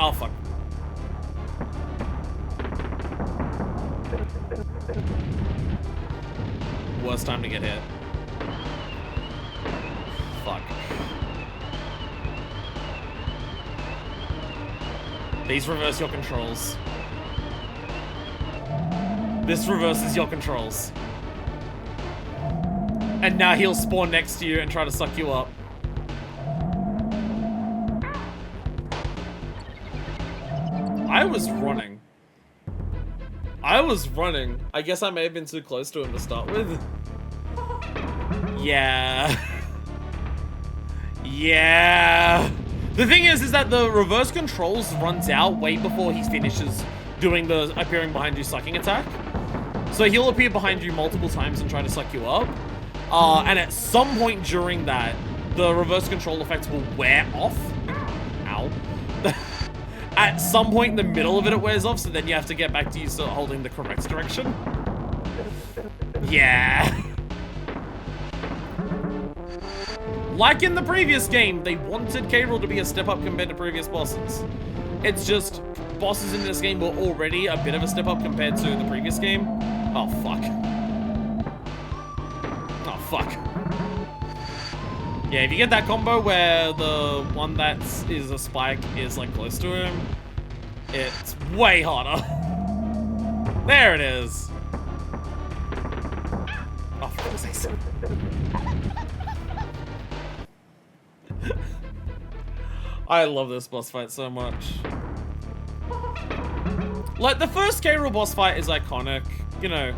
Oh fuck. Worst time to get hit. Fuck. These reverse your controls. This reverses your controls. And now he'll spawn next to you and try to suck you up. I was running. I guess I may have been too close to him to start with. Yeah. Yeah. The thing is that the reverse controls runs out way before he finishes doing the appearing behind you sucking attack. So he'll appear behind you multiple times and try to suck you up. And at some point during that, the reverse control effects will wear off. Ow. At some point in the middle of it, it wears off, so then you have to get back to you still holding the correct direction. Yeah. Like in the previous game, they wanted K-Rool to be a step up compared to previous bosses. It's just, bosses in this game were already a bit of a step up compared to the previous game. Oh, fuck. Oh, fuck. Yeah, if you get that combo where the one that is a spike is, like, close to him, it's way harder. There it is. Oh, for fuck's sake. I love this boss fight so much. Like, the first K-Rool boss fight is iconic. You know,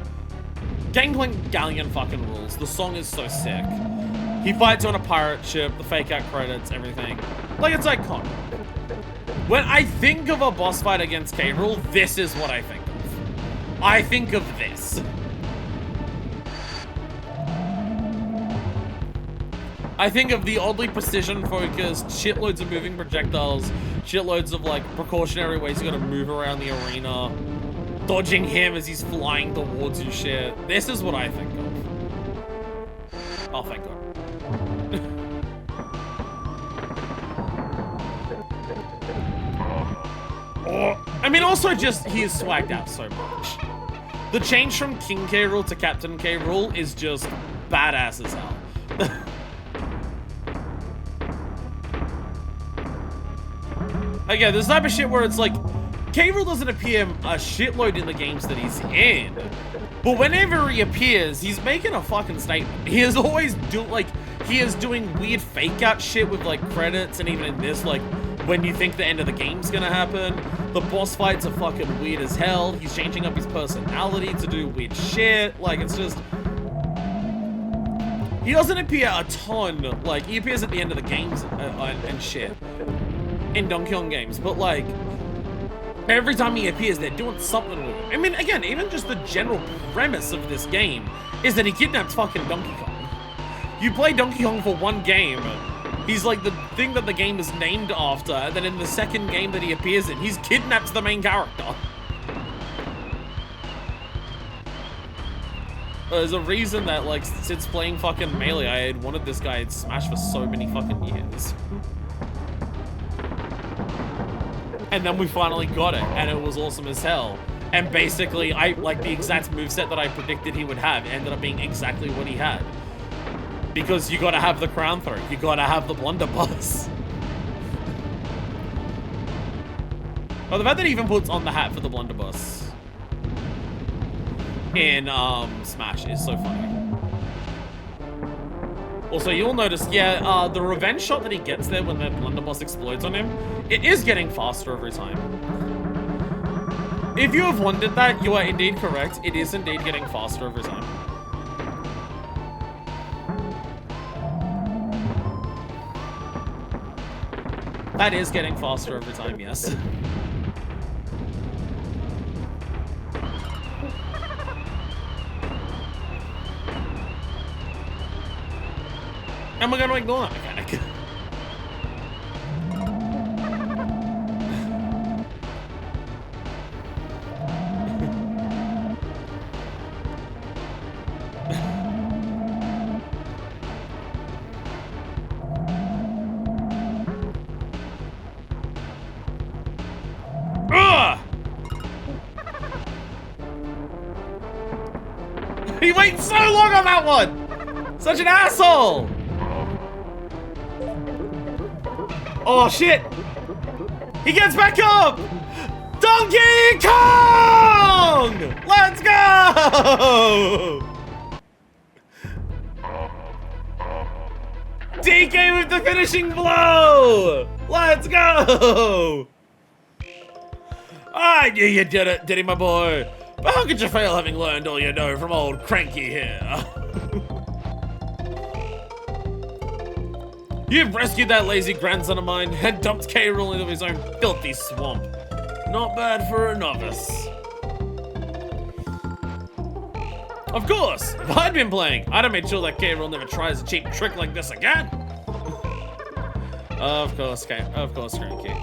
Gangplank Galleon fucking rules. The song is so sick. He fights on a pirate ship, the fake out credits, everything. Like, it's iconic. When I think of a boss fight against K-Rool, this is what I think of. I think of this. I think of the oddly precision-focused, shitloads of moving projectiles, shitloads of, like, precautionary ways you gotta move around the arena, dodging him as he's flying towards you shit. This is what I think of. Oh, thank God. I mean, also just, he is swagged out so much. The change from King K. Rool to Captain K. Rool is just badass as hell. Again, this type of shit where it's like, K. Rool doesn't appear a shitload in the games that he's in, but whenever he appears, he's making a fucking statement. He is always he is doing weird fake out shit with like credits, and even in this, like, when you think the end of the game's gonna happen, the boss fights are fucking weird as hell. He's changing up his personality to do weird shit. Like, it's just, he doesn't appear a ton. Like, he appears at the end of the games and shit in Donkey Kong games, but like, every time he appears, they're doing something with him. I mean, again, even just the general premise of this game is that he kidnaps fucking Donkey Kong. You play Donkey Kong for one game, he's like the thing that the game is named after, and then in the second game that he appears in, he's kidnaps the main character. There's a reason that, like, since playing fucking Melee, I had wanted this guy in Smash for so many fucking years. And then we finally got it, and it was awesome as hell. And basically, like, the exact moveset that I predicted he would have ended up being exactly what he had. Because you gotta have the crown throw, you gotta have the blunderbuss. Oh, the fact that he even puts on the hat for the blunderbuss in Smash is so funny. Also, you'll notice, yeah, the revenge shot that he gets there when the blunderbuss explodes on him, it is getting faster every time. If you have wondered that, you are indeed correct. It is indeed getting faster every time. That is getting faster every time, yes. And we're gonna ignore that mechanic. He waits so long on that one! Such an asshole! Oh shit! He gets back up! Donkey Kong! Let's go! DK with the finishing blow! Let's go! I knew you did it, Diddy, my boy. But how could you fail having learned all you know from old Cranky here? You've rescued that lazy grandson of mine and dumped K. Rool into his own filthy swamp. Not bad for a novice. Of course, if I'd been playing, I'd have made sure that K. Rool never tries a cheap trick like this again. Of course, Cranky.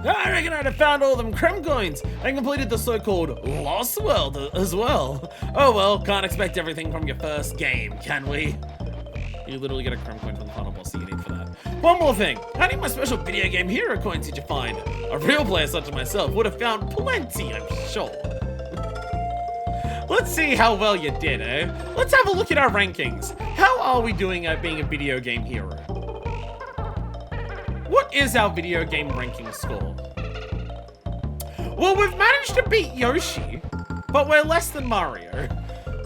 I reckon I'd have found all them Krem coins and completed the so-called Lost World as well. Oh well, can't expect everything from your first game, can we? You literally get a Krem coin from the final boss that you need for that. One more thing, how many of my special video game hero coins did you find? A real player such as myself would have found plenty, I'm sure. Let's see how well you did, eh? Let's have a look at our rankings. How are we doing at being a video game hero? What is our video game ranking score? Well, we've managed to beat Yoshi, but we're less than Mario.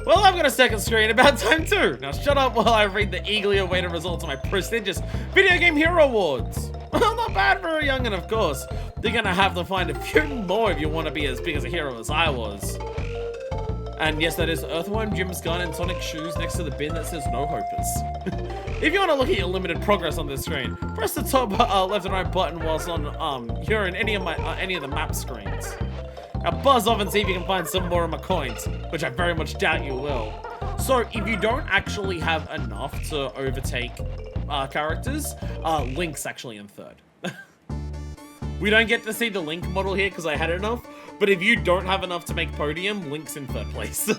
Well, I've got a second screen, about time too. Now shut up while I read the eagerly awaited results of my prestigious Video Game Hero Awards. Well, not bad for a youngin', of course. You're gonna have to find a few more if you want to be as big as a hero as I was. And yes, that is Earthworm Jim's gun and Sonic shoes next to the bin that says no hopers. If you want to look at your limited progress on this screen, press the top left and right button whilst on you're in any of the map screens. Now buzz off and see if you can find some more of my coins, which I very much doubt you will. So if you don't actually have enough to overtake characters, Link's actually in third. We don't get to see the Link model here because I had enough, but if you don't have enough to make podium, Link's in third place.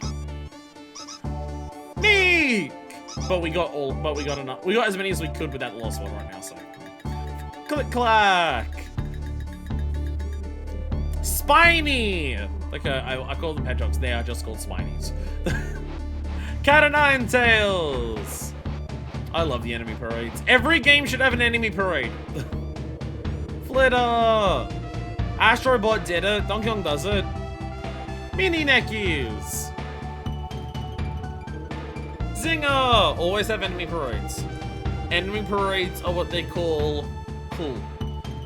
Meek! But we got enough. We got as many as we could with that last one right now, so. Click clack! Spiny! Like, I call them hedgehogs, they are just called Spinies. Cat o' Nine Tails! I love the enemy parades. Every game should have an enemy parade. Flitter! Astrobot did it, Donkey Kong does it. Mini Neckies! Zinger! Always have enemy parades. Enemy parades are what they call cool.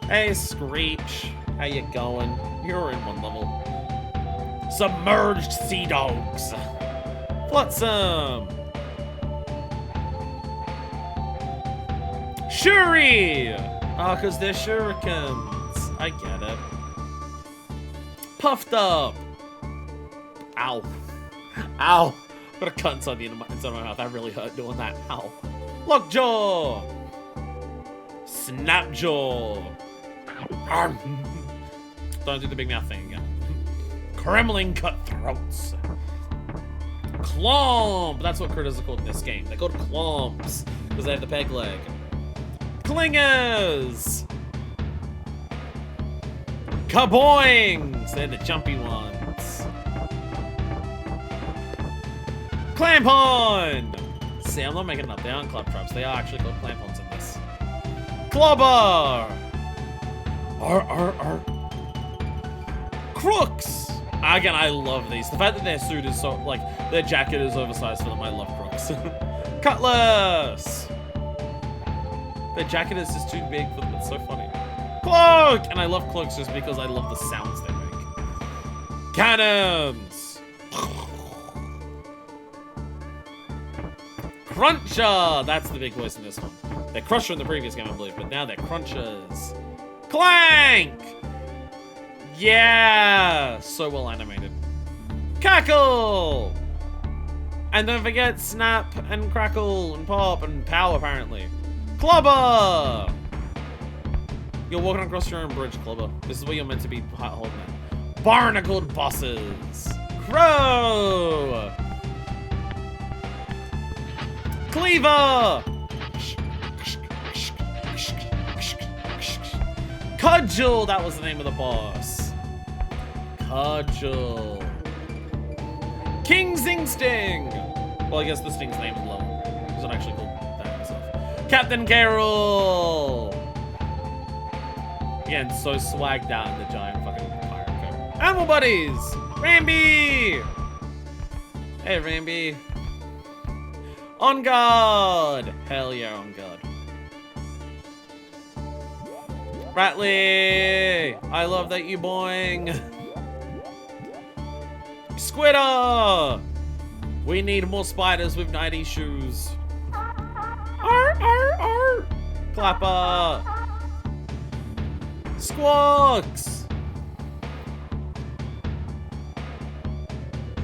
Hey Screech, how you going? You're in one level. Submerged Sea Dogs! Flotsam! Shuri! Ah, cause they're shurikens. I get it. Puffed up! Ow. Ow! Got a cut inside my mouth. That really hurt doing that. Ow. Lockjaw! Snapjaw! Arm. Don't do the big mouth thing again. Kremling cutthroats. Clomp! That's what critters are called in this game. They're called clomps because they have the peg leg. Clingers! Kaboings! They're the jumpy ones. Clampon! See, I'm not making it up. They aren't club traps. They are actually called clampons in this. Clobber! Crooks! Again, I love these. The fact that their suit is so, like, their jacket is oversized for them. I love Crooks. Cutlass! Their jacket is just too big for them. It's so funny. Cloak! And I love cloaks just because I love the sounds they make. Cannons! Cruncher! That's the big voice in this one. They're Crusher in the previous game, I believe, but now they're Crunchers. Clank! Yeah! So well animated. Cackle! And don't forget Snap and Crackle and Pop and Pow, apparently. Clobber! You're walking across your own bridge, Clobber. This is where you're meant to be holding it. Barnacled bosses. Crow! Cleaver! Cudgel! That was the name of the boss. Cudgel. King Zing Sting! Well, I guess the Sting's name is level. It's not actually called that himself. Captain Carol! Again, so swagged out in the giant fucking pirate coat. Animal Buddies! Rambi! Hey, Rambi. On guard! Hell yeah, on guard. Rattly! I love that you boing! Squitter! We need more spiders with nighty shoes. Arr, arr, arr! Clapper! Squawks!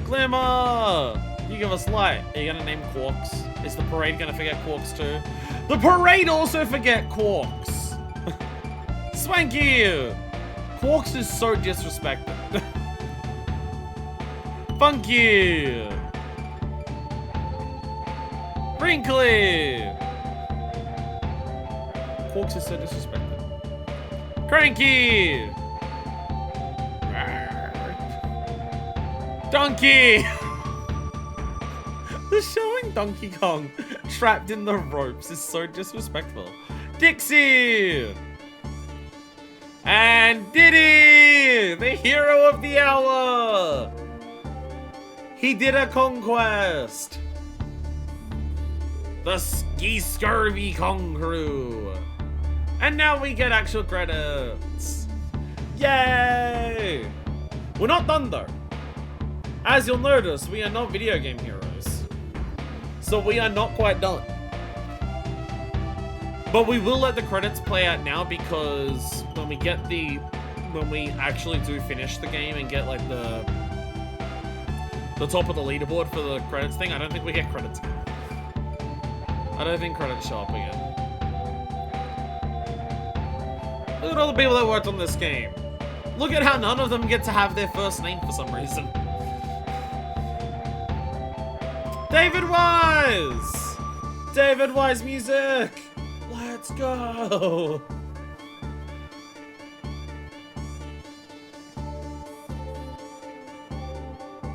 Glimmer! You give us light. Are you gonna name Quarks? Is the parade gonna forget Quarks too? The parade also forget Quarks! Swanky! Quarks is so disrespected. Funky! Wrinkly! Quarks is so disrespected. Cranky! Donkey! The showing Donkey Kong trapped in the ropes is so disrespectful. Dixie! And Diddy! The hero of the hour! He did a conquest! The Ski Scurvy Kong Crew! And now we get actual credits! Yay! We're not done though. As you'll notice, we are not video game heroes. So we are not quite done. But we will let the credits play out now because when we actually do finish the game and get like the the top of the leaderboard for the credits thing. I don't think we get credits. I don't think credits show up again. Look at all the people that worked on this game. Look at how none of them get to have their first name for some reason. David Wise! David Wise music! Let's go!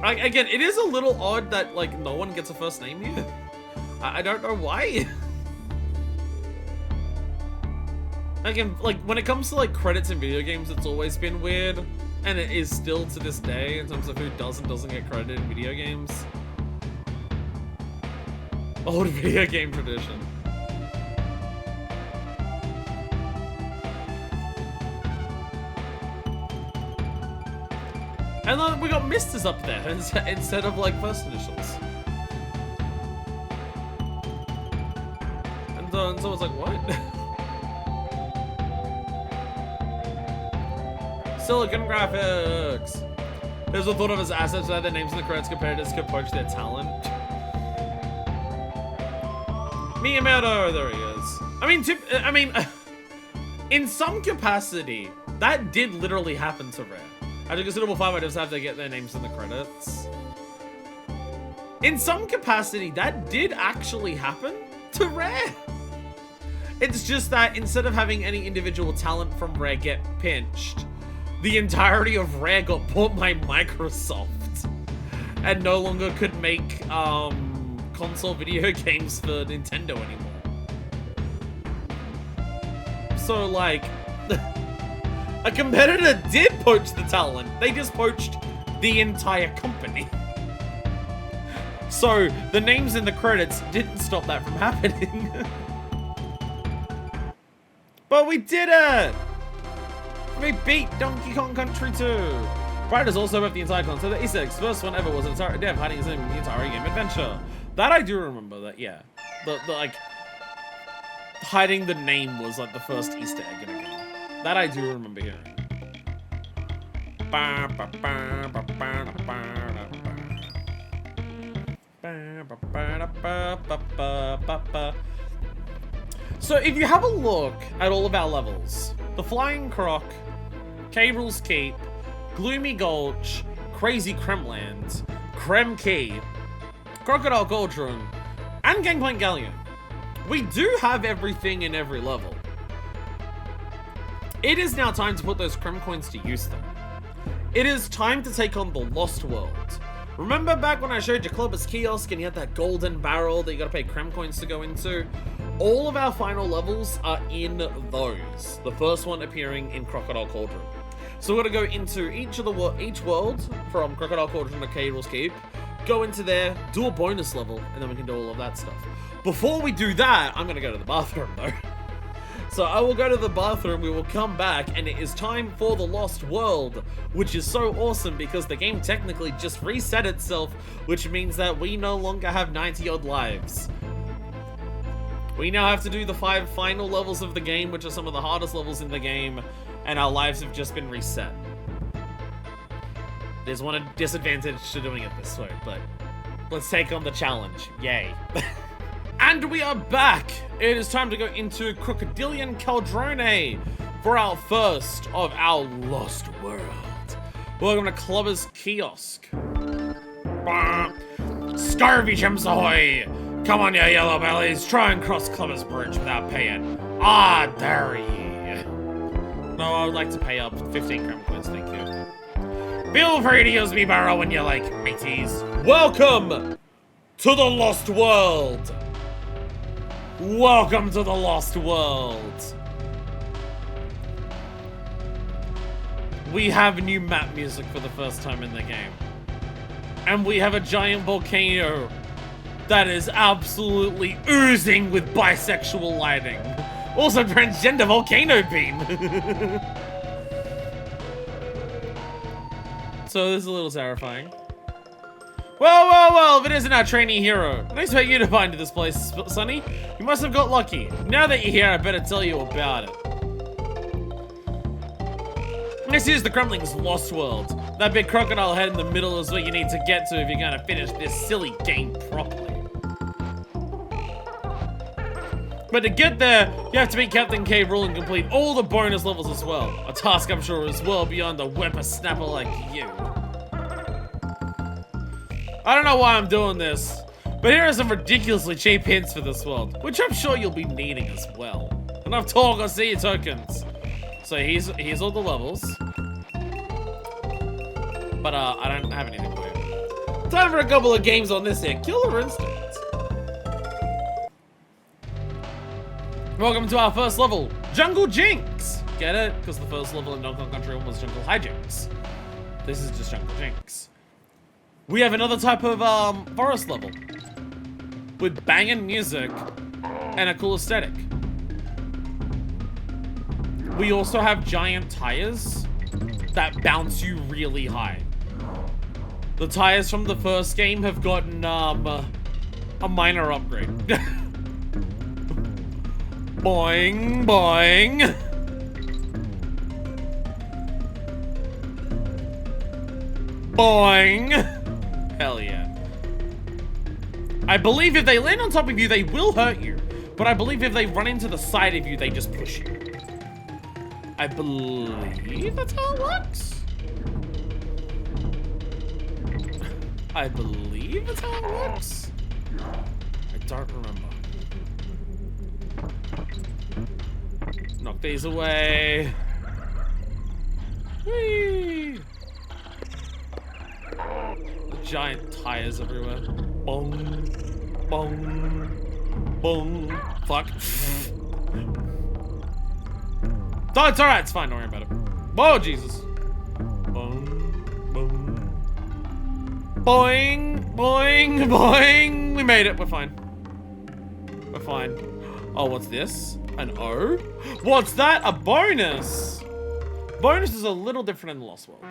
Again, it is a little odd that, like, no one gets a first name here. I don't know why. Again, like, when it comes to, like, credits in video games, it's always been weird. And it is still to this day, in terms of who does and doesn't get credited in video games. Old video game tradition. And then we got Misters up there instead of, like, first initials. And so I was like, what? Silicon Graphics! There's a thought of as assets that their names in the credits competitors could poach their talent. Miyamoto, there he is. I mean, in some capacity, that did literally happen to Rare. After considerable five items have to get their names in the credits. In some capacity, that did actually happen to Rare. It's just that instead of having any individual talent from Rare get pinched, the entirety of Rare got bought by Microsoft and no longer could make console video games for Nintendo anymore. So, like, a competitor did poach the talent. They just poached the entire company. So, the names in the credits didn't stop that from happening. But we did it! We beat Donkey Kong Country 2! Pride has also left the entire console. The Easter eggs. First one ever was an entire dev hiding his name in the entire game adventure. That I do remember that, yeah. The like, hiding the name was like the first Easter egg in a game. That I do remember hearing. So if you have a look at all of our levels, the Flying Croc, Cable's Keep, Gloomy Gulch, Crazy Kremland, Krem Key, Crocodile Cauldron, and Gangplank Galleon, we do have everything in every level. It is now time to put those Krem coins to use though. It is time to take on the Lost World. Remember back when I showed you Clubber's Kiosk and you had that golden barrel that you gotta pay Krem coins to go into? All of our final levels are in those. The first one appearing in Crocodile Cauldron. So we're gonna go into each world from Crocodile Cauldron to Cable's Keep, go into there, do a bonus level, and then we can do all of that stuff. Before we do that, I'm gonna go to the bathroom though. So I will go to the bathroom, we will come back, and it is time for the Lost World, which is so awesome because the game technically just reset itself, which means that we no longer have 90 odd lives. We now have to do the 5 final levels of the game, which are some of the hardest levels in the game, and our lives have just been reset. There's one disadvantage to doing it this way, but let's take on the challenge. Yay. And we are back! It is time to go into Crocodilian Caldrone for our first of our Lost World. Welcome to Clubber's Kiosk. Scurvy chimps ahoy! Come on, you yellow bellies, try and cross Clubber's Bridge without paying. Ah, dare ye. No, I would like to pay up 15 Krem coins, thank you. Feel free to use me barrow when you like, mateys. Welcome to the Lost World! Welcome to the Lost World! We have new map music for the first time in the game. And we have a giant volcano that is absolutely oozing with bisexual lighting. Also transgender volcano beam. So this is a little terrifying. Well, if it isn't our trainee hero. Nice for you to find this place, Sonny. You must have got lucky. Now that you're here, I better tell you about it. This is the Kremling's Lost World. That big crocodile head in the middle is what you need to get to if you're gonna finish this silly game properly. But to get there, you have to beat Captain K. Rool and complete all the bonus levels as well. A task I'm sure is well beyond a whippersnapper like you. I don't know why I'm doing this, but here are some ridiculously cheap hints for this world, which I'm sure you'll be needing as well. Enough talk, I see your tokens. So here's all the levels. But I don't have anything for you. Time for a couple of games on this here. Killer Instinct. Welcome to our first level, Jungle Jinx. Get it? Because the first level in Donkey Kong Country 1 was Jungle Hijinks. This is just Jungle Jinx. We have another type of forest level with banging music and a cool aesthetic. We also have giant tires that bounce you really high. The tires from the first game have gotten a minor upgrade. Boing, boing. Boing. Hell yeah. I believe if they land on top of you, they will hurt you. But I believe if they run into the side of you, they just push you. I believe that's how it works. I believe that's how it works. I don't remember. Knock these away. Whee! Giant tires everywhere. Bong, bong, bong. Fuck. Oh, it's alright, it's fine, don't worry about it. Oh, Jesus. Bong, bong. Boing, boing, boing. We made it, we're fine. We're fine. Oh, what's this? An O? What's that? A bonus! Bonus is a little different in the Lost World.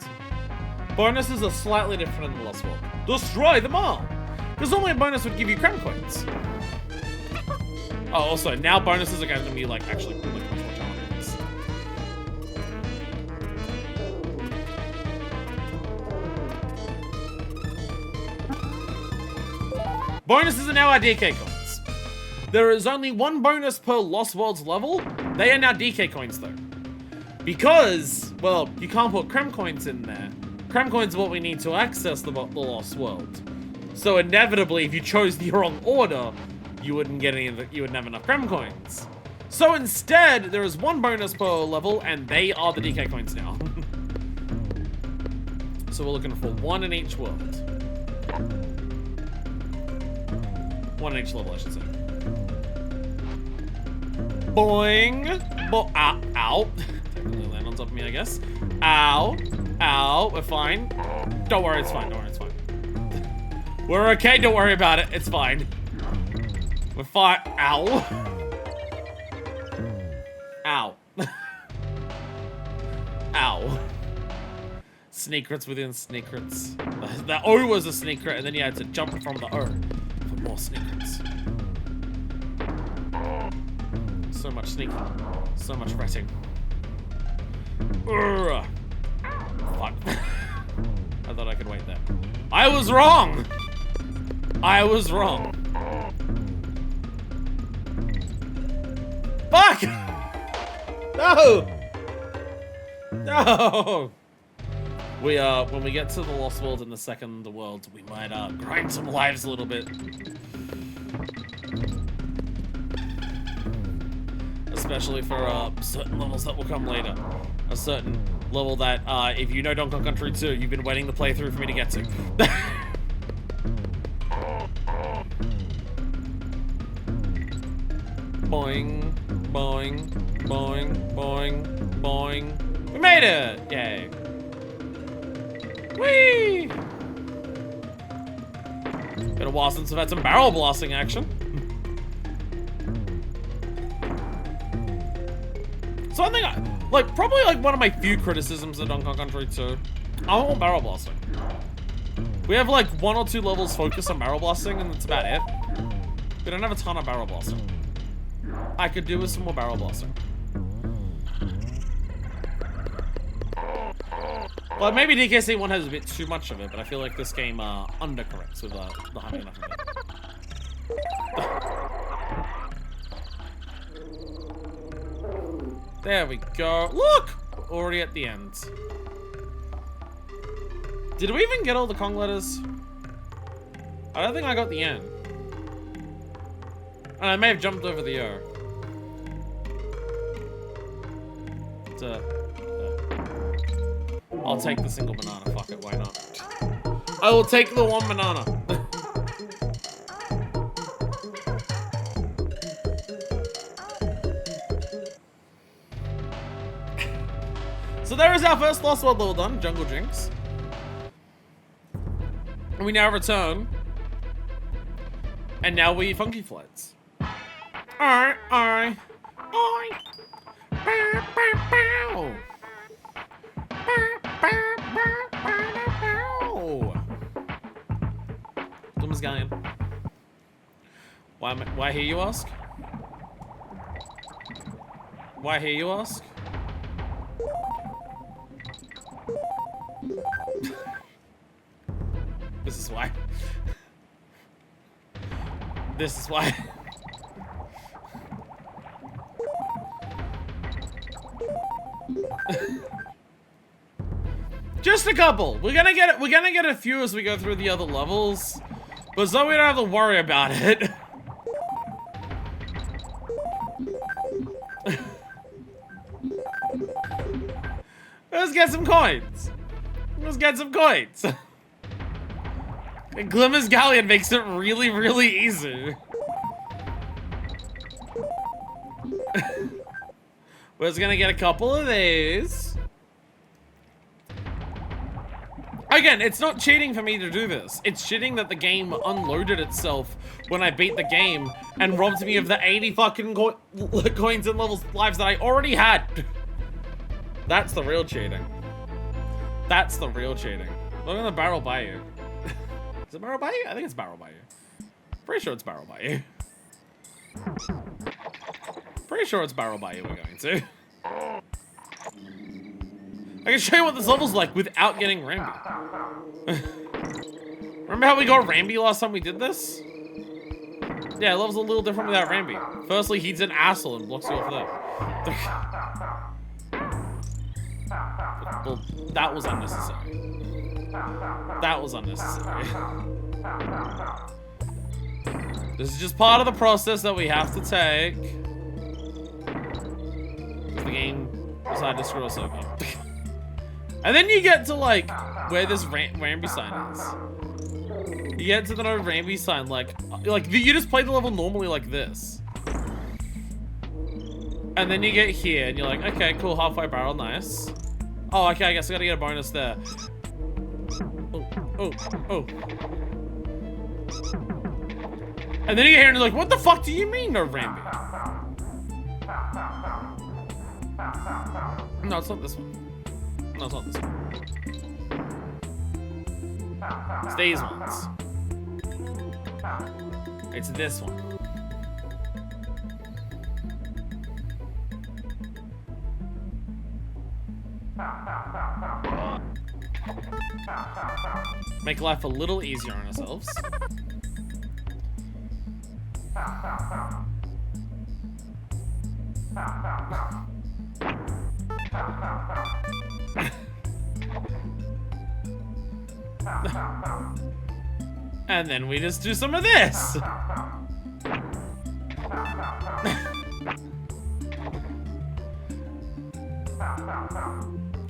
Bonuses are slightly different in the Lost World. Destroy them all! Because normally a bonus would give you creme coins. Oh, also, now bonuses are going to be like actually like, much more challenges. Bonuses are now our DK coins. There is only one bonus per Lost Worlds level. They are now DK coins though. Because, well, you can't put creme coins in there. Creme coins are what we need to access the Lost World. So inevitably, if you chose the wrong order, you wouldn't get any of the, you wouldn't have enough creme coins. So instead, there is one bonus per level, and they are the DK coins now. So we're looking for one in each world. One in each level, I should say. Boing! Ow! Ow! Technically land on top of me, I guess. Ow! Ow! We're fine. Don't worry, it's fine. Don't worry, it's fine. We're okay. Don't worry about it. It's fine. We're fine. Ow! Ow! Ow! Secrets within secrets. The O was a secret, and then you had to jump from the O for more secrets. So much sneaking. So much ratting. Urgh. Fuck. I thought I could wait there. I was wrong! I was wrong. Fuck! No! No! When we get to the Lost World in the second world, we might grind some lives a little bit. Especially for certain levels that will come later. A certain level that, if you know Donkey Kong Country 2, you've been waiting to play through for me to get to. Boing, boing, boing, boing, boing. We made it! Yay. Whee! Been a while since I've had some barrel blasting action. So I think, probably one of my few criticisms of Donkey Kong Country 2, I want barrel blasting. We have like 1 or 2 levels focused on barrel blasting, and that's about it. We don't have a ton of barrel blasting. I could do with some more barrel blasting. Well, maybe DKC 1 has a bit too much of it, but I feel like this game undercorrects with not having enough of it. There we go. Look! We're already at the end. Did we even get all the Kong letters? I don't think I got the N. And I may have jumped over the O. I'll take the single banana. Fuck it, why not? I will take the one banana. So there is our first Lost World level done, Jungle Jinx. And we now return. And now we Funky Flights. Alright, alright. Alright. Bow, bow, bow. Thomas Gallion. Why here, you ask? Why here, you ask? This is why. This is why. Just a couple. We're gonna get a few as we go through the other levels, but so we don't have to worry about it. Let's get some coins. Let's get some coins. And Glimmer's Galleon makes it really, really easy. We're just gonna get a couple of these. Again, it's not cheating for me to do this. It's cheating that the game unloaded itself when I beat the game and robbed me of the 80 fucking coins and levels lives that I already had. That's the real cheating. That's the real cheating. Look at the Barrel Bayou. Is it Barrel Bayou? I think it's Barrel Bayou. Pretty sure it's Barrel Bayou. Pretty sure it's Barrel Bayou we're going to. I can show you what this level's like without getting Rambi. Remember how we got Rambi last time we did this? Yeah, the level's a little different without Rambi. Firstly, he's an asshole and blocks you off there. Well, that was unnecessary. That was unnecessary. This is just part of the process that we have to take. The game decided to screw us over. And then you get to, like, where this Rambi sign is. You get to the no Rambi sign, like, you just play the level normally like this. And then you get here, and you're like, okay, cool, halfway barrel, nice. Oh, okay, I guess I gotta get a bonus there. Oh. And then you get here, and you're like, what the fuck do you mean, no Rambi? No, it's not this one. No, it's not this one. It's these ones. It's this one. Make life a little easier on ourselves. And then we just do some of this.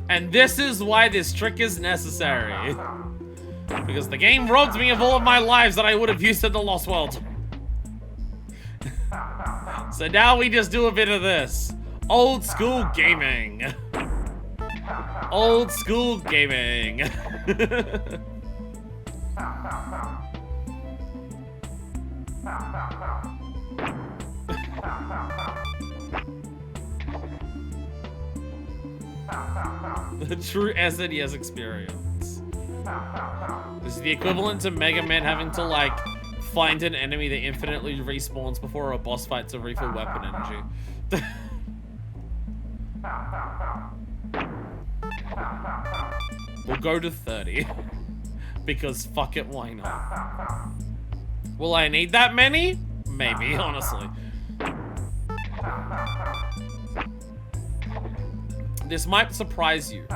And this is why this trick is necessary. Because the game robbed me of all of my lives that I would have used in the Lost World. So now we just do a bit of this. Old school gaming. Old school gaming. The true SNES experience. This is the equivalent to Mega Man having to, like, find an enemy that infinitely respawns before a boss fight to refill weapon energy. We'll go to 30. Because fuck it, why not? Will I need that many? Maybe, honestly. This might surprise you.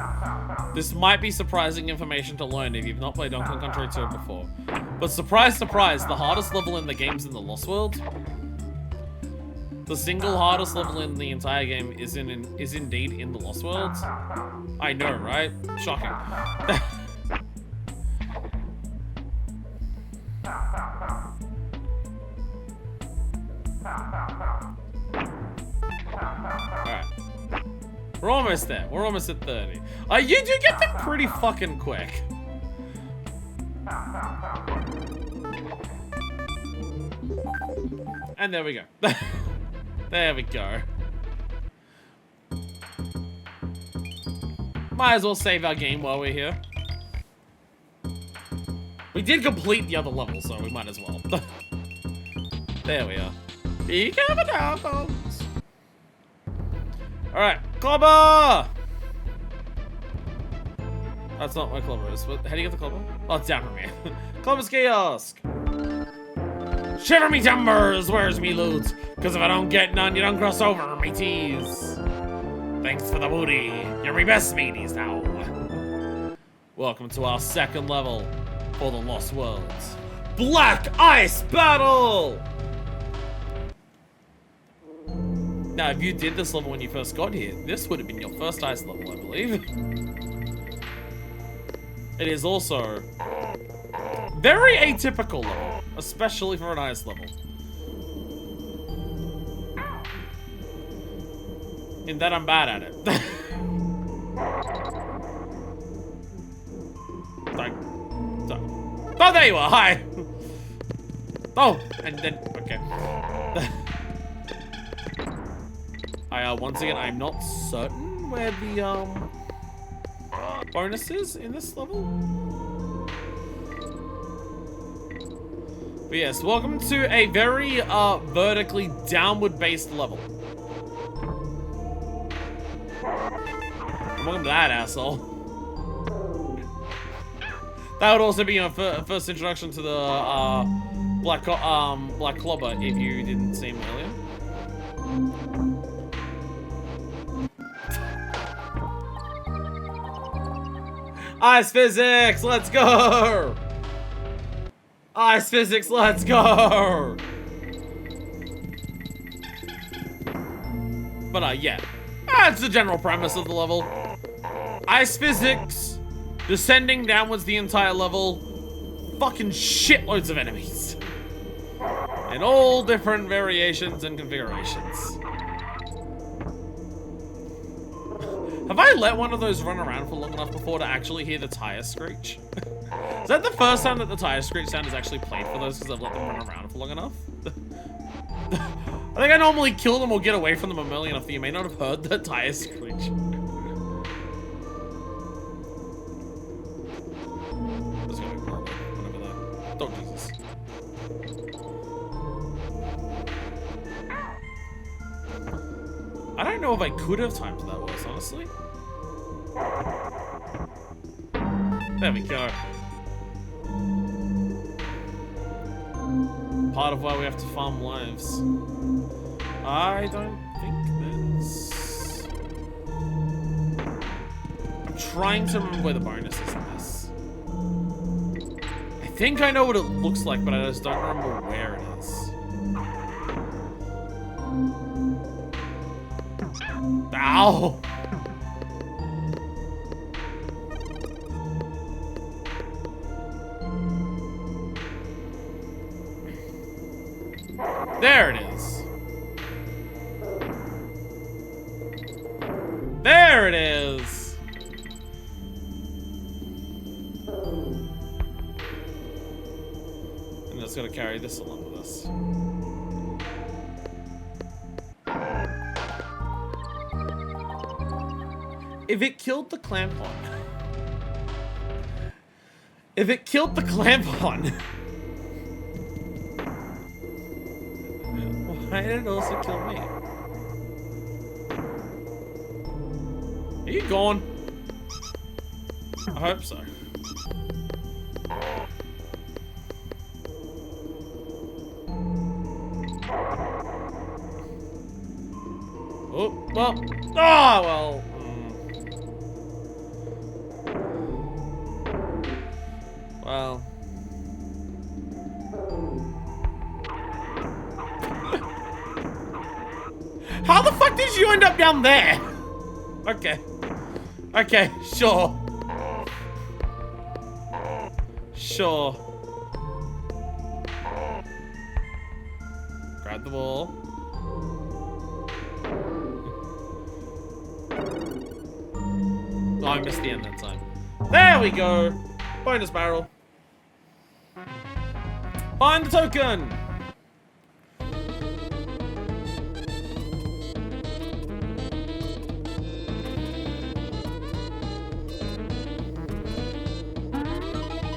This might be surprising information to learn if you've not played Donkey Kong Country 2 before. But surprise, surprise, the hardest level in the game's in the Lost World. The single hardest level in the entire game is indeed in the Lost World. I know, right? Shocking. Alright. We're almost there. We're almost at 30. You do get them pretty fucking quick. And there we go. There we go. Might as well save our game while we're here. We did complete the other level, so we might as well. There we are. Be careful now, folks. Alright, Clobber! That's not my Clobber is. How do you get the Clobber? Oh, it's down from here. Clobber's Kiosk! Shiver me timbers, where's me loot? Cause if I don't get none, you don't cross over, mateys. Thanks for the booty. You're me best mateys now. Welcome to our second level for the Lost Worlds. Black Ice Battle! Now, if you did this level when you first got here, this would have been your first ice level, I believe. It is also very atypical level, especially for an ice level. In that I'm bad at it. Oh, there you are, hi! Oh, and then, okay. Once again, I'm not certain where the, bonus is in this level. But yes, welcome to a very, vertically downward-based level. And welcome to that, asshole. That would also be your first introduction to the, Black Clobber, if you didn't see him earlier. Ice physics, let's go! Ice physics, let's go! But yeah, that's the general premise of the level. Ice physics, descending downwards the entire level, fucking shitloads of enemies. In all different variations and configurations. Have I let one of those run around for long enough before to actually hear the tire screech? Is that the first time that the tire screech sound is actually played for those because I've let them run around for long enough? I think I normally kill them or get away from them early enough that you may not have heard the tire screech. Let's go, whatever that. Oh, Jesus. I don't know if I could have timed that worse, honestly. There we go. Part of why we have to farm lives. I don't think that's... I'm trying to remember where the bonus is in this. I think I know what it looks like, but I just don't remember where it is. Ow! There it is. There it is. I'm just gonna carry this along with us. If it killed the Clampon. If it killed the Clampon. Why did it also kill me? Are you gone? I hope so. Oh, well. Ah, well. Well. How the fuck did you end up down there? Okay. Okay, sure. Sure. Grab the ball. Oh, I missed the end that time. There we go. Bonus barrel. Find the token.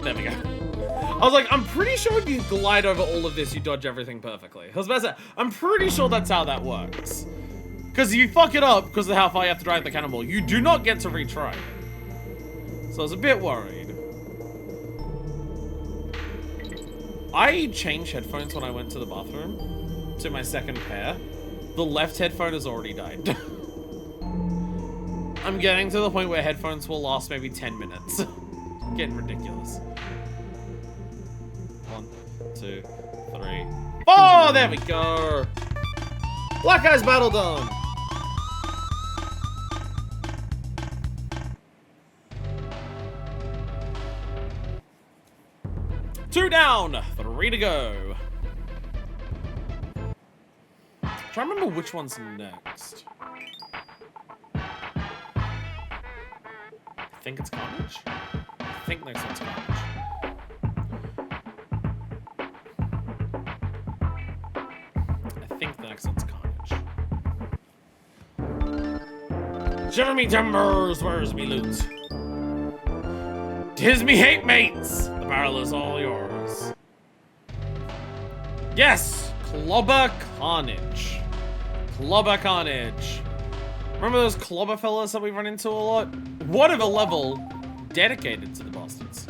There we go. I was like, I'm pretty sure if you glide over all of this, you dodge everything perfectly. I was about to say, I'm pretty sure that's how that works. Because you fuck it up because of how far you have to drive the cannonball. You do not get to retry. So I was a bit worried. I changed headphones when I went to the bathroom to my second pair. The left headphone has already died. I'm getting to the point where headphones will last maybe 10 minutes. Getting ridiculous. 1, 2, 3, 4! There we go! Black Eyes battle done! Two down, 3 to go. Try to remember which one's next. I think it's Carnage. I think next one's Carnage. I think the next one's Carnage. Shiver me timbers, where's me loot? Tis me hate mates! The barrel is all yours. Yes! Clobber Carnage. Clobber Carnage. Remember those clobber fellas that we run into a lot? What of a level dedicated to the bastards.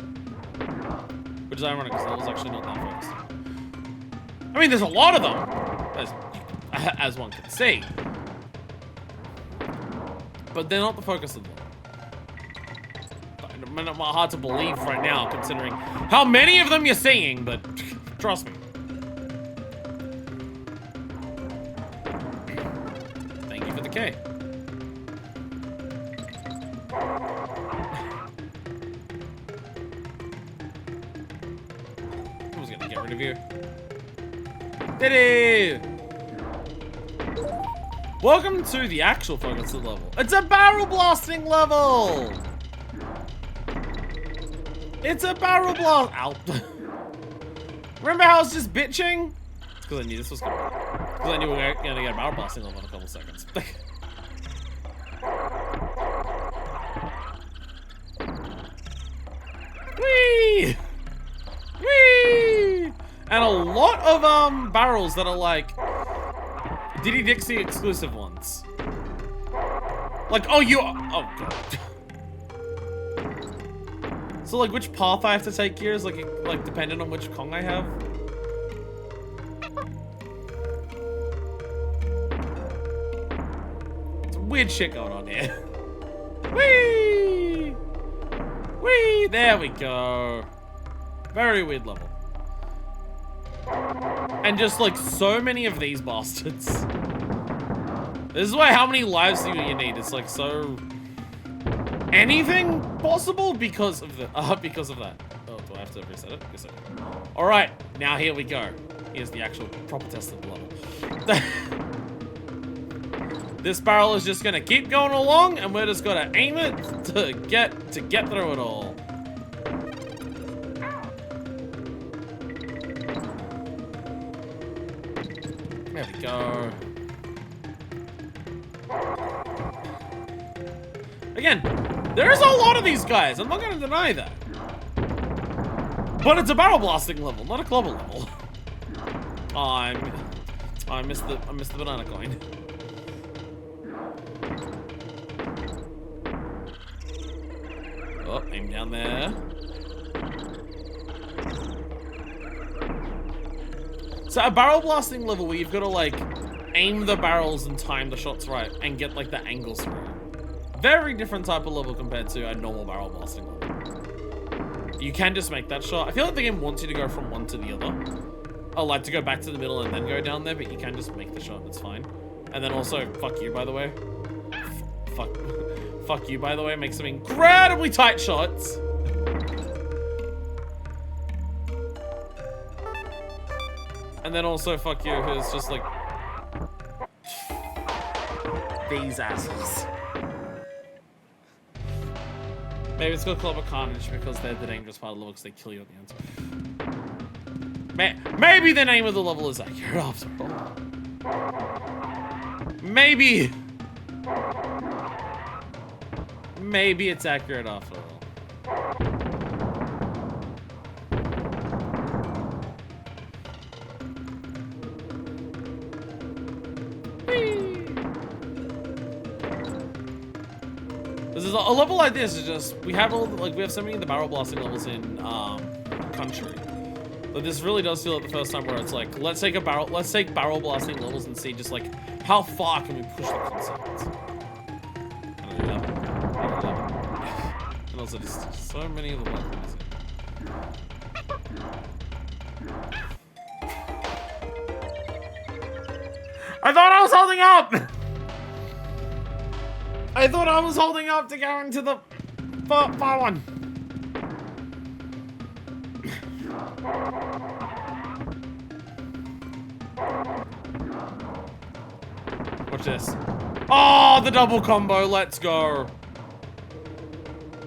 Which is ironic because that was actually not that focused. I mean, there's a lot of them, as one can see. But they're not the focus of them. Hard to believe right now, considering how many of them you're seeing, but trust me. Thank you for the K. I was gonna get rid of you. Did it! Welcome to the actual focus of the level. It's a barrel blasting level! It's a barrel blast. Ow. Remember how I was just bitching? It's because I knew this was gonna. Because I knew we were gonna get a barrel blasting level in a couple seconds. Whee! Whee! And a lot of barrels that are like Diddy Dixie exclusive ones. Like, oh god. So, like, which path I have to take here is, like, dependent on which Kong I have. Some weird shit going on here. Whee! Whee! There we go. Very weird level. And just, like, so many of these bastards. This is why how many lives do you need? It's, like, so... anything possible because of the because of that. Oh, do I have to reset it? Yes, I do. All right, now here we go. Here's the actual proper test of the level. This barrel is just gonna keep going along, and we're just gonna aim it to get through it all. There we go. Again, there's a lot of these guys. I'm not gonna deny that. But it's a barrel blasting level, not a clobber level. I missed the banana coin. Oh, aim down there. So a barrel blasting level where you've got to like aim the barrels and time the shots right and get like the angles right. Very different type of level compared to a normal barrel blasting level. You can just make that shot. I feel like the game wants you to go from one to the other. I like to go back to the middle and then go down there, but you can just make the shot, it's fine. And then also, fuck you, by the way. Fuck you, by the way, make some incredibly tight shots. And then also, fuck you, who's just like... these assholes. Maybe it's called Club of Carnage because they're the dangerous part of the level because they kill you at the end. Maybe the name of the level is accurate after all. Maybe. Maybe it's accurate after all. This is a level like this is just we have so many of the barrel blasting levels in Country. But this really does feel like the first time where it's like, let's take barrel blasting levels and see just like how far can we push the concept. And also just so many of the weapons. I thought I was holding up! I thought I was holding up to go into the far one. Watch this. Oh, the double combo. Let's go.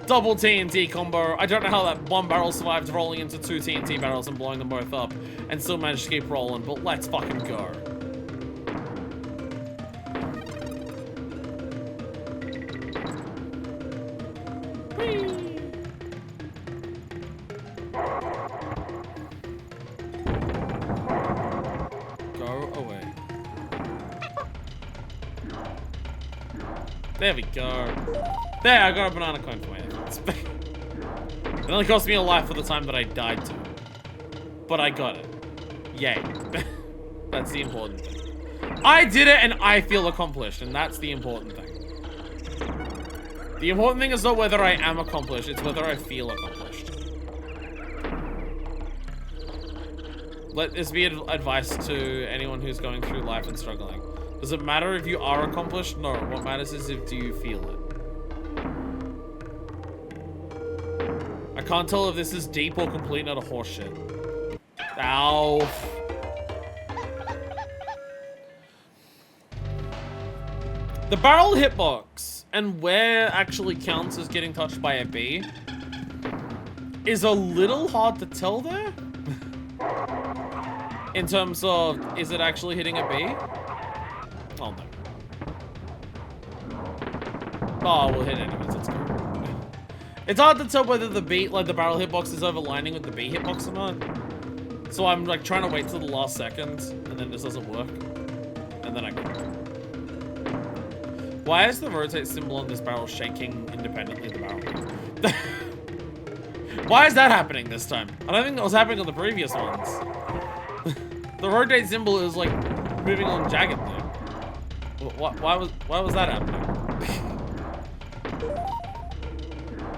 Double TNT combo. I don't know how that one barrel survived rolling into two TNT barrels and blowing them both up and still managed to keep rolling, but let's fucking go. There we go. There, I got a banana coin for my efforts. It only cost me a life for the time that I died to. But I got it. Yay. That's the important thing. I did it and I feel accomplished, and that's the important thing. The important thing is not whether I am accomplished, it's whether I feel accomplished. Let this be advice to anyone who's going through life and struggling. Does it matter if you are accomplished? No. What matters is do you feel it. I can't tell if this is deep or complete not a horseshit. Ow. The barrel hitbox and where actually counts as getting touched by a bee is a little hard to tell there. In terms of, is it actually hitting a bee? Oh no. Oh, we'll hit anyways, let's go. It's hard to tell whether the barrel hitbox is overlining with the bee hitbox or not. So I'm like trying to wait till the last second, and then this doesn't work. And then I go. Why is the rotate symbol on this barrel shaking independently of the barrel? Why is that happening this time? I don't think that was happening on the previous ones. The rotate symbol is like moving on jaggedly. Why was that happening?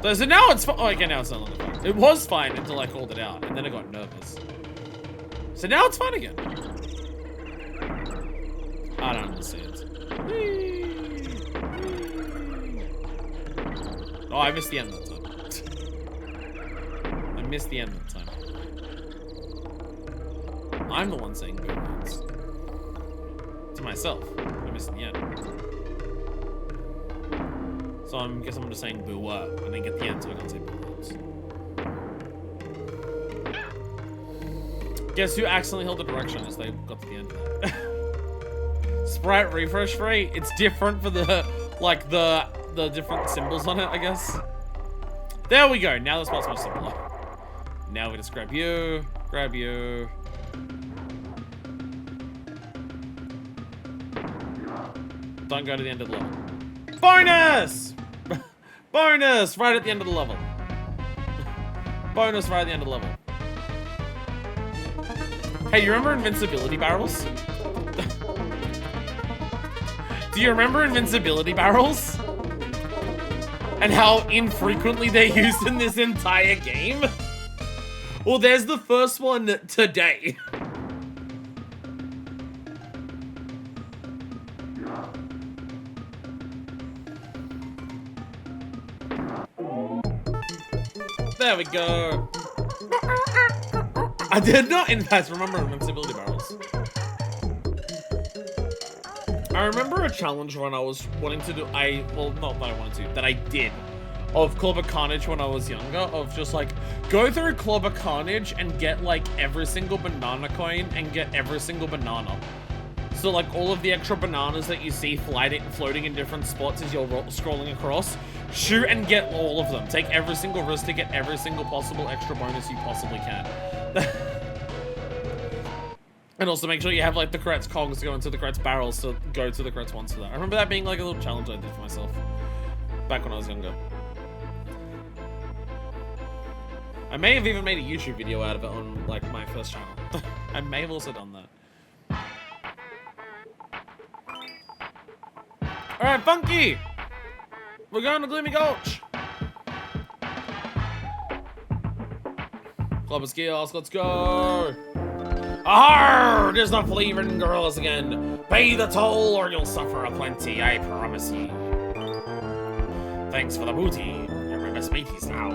So now it's fine. Oh, okay, now it's not on the phone. It was fine until I called it out, and then I got nervous. So now it's fine again. I don't understand. Oh, I missed the end that time. I missed the end that time. I'm the one saying good words. To myself. I missed the end. So I guess I'm just saying boo and then get the end so I can't say boo words. Guess who accidentally held the direction as they got to the end of that? Sprite refresh rate. It's different for the like the different symbols on it, I guess. There we go. Now the spot's much simpler. Now we just grab you, grab you. Don't go to the end of the level. Bonus! Bonus! Right at the end of the level. bonus right at the end of the level. Hey, you remember invincibility barrels? Do you remember invincibility barrels? And how infrequently they're used in this entire game? Well, there's the first one today. There we go. I did not, in fact, remember invincibility barrels. I remember a challenge when I was wanting to do, well, not that I wanted to, that I did, of Club of Carnage when I was younger, of just like, go through Club of Carnage and get like every single banana coin and get every single banana. So like all of the extra bananas that you see floating in different spots as you're scrolling across, shoot and get all of them. Take every single risk to get every single possible extra bonus you possibly can. And also make sure you have like the correct cogs to go into the correct barrels to go to the correct ones for that. I remember that being like a little challenge I did for myself back when I was younger. I may have even made a YouTube video out of it on like my first channel. I may have also done that. Alright, Funky! We're going to Gloomy Gulch! Club of Skills, let's go! Arrgh! There's the flea-ridden gorillas again! Pay the toll or you'll suffer aplenty, I promise ye. Thanks for the booty, you're my best mateys now.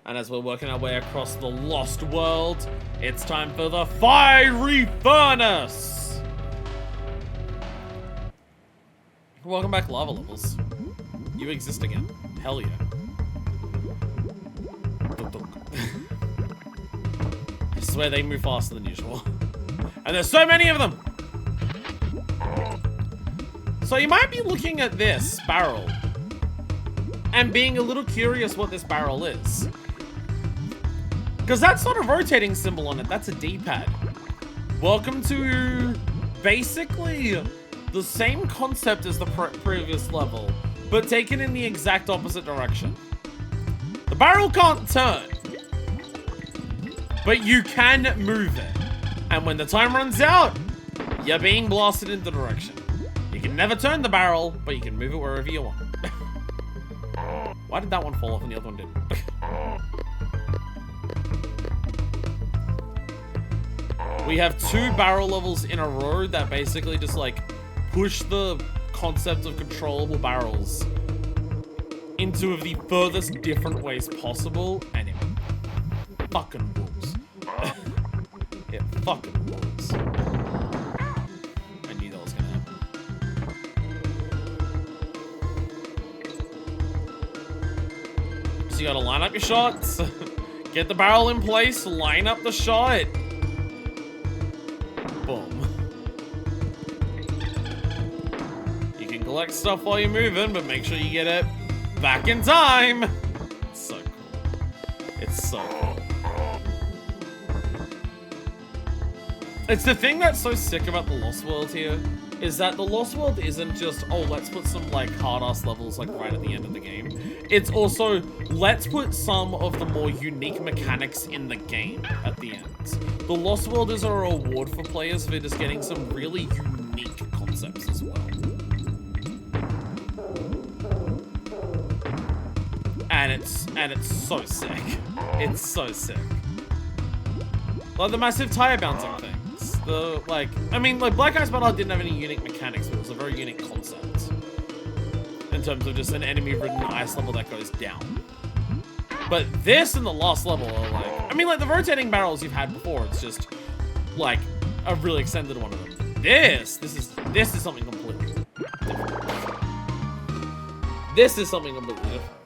And as we're working our way across the Lost World, it's time for the Fiery Furnace! Welcome back, Lava Levels. You exist again. Hell yeah. I swear they move faster than usual. And there's so many of them! So you might be looking at this barrel and being a little curious what this barrel is. Because that's not a rotating symbol on it, that's a D-pad. Welcome to basically the same concept as the previous level, but taken in the exact opposite direction. The barrel can't turn, but you can move it. And when the time runs out, you're being blasted in the direction. You can never turn the barrel, but you can move it wherever you want. Why did that one fall off and the other one didn't? We have 2 barrel levels in a row that basically just like push the concept of controllable barrels into the furthest different ways possible, and it fucking rules. It fucking rules. I knew that was gonna happen. So you gotta line up your shots, get the barrel in place, line up the shot. Boom. Collect stuff while you're moving, but make sure you get it back in time. It's so cool. It's so cool. It's the thing that's so sick about the Lost World here, is that the Lost World isn't just, oh, let's put some like hard-ass levels like right at the end of the game. It's also, let's put some of the more unique mechanics in the game at the end. The Lost World is a reward for players for just getting some really unique concepts as well. And it's so sick. It's so sick. Like the massive tire bouncing things. The like Black Ice Battle didn't have any unique mechanics, but it was a very unique concept. In terms of just an enemy-ridden ice level that goes down. But this and the last level are like the rotating barrels you've had before, it's just like a really extended one of them. This is something completely different. This is something completely different.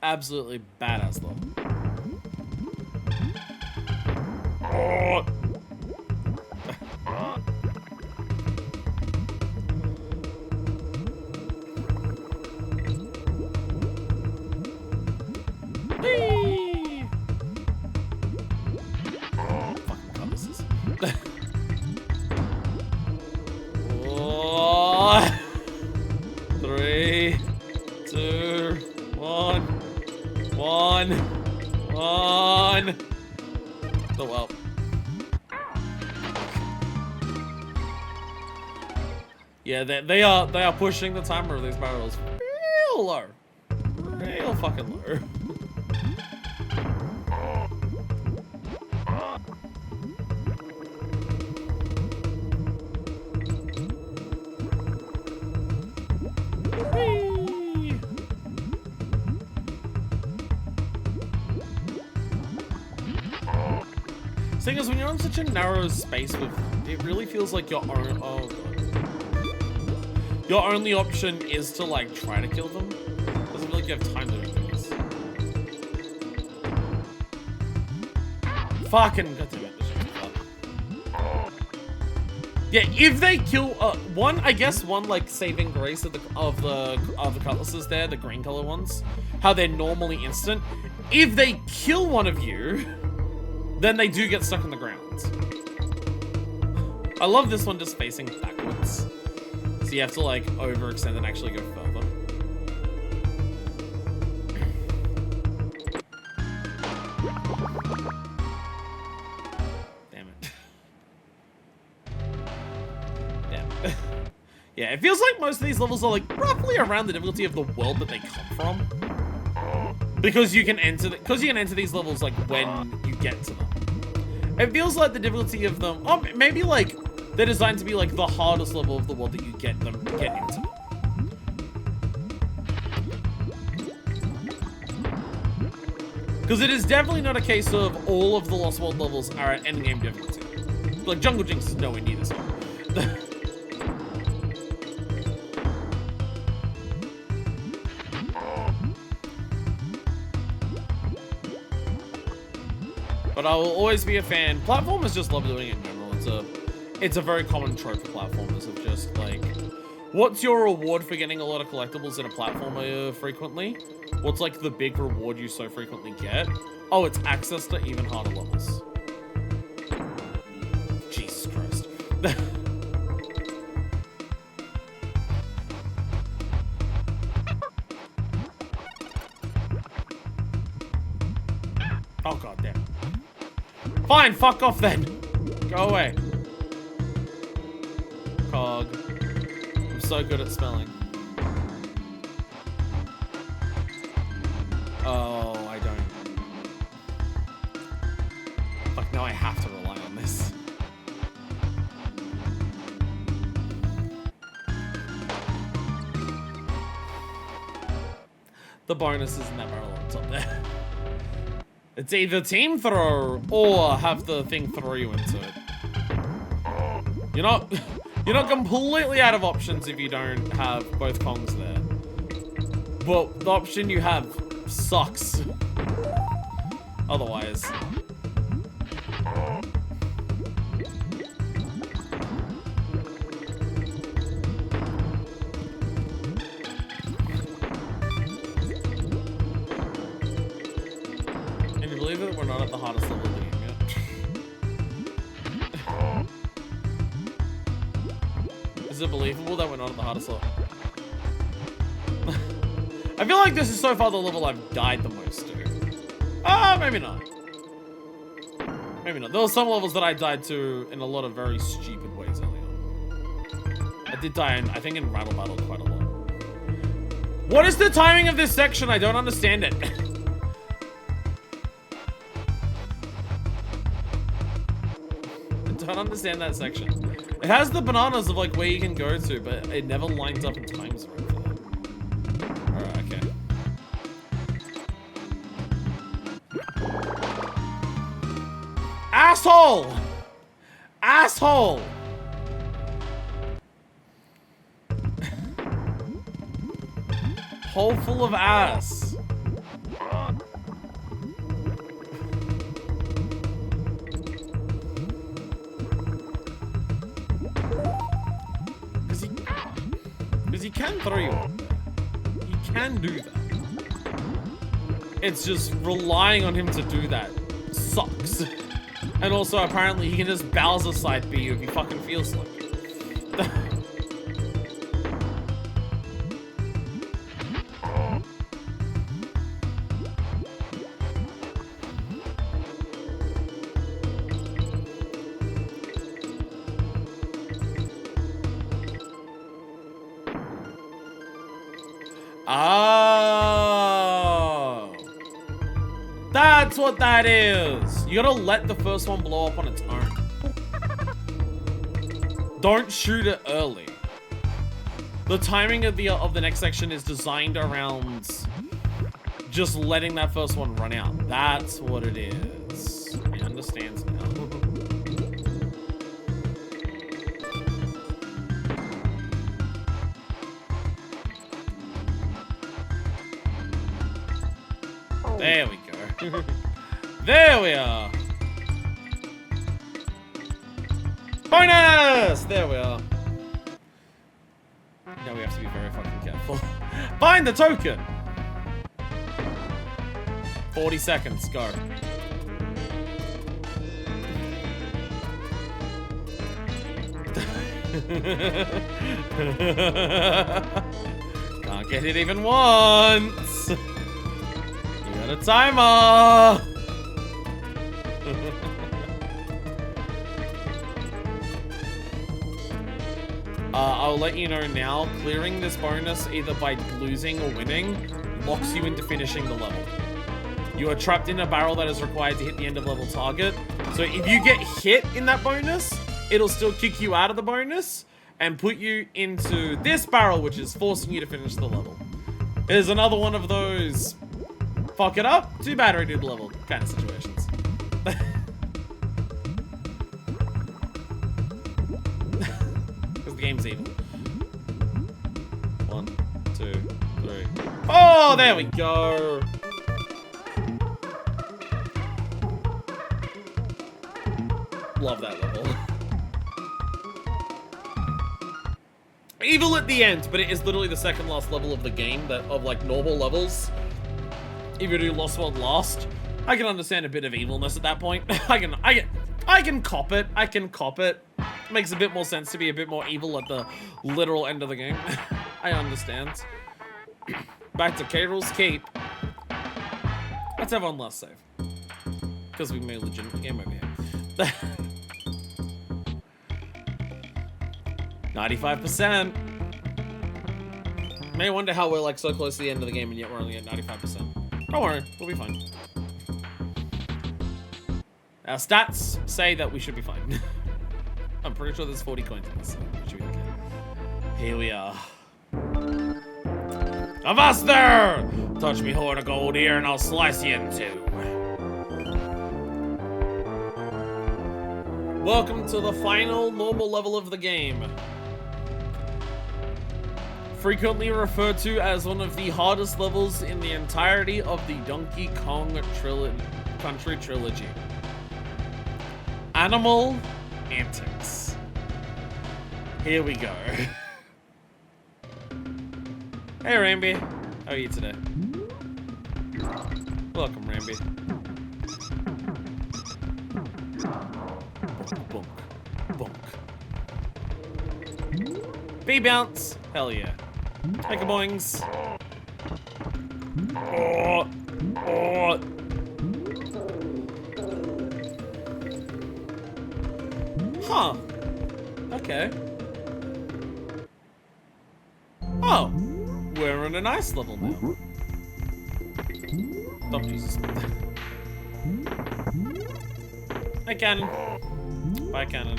Absolutely badass level. Oh. Whee! Fucking God, this is. Oh. 3, 2. Yeah, they are pushing the timer of these barrels real low. Real fucking low. Whee! Thing is, when you're on such a narrow space with, it really feels like your own. Oh god. Your only option is to like try to kill them. Doesn't feel like you have time to do things. Fucking goddammit, this shit's fun. Yeah, if they kill one, I guess one like saving grace of the cutlasses there, the green color ones, how they're normally instant. If they kill one of you, then they do get stuck on the ground. I love this one just facing backwards. So you have to like overextend and actually go further. Damn it. Damn it. Yeah, it feels like most of these levels are like roughly around the difficulty of the world that they come from. Because you can enter these levels like when you get to them. It feels like the difficulty of them, oh, maybe like they're designed to be like the hardest level of the world that you get into. Because it is definitely not a case of all of the Lost World levels are at endgame difficulty. Like Jungle Jinx is nowhere near this one. But I will always be a fan. Platformers just love doing it in general. It's a very common trope for platformers of just like, what's your reward for getting a lot of collectibles in a platformer frequently? What's like the big reward you so frequently get? Oh, it's access to even harder levels. Jesus Christ. Oh god damn. Fine, fuck off then. Go away. Cog. I'm so good at spelling. Oh, I don't. Fuck, now I have to rely on this. The bonuses in that barrel on top there. It's either team throw or have the thing throw you into it. You're not completely out of options if you don't have both Kongs there. But the option you have sucks. Otherwise. Can you believe it? We're not at the hardest level of the game yet. Is it believable that we're not at the hardest level? I feel like this is so far the level I've died the most to. Maybe not. Maybe not. There were some levels that I died to in a lot of very stupid ways early on. I did die in, I think in Rattle Battle quite a lot. What is the timing of this section? I don't understand it. I don't understand that section. It has the bananas of like where you can go to, but it never lines up in times right for that. Alright, okay. Asshole! Asshole! Hole full of ass. Because he can throw you up there. He can do that. It's just relying on him to do that sucks. And also, apparently, he can just Bowser side B you if he fucking feels like it. Oh. That's what that is. You gotta let the first one blow up on its own. Don't shoot it early. The timing of the next section is designed around just letting that first one run out. That's what it is. I understand now. There we go. There we are. Bonus! There we are. Now we have to be very fucking careful. Find the token! 40 seconds, go. Can't get it even once. You got a timer. I'll let you know now, clearing this bonus either by losing or winning locks you into finishing the level. You are trapped in a barrel that is required to hit the end of level target. So if you get hit in that bonus, it'll still kick you out of the bonus and put you into this barrel, which is forcing you to finish the level. Here's another one of those fuck it up, too bad I did the level kind of situations. Because the game's evil. 1, 2, 3. Oh, there we go. Love that level. Evil at the end, but it is literally the second last level of the game that of like normal levels. If you do Lost World Lost, I can understand a bit of evilness at that point. I can cop it. I can cop it. Makes a bit more sense to be a bit more evil at the literal end of the game. I understand. Back to K-Rool's Keep. Let's have one last save. Because we made a legitimate game over here. 95%. May wonder how we're like so close to the end of the game and yet we're only at 95%. Don't worry, we'll be fine. Our stats say that we should be fine. I'm pretty sure there's 40 coins in this, so we should be okay. Here we are. Avast there! Touch me horn of gold here and I'll slice you in two. Welcome to the final normal level of the game. Frequently referred to as one of the hardest levels in the entirety of the Donkey Kong Country trilogy. Animal Antics. Here we go. Hey Rambi, how are you today? Welcome Rambi. Bonk, bonk. B-bounce, hell yeah. Make a boings. Oh, oh. Huh. Okay. Oh, we're on a nice level now. Oh, Jesus. Hey, Cannon. Bye, Cannon.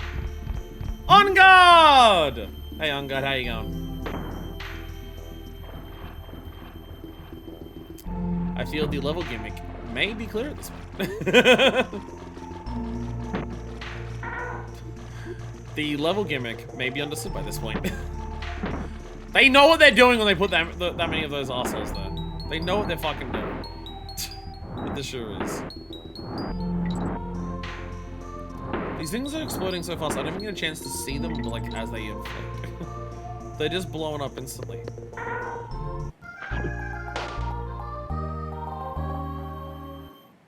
On guard! Hey, On guard, how you going? I feel the level gimmick may be clear at this point. The level gimmick may be understood by this point. They know what they're doing when they put that many of those assholes there. They know what they're fucking doing. But this sure is. These things are exploding so fast, I don't even get a chance to see them like as they inflate. They're just blowing up instantly.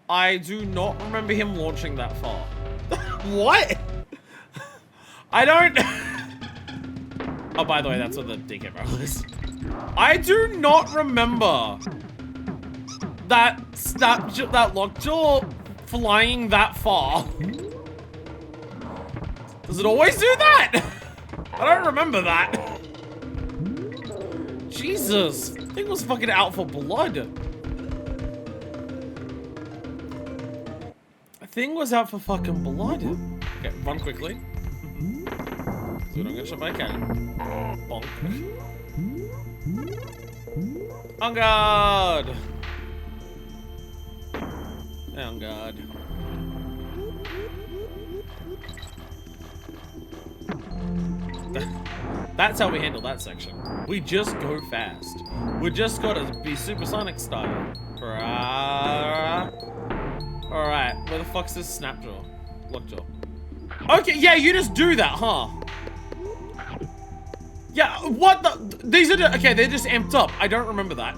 I do not remember him launching that far. What? I don't... Oh, by the way, that's what the DK barrel is. I do not remember that lockjaw flying that far. Does it always do that? I don't remember that. Jesus Thing was fucking out for blood. Thing was out for fucking blood. Okay, run quickly. So we don't get shot by a cannon. Bonk. On guard! On guard. That's how we handle that section. We just go fast. We just gotta be supersonic style. Alright, where the fuck's this snapjaw? Lockjaw. Okay, yeah, you just do that, huh? Yeah, what the? These are, okay, they're just amped up. I don't remember that.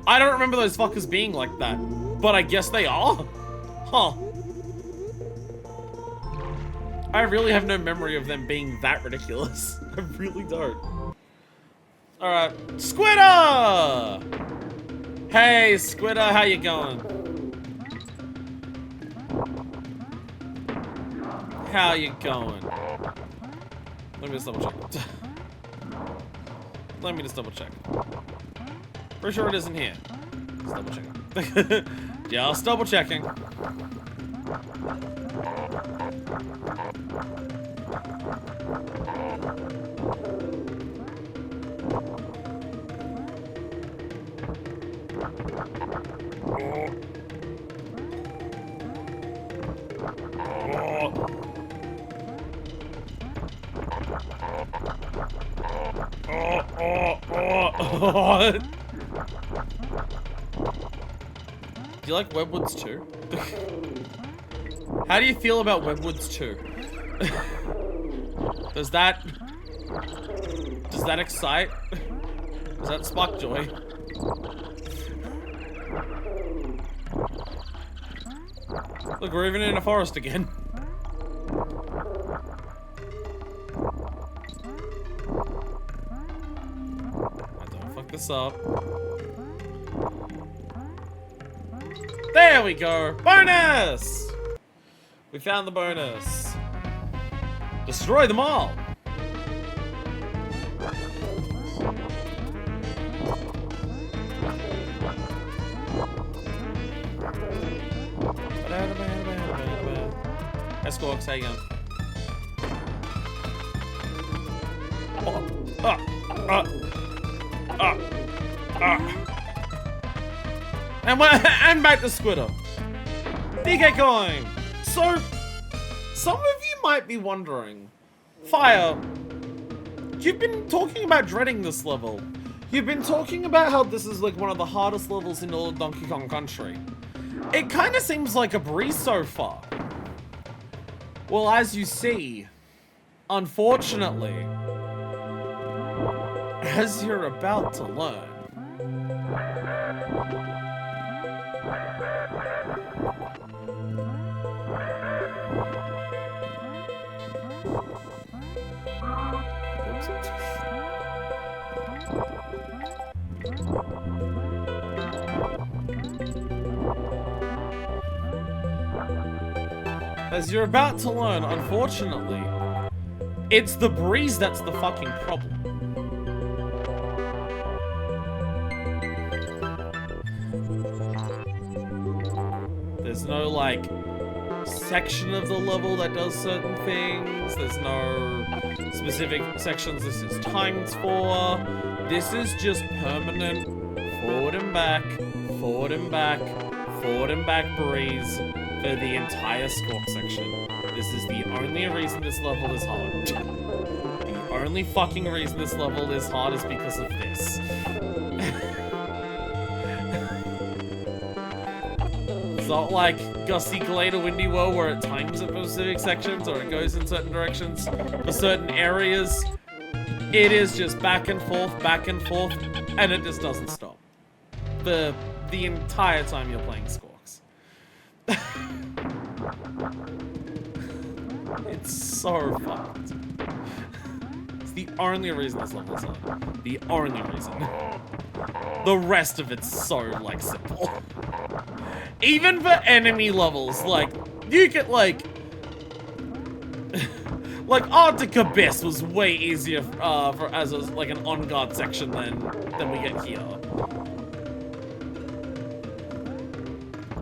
I don't remember those fuckers being like that. But I guess they are? Huh. I really have no memory of them being that ridiculous. I really don't. Alright. Squitter! Hey, Squitter, how you going? How you going? Let me just double check. Let me just double check. Pretty sure it isn't here. Just double checking. Just double checking. Do you like Webwoods 2? How do you feel about Webwoods 2? Does that excite? Does that spark joy? Look, we're even in a forest again. Don't fuck this up. There we go! Bonus! We found the bonus. Destroy them all! Escorts, how you going? And back to Squitter. DK coin. So, some of you might be wondering, Fire, you've been talking about dreading this level. You've been talking about how this is like one of the hardest levels in all of Donkey Kong Country. It kind of seems like a breeze so far. Well, as you see, unfortunately, as you're about to learn, unfortunately, it's the breeze that's the fucking problem. There's no, like, section of the level that does certain things. There's no specific sections this is timed for. This is just permanent forward and back, forward and back, forward and back breeze for the entire Squawk section. This is the only reason this level is hard. The only fucking reason this level is hard is because of this. It's not like Gusty Glade or Windy World where it times it for specific sections or it goes in certain directions for certain areas. It is just back and forth, and it just doesn't stop. The entire time you're playing Squawks. It's so fucked. It's the only reason this level is hard. The only reason. The rest of it's so, like, simple. Even for enemy levels, like, you get, like... Like, Arctic Abyss was way easier as like an on-guard section than we get here.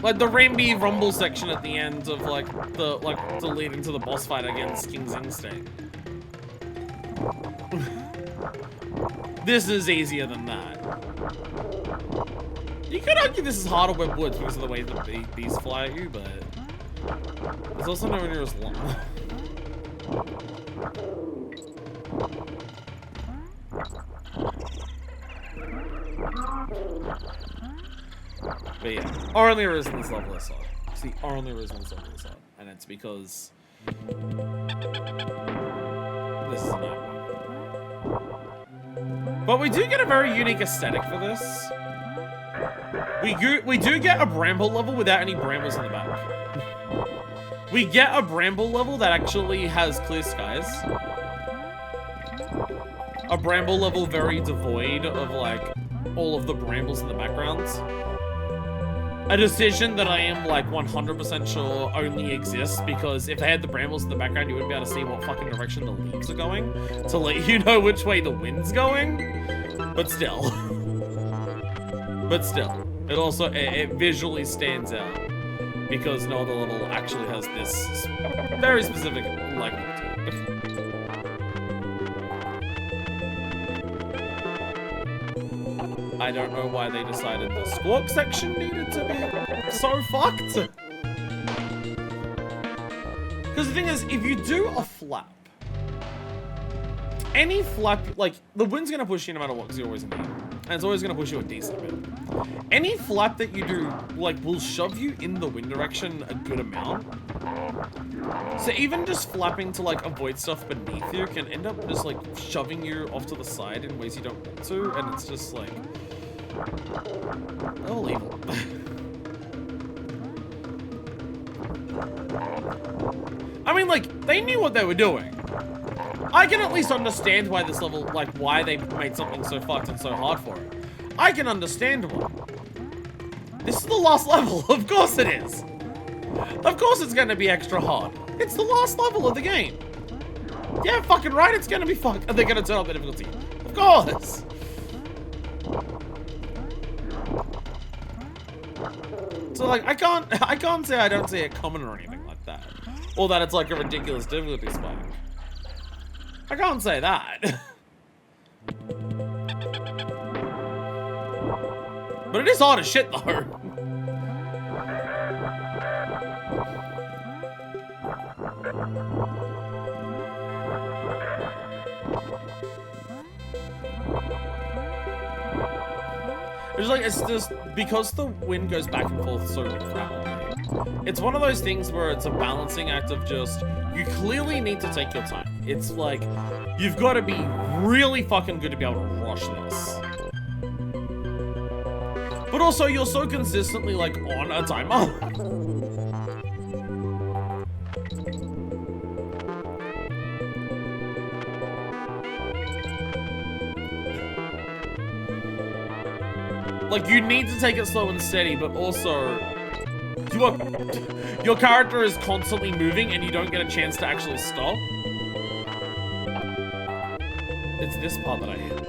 Like the Rambi Rumble section at the end of like the lead into the boss fight against King's Instinct. This is easier than that. You could argue this is harder with woods because of the way that these fly at you, but it's also nowhere near as long. But yeah, our only reason this level is hard. It's the only reason this level is hard, and it's because this is not one. But we do get a very unique aesthetic for this. We do get a bramble level without any brambles in the back. We get a bramble level that actually has clear skies. A bramble level very devoid of like all of the brambles in the background. A decision that I am like 100% sure only exists because if they had the brambles in the background, you wouldn't be able to see what fucking direction the leaves are going to let you know which way the wind's going. But still. But still. It also, it visually stands out because no other level actually has this very specific like to it. I don't know why they decided the Squawk section needed to be so fucked. Because the thing is, if you do a flap, any flap, like, the wind's gonna push you no matter what, because you're always in the air. And it's always gonna push you a decent bit. Any flap that you do, like, will shove you in the wind direction a good amount. So even just flapping to, like, avoid stuff beneath you can end up just, like, shoving you off to the side in ways you don't want to, and it's just, like, all evil. I mean, like, they knew what they were doing. I can at least understand why this level, like, why they made something so fucked and so hard for it. I can understand why. This is the last level. Of course it is. Of course it's gonna be extra hard. It's the last level of the game. Yeah, fucking right, it's gonna be fucked. And they're gonna turn up the difficulty. Of course. So, like, I can't say I don't see it coming or anything like that. Or that it's like a ridiculous difficulty spike. I can't say that. But it is hard as shit, though. It's just because the wind goes back and forth so rapidly. It's one of those things where it's a balancing act of just, you clearly need to take your time. It's like, you've got to be really fucking good to be able to rush this. But also, you're so consistently, like, on a timer. Like, you need to take it slow and steady, but also, your character is constantly moving and you don't get a chance to actually stop. It's this part that I hate.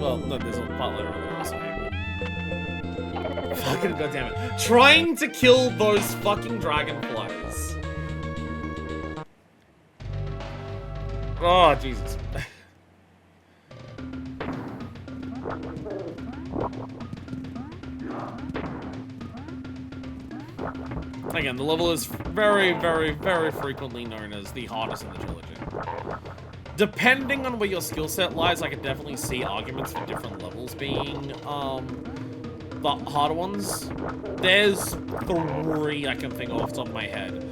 Well, no, there's a part later on that I also hate. Fucking goddammit. Trying to kill those fucking dragonflies. Oh, Jesus. Again, the level is very, very, very frequently known as the hardest in the trilogy. Depending on where your skill set lies, I can definitely see arguments for different levels being the harder ones. There's 3 I can think of off the top of my head,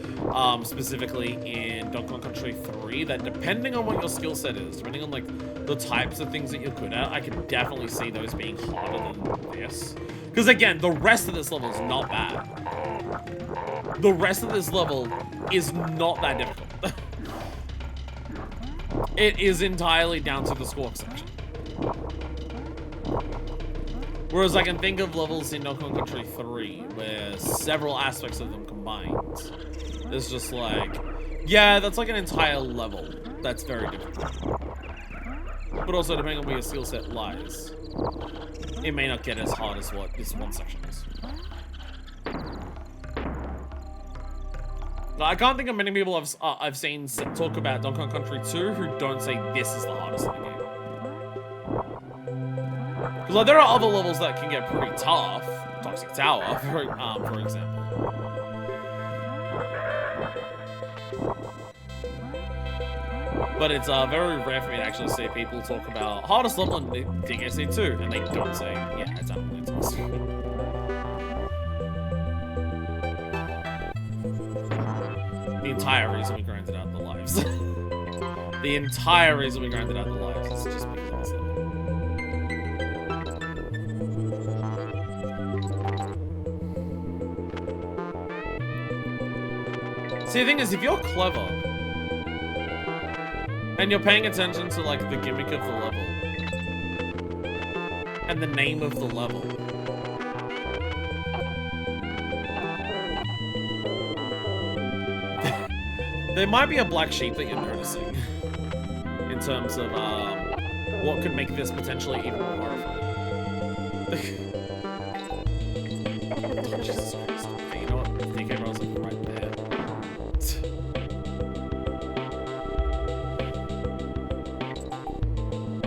specifically in Donkey Kong Country 3, that depending on what your skill set is, depending on like the types of things that you're good at, I can definitely see those being harder than this. Because again, the rest of this level is not bad. The rest of this level is not that difficult. It is entirely down to the Squawk section. Whereas I can think of levels in Donkey Kong Country 3 where several aspects of them combined. It's just like, Yeah, that's like an entire level. That's very difficult. But also, depending on where your skill set lies, it may not get as hard as what this one section is. I can't think of many people I've seen talk about Donkey Kong Country 2 who don't say this is the hardest in the game. Because like, there are other levels that can get pretty tough. Toxic Tower, for example. But it's very rare for me to actually see people talk about hardest level in DKC 2, and they don't say, yeah, it's Atlantis. The entire reason we granted out the lives. The entire reason we granted out the lives is just because of this level. See, the thing is, if you're clever, and you're paying attention to, like, the gimmick of the level, and the name of the level, there might be a black sheep that you're noticing in terms of what could make this potentially even more horrifying. Oh, Jesus Christ. Okay, you know what? DK Rolls like right there.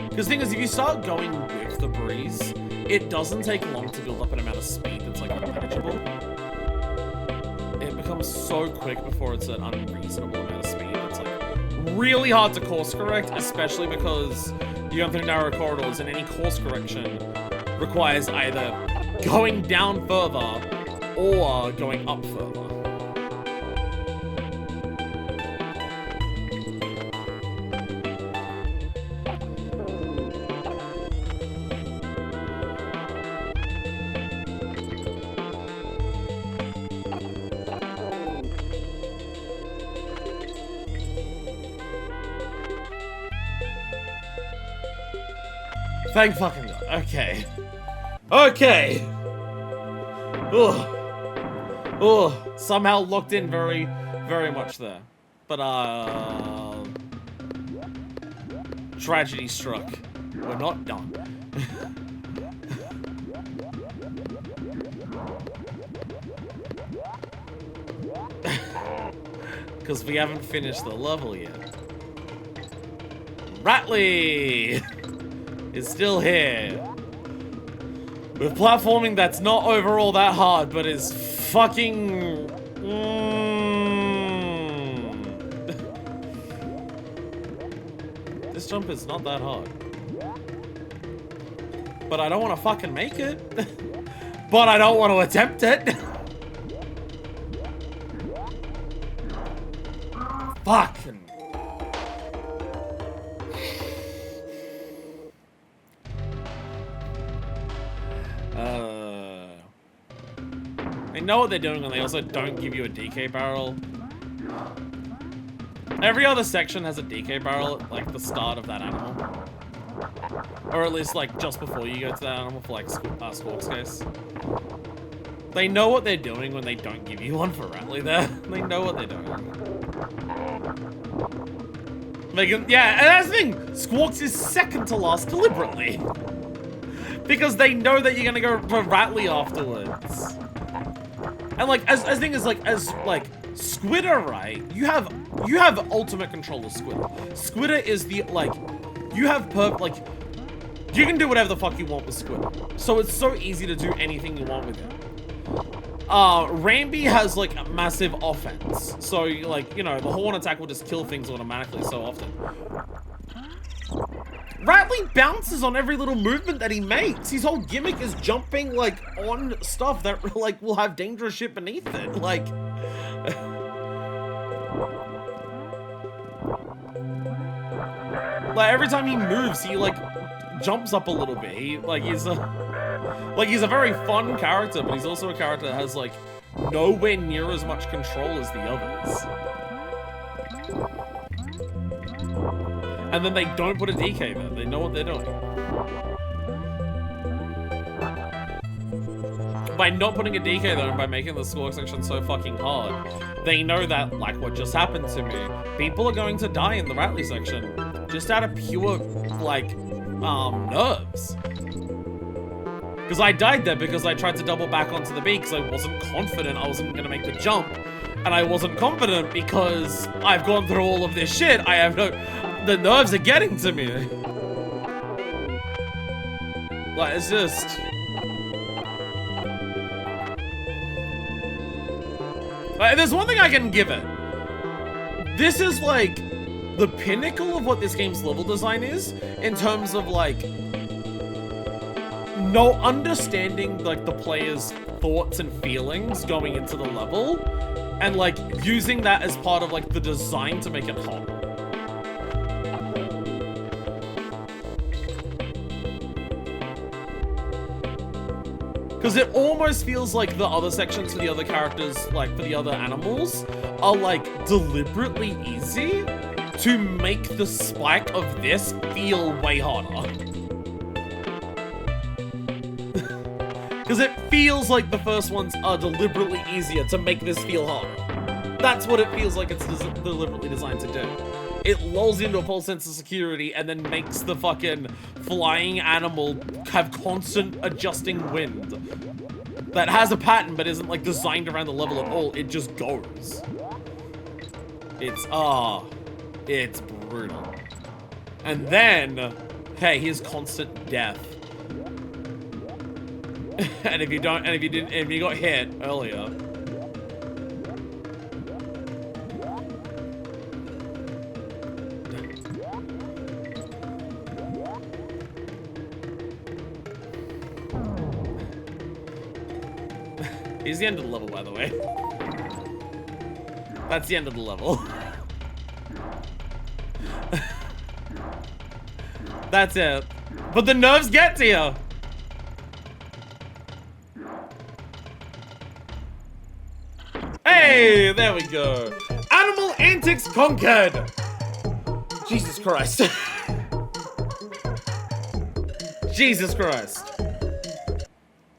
Because the thing is, if you start going with the breeze, it doesn't take long to build up an amount of speed that's like unmanageable. It becomes so quick before it's an unreasonable amount of speed. It's like really hard to course correct, especially because you're going through narrow corridors, and any course correction requires either going down further or going up further. Thank fucking God. Okay. Okay. Ugh. Ugh. Somehow locked in very, very much there. But, tragedy struck. We're not done. Because we haven't finished the level yet. Rattly is still here. With platforming that's not overall that hard, but is fucking... This jump is not that hard. But I don't want to fucking make it. But I don't want to attempt it. Fucking... They know what they're doing, and they also don't give you a DK barrel. Every other section has a DK barrel at, like, the start of that animal. Or at least, like, just before you go to that animal for, like, Squawk's case. They know what they're doing when they don't give you one for Rattly there. They know what they're doing. Yeah, and that's the thing. Squawks is second to last deliberately. Because they know that you're gonna go for Rattly afterwards. And like, as Squidder, right? You have ultimate control of Squidder. Squidder is the, like, you can do whatever the fuck you want with Squidder. So it's so easy to do anything you want with it. Rambi has, like, a massive offense. So, like, you know, the horn attack will just kill things automatically so often. Rattly bounces on every little movement that he makes. His whole gimmick is jumping, like, on stuff that, like, will have dangerous shit beneath it. Like... like, every time he moves, he, like, jumps up a little bit. He's a very fun character, but he's also a character that has, like, nowhere near as much control as the others. And then they don't put a DK there. They know what they're doing. by not putting a DK though, and by making the score section so fucking hard, they know that, like what just happened to me, people are going to die in the Ratley section. Just out of pure, like, nerves. Because I died there because I tried to double back onto the B because I wasn't confident I wasn't going to make the jump. And I wasn't confident because I've gone through all of this shit. I have no... The nerves are getting to me. Like, it's just... Like, there's one thing I can give it. This is, like, the pinnacle of what this game's level design is, in terms of, like... no understanding, like, the player's thoughts and feelings going into the level, and, like, using that as part of, like, the design to make it hot. Because it almost feels like the other sections for the other characters, like, for the other animals, are, like, deliberately easy to make the spike of this feel way harder. Because it feels like the first ones are deliberately easier to make this feel harder. That's what it feels like it's deliberately designed to do. It lulls you into a false sense of security and then makes the fucking flying animal have constant adjusting wind. That has a pattern but isn't like designed around the level at all. It just goes. It's brutal. And then, hey, here's constant death. And if you got hit earlier. Here's the end of the level, by the way. That's the end of the level. That's it. But the nerves get to you. Hey, there we go. Animal antics conquered. Jesus Christ. Jesus Christ.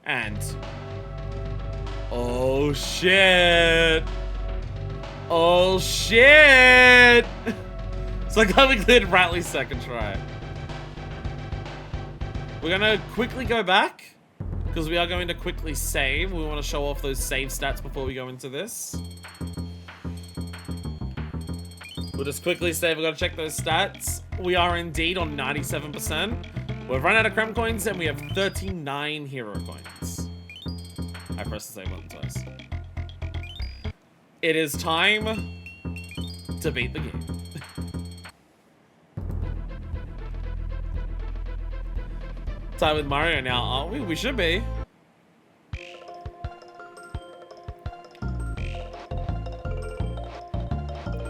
And... oh shit. Oh shit. It's like how we cleared Ratley's second try. We're gonna quickly go back. Because we are going to quickly save. We want to show off those save stats before we go into this. We'll just quickly save. We've got to check those stats. We are indeed on 97%. We've run out of Crem coins and we have 39 hero coins. I pressed the save button twice. It is time to beat the game. Tied with Mario now, aren't we? We should be.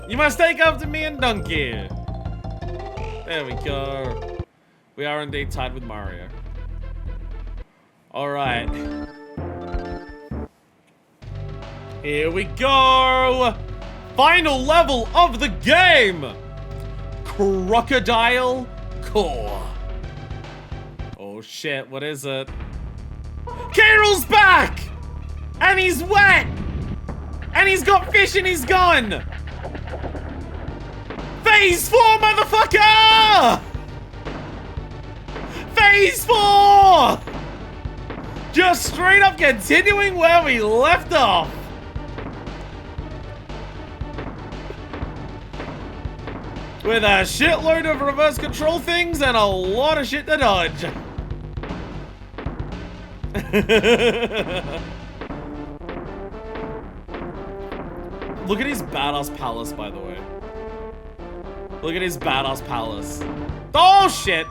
You must take after me and Donkey. There we go. We are indeed tied with Mario. Alright. Here we go! Final level of the game! Crocodile Core. Oh shit, what is it? K. Rool's back! And he's wet! And he's got fish in his gun! Phase 4, motherfucker! Phase 4! Just straight up continuing where we left off. With a shitload of reverse control things and a lot of shit to dodge. Look at his badass palace, by the way. Look at his badass palace. Oh, shit.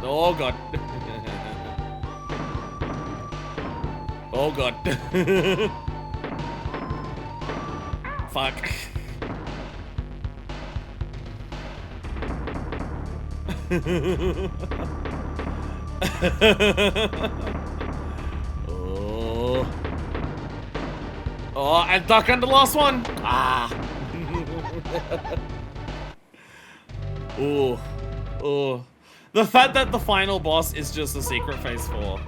Oh, God. Oh, God. Fuck. Oh. Oh, and duck on the last one. Ah. Oh. Oh. The fact that the final boss is just a secret phase 4.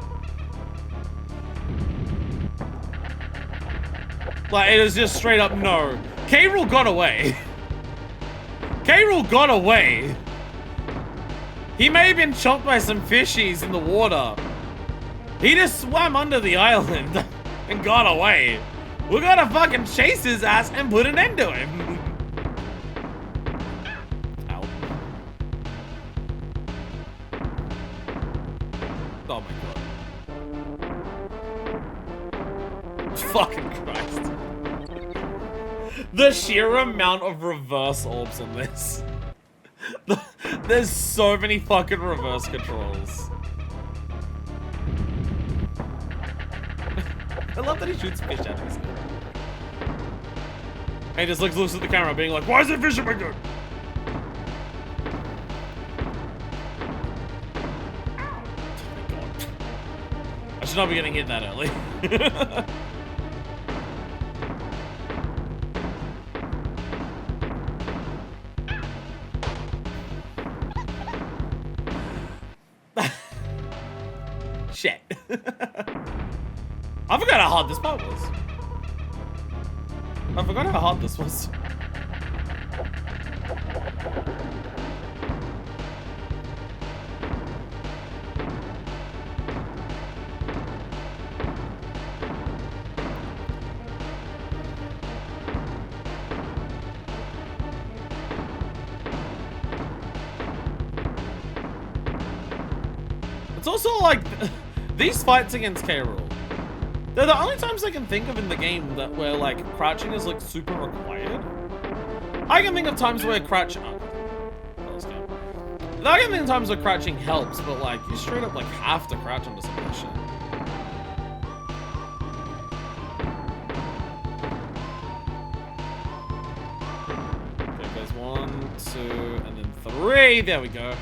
Like, it is just straight up no. K. Rool got away. K. Rool got away. He may have been chopped by some fishies in the water. He just swam under the island and got away. We gotta fucking chase his ass and put an end to him. Ow. Oh my god. Fucking Christ. The sheer amount of reverse orbs in this. There's so many fucking reverse controls. I love that he shoots fish out of his gun. And he just looks at the camera being like, why is there fish in my gun? Oh my god. I should not be getting hit that early. Shit. I forgot how hard this part was. I forgot how hard this was. It's also like these fights against K. Rool. They're the only times I can think of in the game that where like crouching is like super required. I can think of times where crouching. I can think of times where crouching helps, but like you straight up like have to crouch under some of that shit. Okay, there's 1, 2, and then 3. There we go.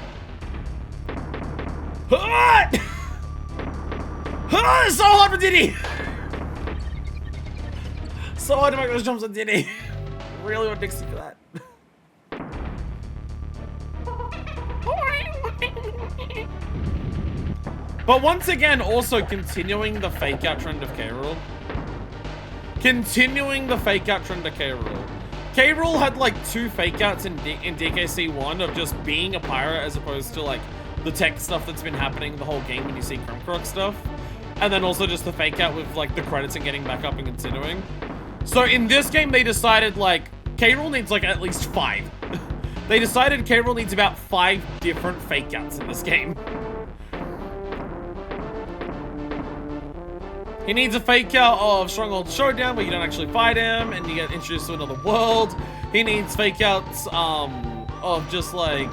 It's so hard for Diddy! So hard to make those jumps on Diddy. Really want Dixie for that. But once again, also continuing the fake out trend of K. Rool. Continuing the fake out trend of K. Rool. K. Rool had like 2 fake outs in DKC 1 of just being a pirate as opposed to like the tech stuff that's been happening the whole game when you see Kremkrok stuff. And then also just the fake out with like the credits and getting back up and continuing. So in this game, they decided like K. Rool needs like at least 5. They decided K. Rool needs about 5 different fake outs in this game. He needs a fake out of Stronghold Showdown where you don't actually fight him and you get introduced to another world. He needs fake outs of just like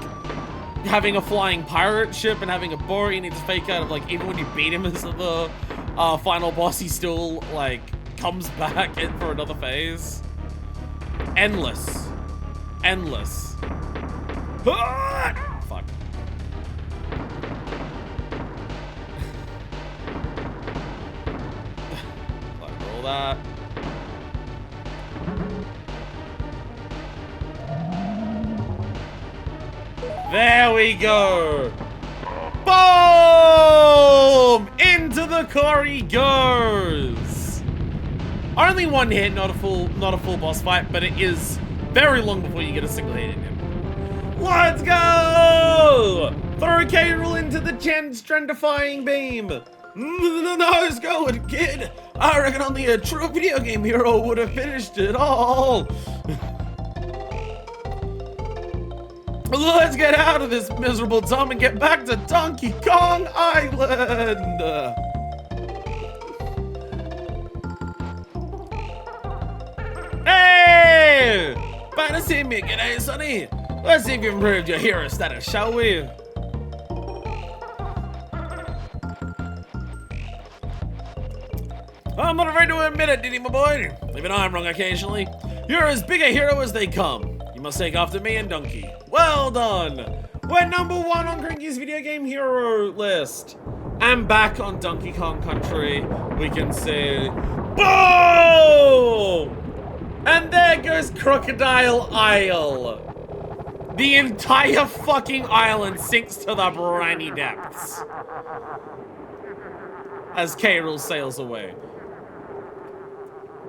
having a flying pirate ship and having a boat. He needs a fake out of like even when you beat him as the final boss, he still like comes back in for another phase. Endless. Endless. Ah! Fuck. Like roll that. There we go. Boom! Into the core he goes. Only 1 hit, not a full boss fight, but it is very long before you get a single hit in him. Let's go! Throw K. Rool into the Strandifying Beam. Nice going, kid. I reckon only a true video game hero would have finished it all. Let's get out of this miserable dump and get back to Donkey Kong Island! Hey! Fine to see me, g'day, sonny. Let's see if you improved your hero status, shall we? I'm not afraid to admit it, Diddy, my boy. Even I'm wrong occasionally. You're as big a hero as they come. You must take after me and Donkey. Well done! We're #1 on Cranky's video game hero list. And back on Donkey Kong Country, we can see... Boom! And there goes Crocodile Isle. The entire fucking island sinks to the briny depths. As K. Rool sails away.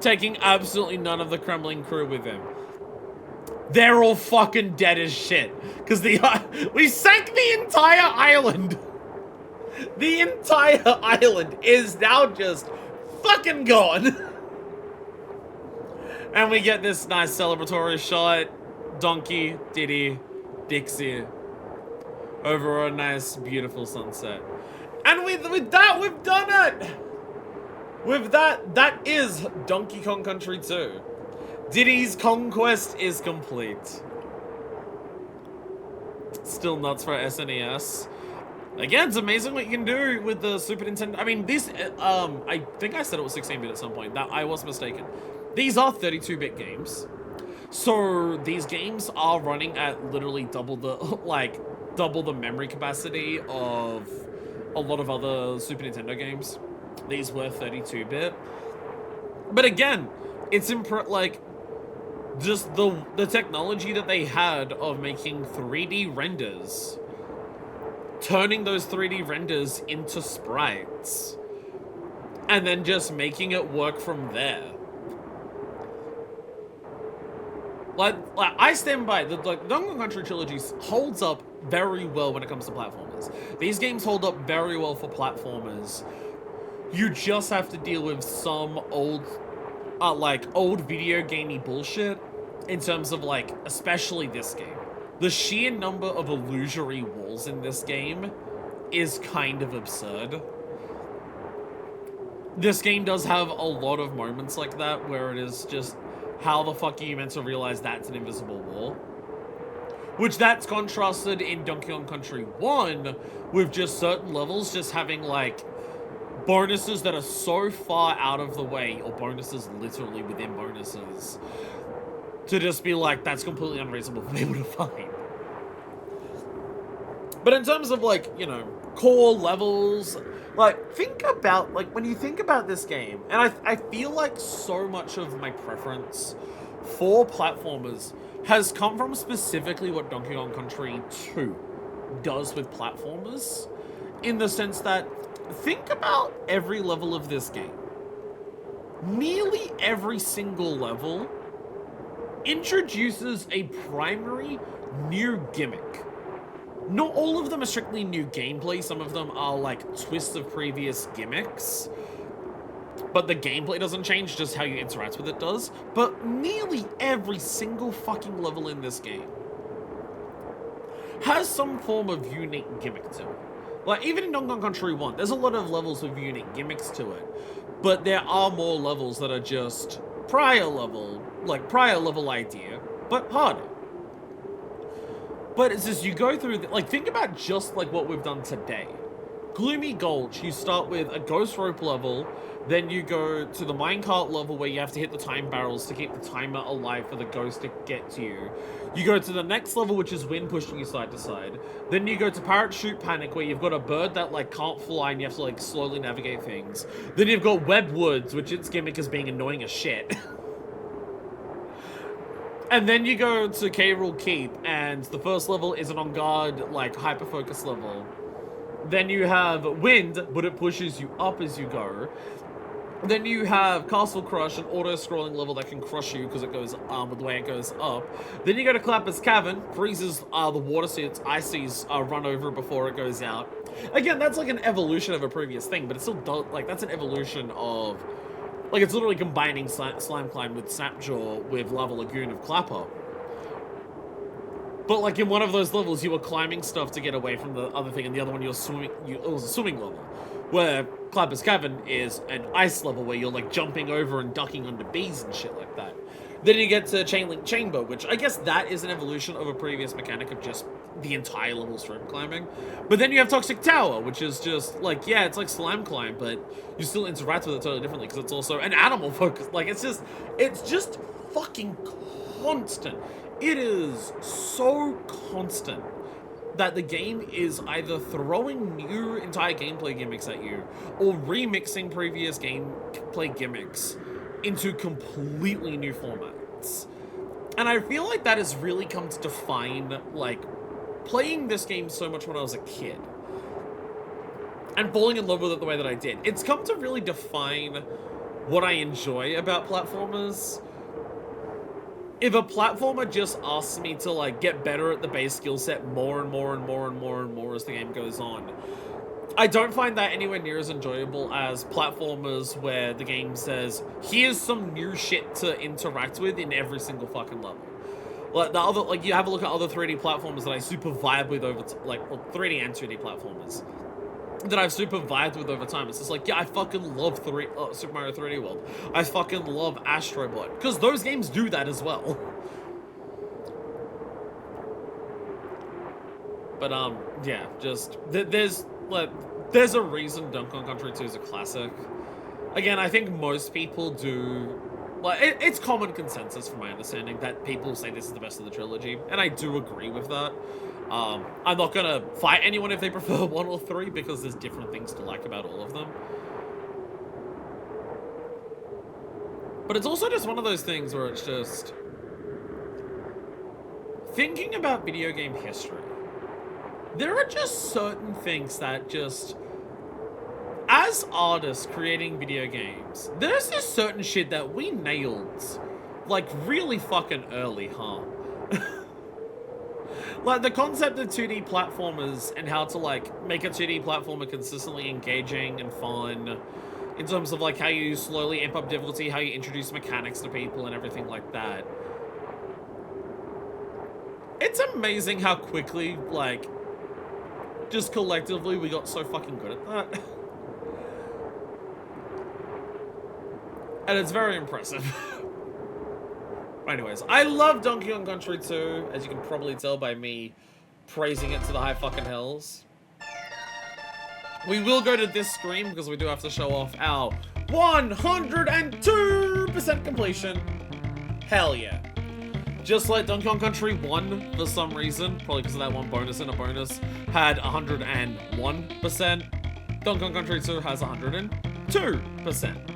taking absolutely none of the Kremlin crew with him. They're all fucking dead as shit. Because we sank the entire island. The entire island is now just fucking gone. And we get this nice celebratory shot. Donkey, Diddy, Dixie. Over a nice, beautiful sunset. And with that, we've done it! With that is Donkey Kong Country 2. Diddy's conquest is complete. Still nuts for SNES. Again, it's amazing what you can do with the Super Nintendo. I mean, this, I think I said it was 16-bit at some point. That I was mistaken. These are 32-bit games. So these games are running at literally double the memory capacity of a lot of other Super Nintendo games. These were 32-bit. But again, it's just the technology that they had of making 3D renders, turning those 3D renders into sprites, and then just making it work from there. Like I stand by the Donkey Kong Country trilogy holds up very well when it comes to platformers. These games hold up very well for platformers. You just have to deal with some old video gamey bullshit in terms of especially this game. The sheer number of illusory walls in this game is kind of absurd. This game does have a lot of moments like that where it is just, how the fuck are you meant to realize that's an invisible wall? Which that's contrasted in Donkey Kong Country 1 with just certain levels just having bonuses that are so far out of the way, or bonuses literally within bonuses, to just be that's completely unreasonable for people to find. But in terms of core levels, think about, when you think about this game, and I feel so much of my preference for platformers has come from specifically what Donkey Kong Country 2 does with platformers, in the sense that, think about every level of this game. Nearly every single level introduces a primary new gimmick. Not all of them are strictly new gameplay, some of them are twists of previous gimmicks. But the gameplay doesn't change, just how you interact with it does. But nearly every single fucking level in this game has some form of unique gimmick to it. Even in Donkey Kong Country 1, there's a lot of levels with unique gimmicks to it. But there are more levels that are just prior level idea, but harder. But it's just, you go through, think about just what we've done today. Gloomy Gulch, you start with a ghost rope level, then you go to the minecart level where you have to hit the time barrels to keep the timer alive for the ghost to get to you. You go to the next level, which is wind pushing you side to side. Then you go to Parachute Panic, where you've got a bird that can't fly and you have to slowly navigate things. Then you've got Web Woods, which its gimmick is being annoying as shit. And then you go to K. Rool Keep, and the first level is an on-guard, hyper-focus level. Then you have Wind, but it pushes you up as you go. Then you have Castle Crush, an auto-scrolling level that can crush you because it goes with the way it goes up. Then you go to Clapper's Cavern, freezes the water so its ices run over before it goes out. Again, that's an evolution of a previous thing, but it still does, that's an evolution of... it's literally combining Slime Climb with Snapjaw with Lava Lagoon of Clapper. But in one of those levels, you were climbing stuff to get away from the other thing, and the other one, it was a swimming level. Where Clapper's Cavern is an ice level where you're jumping over and ducking under bees and shit like that. Then you get to Chain Link Chamber, which I guess that is an evolution of a previous mechanic of just the entire level rope climbing. But then you have Toxic Tower, which is just yeah, it's like Slime Climb, but you still interact with it totally differently because it's also an animal focus. It's just fucking constant. It is so constant that the game is either throwing new entire gameplay gimmicks at you or remixing previous gameplay gimmicks into completely new formats. And I feel that has really come to define, playing this game so much when I was a kid and falling in love with it the way that I did. It's come to really define what I enjoy about platformers. If a platformer just asks me to like get better at the base skill set more and more and more and more and more as the game goes on, I don't find that anywhere near as enjoyable as platformers where the game says, here's some new shit to interact with in every single fucking level. Like you have a look at other 3D platformers that I super vibe with over, 3D and 2D platformers that I've super vibed with over time. It's just like, yeah, I fucking love Super Mario 3D World. I fucking love Astro Bot, because those games do that as well. But yeah, just there's a reason Donkey Kong Country 2 is a classic. Again, I think most people do. It's common consensus from my understanding that people say this is the best of the trilogy, and I do agree with that. I'm not gonna fight anyone if they prefer 1 or 3, because there's different things to like about all of them. But it's also just one of those things where it's just thinking about video game history. There are just certain things that just, as artists creating video games, there's just certain shit that we nailed, like, really fucking early, huh? Like, the concept of 2D platformers and how to, like, make a 2D platformer consistently engaging and fun, in terms of, like, how you slowly amp up difficulty, how you introduce mechanics to people and everything like that. It's amazing how quickly, like, just collectively we got so fucking good at that. And it's very impressive. Anyways, I love Donkey Kong Country 2, as you can probably tell by me praising it to the high fucking hells. We will go to this screen because we do have to show off our 102% completion. Hell yeah. Just like Donkey Kong Country 1, for some reason, probably because of that one bonus and a bonus, had 101%. Donkey Kong Country 2 has 102%.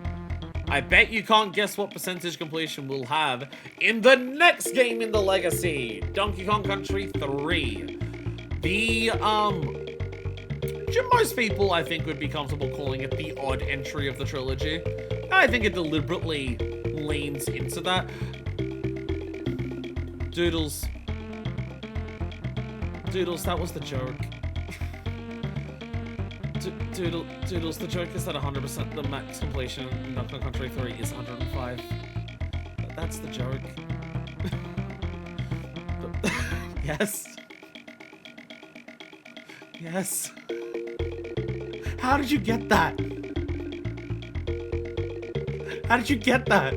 I bet you can't guess what percentage completion we'll have in the next game in the legacy, Donkey Kong Country 3. Most people, I think, would be comfortable calling it the odd entry of the trilogy. I think it deliberately leans into that. Doodles, that was the joke. Doodles, the joke is that 100% the max completion in Donkey Kong Country 3 is 105. That's the joke. Yes. Yes. How did you get that? How did you get that?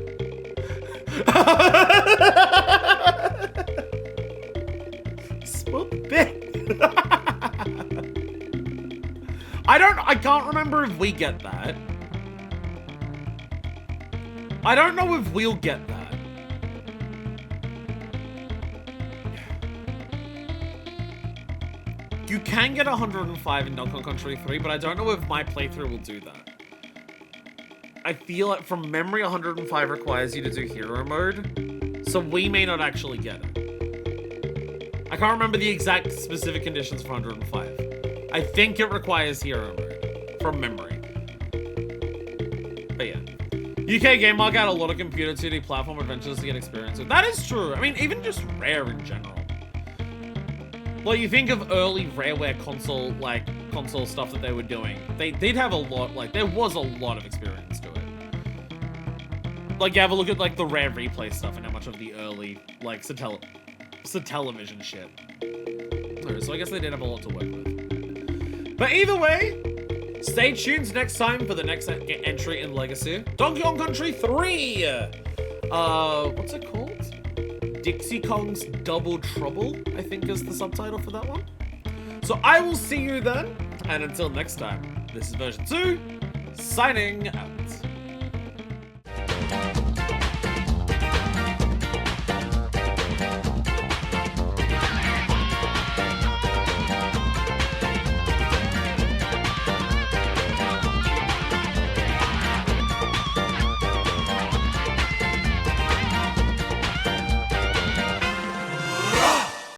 Spoiled the bit. I can't remember if we get that. I don't know if we'll get that. You can get 105 in Donkey Kong Country 3, but I don't know if my playthrough will do that. I feel like from memory 105 requires you to do hero mode, so we may not actually get it. I can't remember the exact specific conditions for 105. I think it requires hero mode, from memory. But yeah. UK Game Mark had a lot of computer 2D platform adventures to get experience with. That is true. I mean, even just Rare in general. Like, you think of early Rareware console stuff that they were doing. They did have a lot, like, there was a lot of experience to it. Like, you have a look at, like, the Rare Replay stuff and how much of the early, like, Satellivision shit. So I guess they did have a lot to work with. But either way, stay tuned next time for the next entry in Legacy. Donkey Kong Country 3! What's it called? Dixie Kong's Double Trouble, I think is the subtitle for that one. So I will see you then, and until next time, this is version 2, signing out.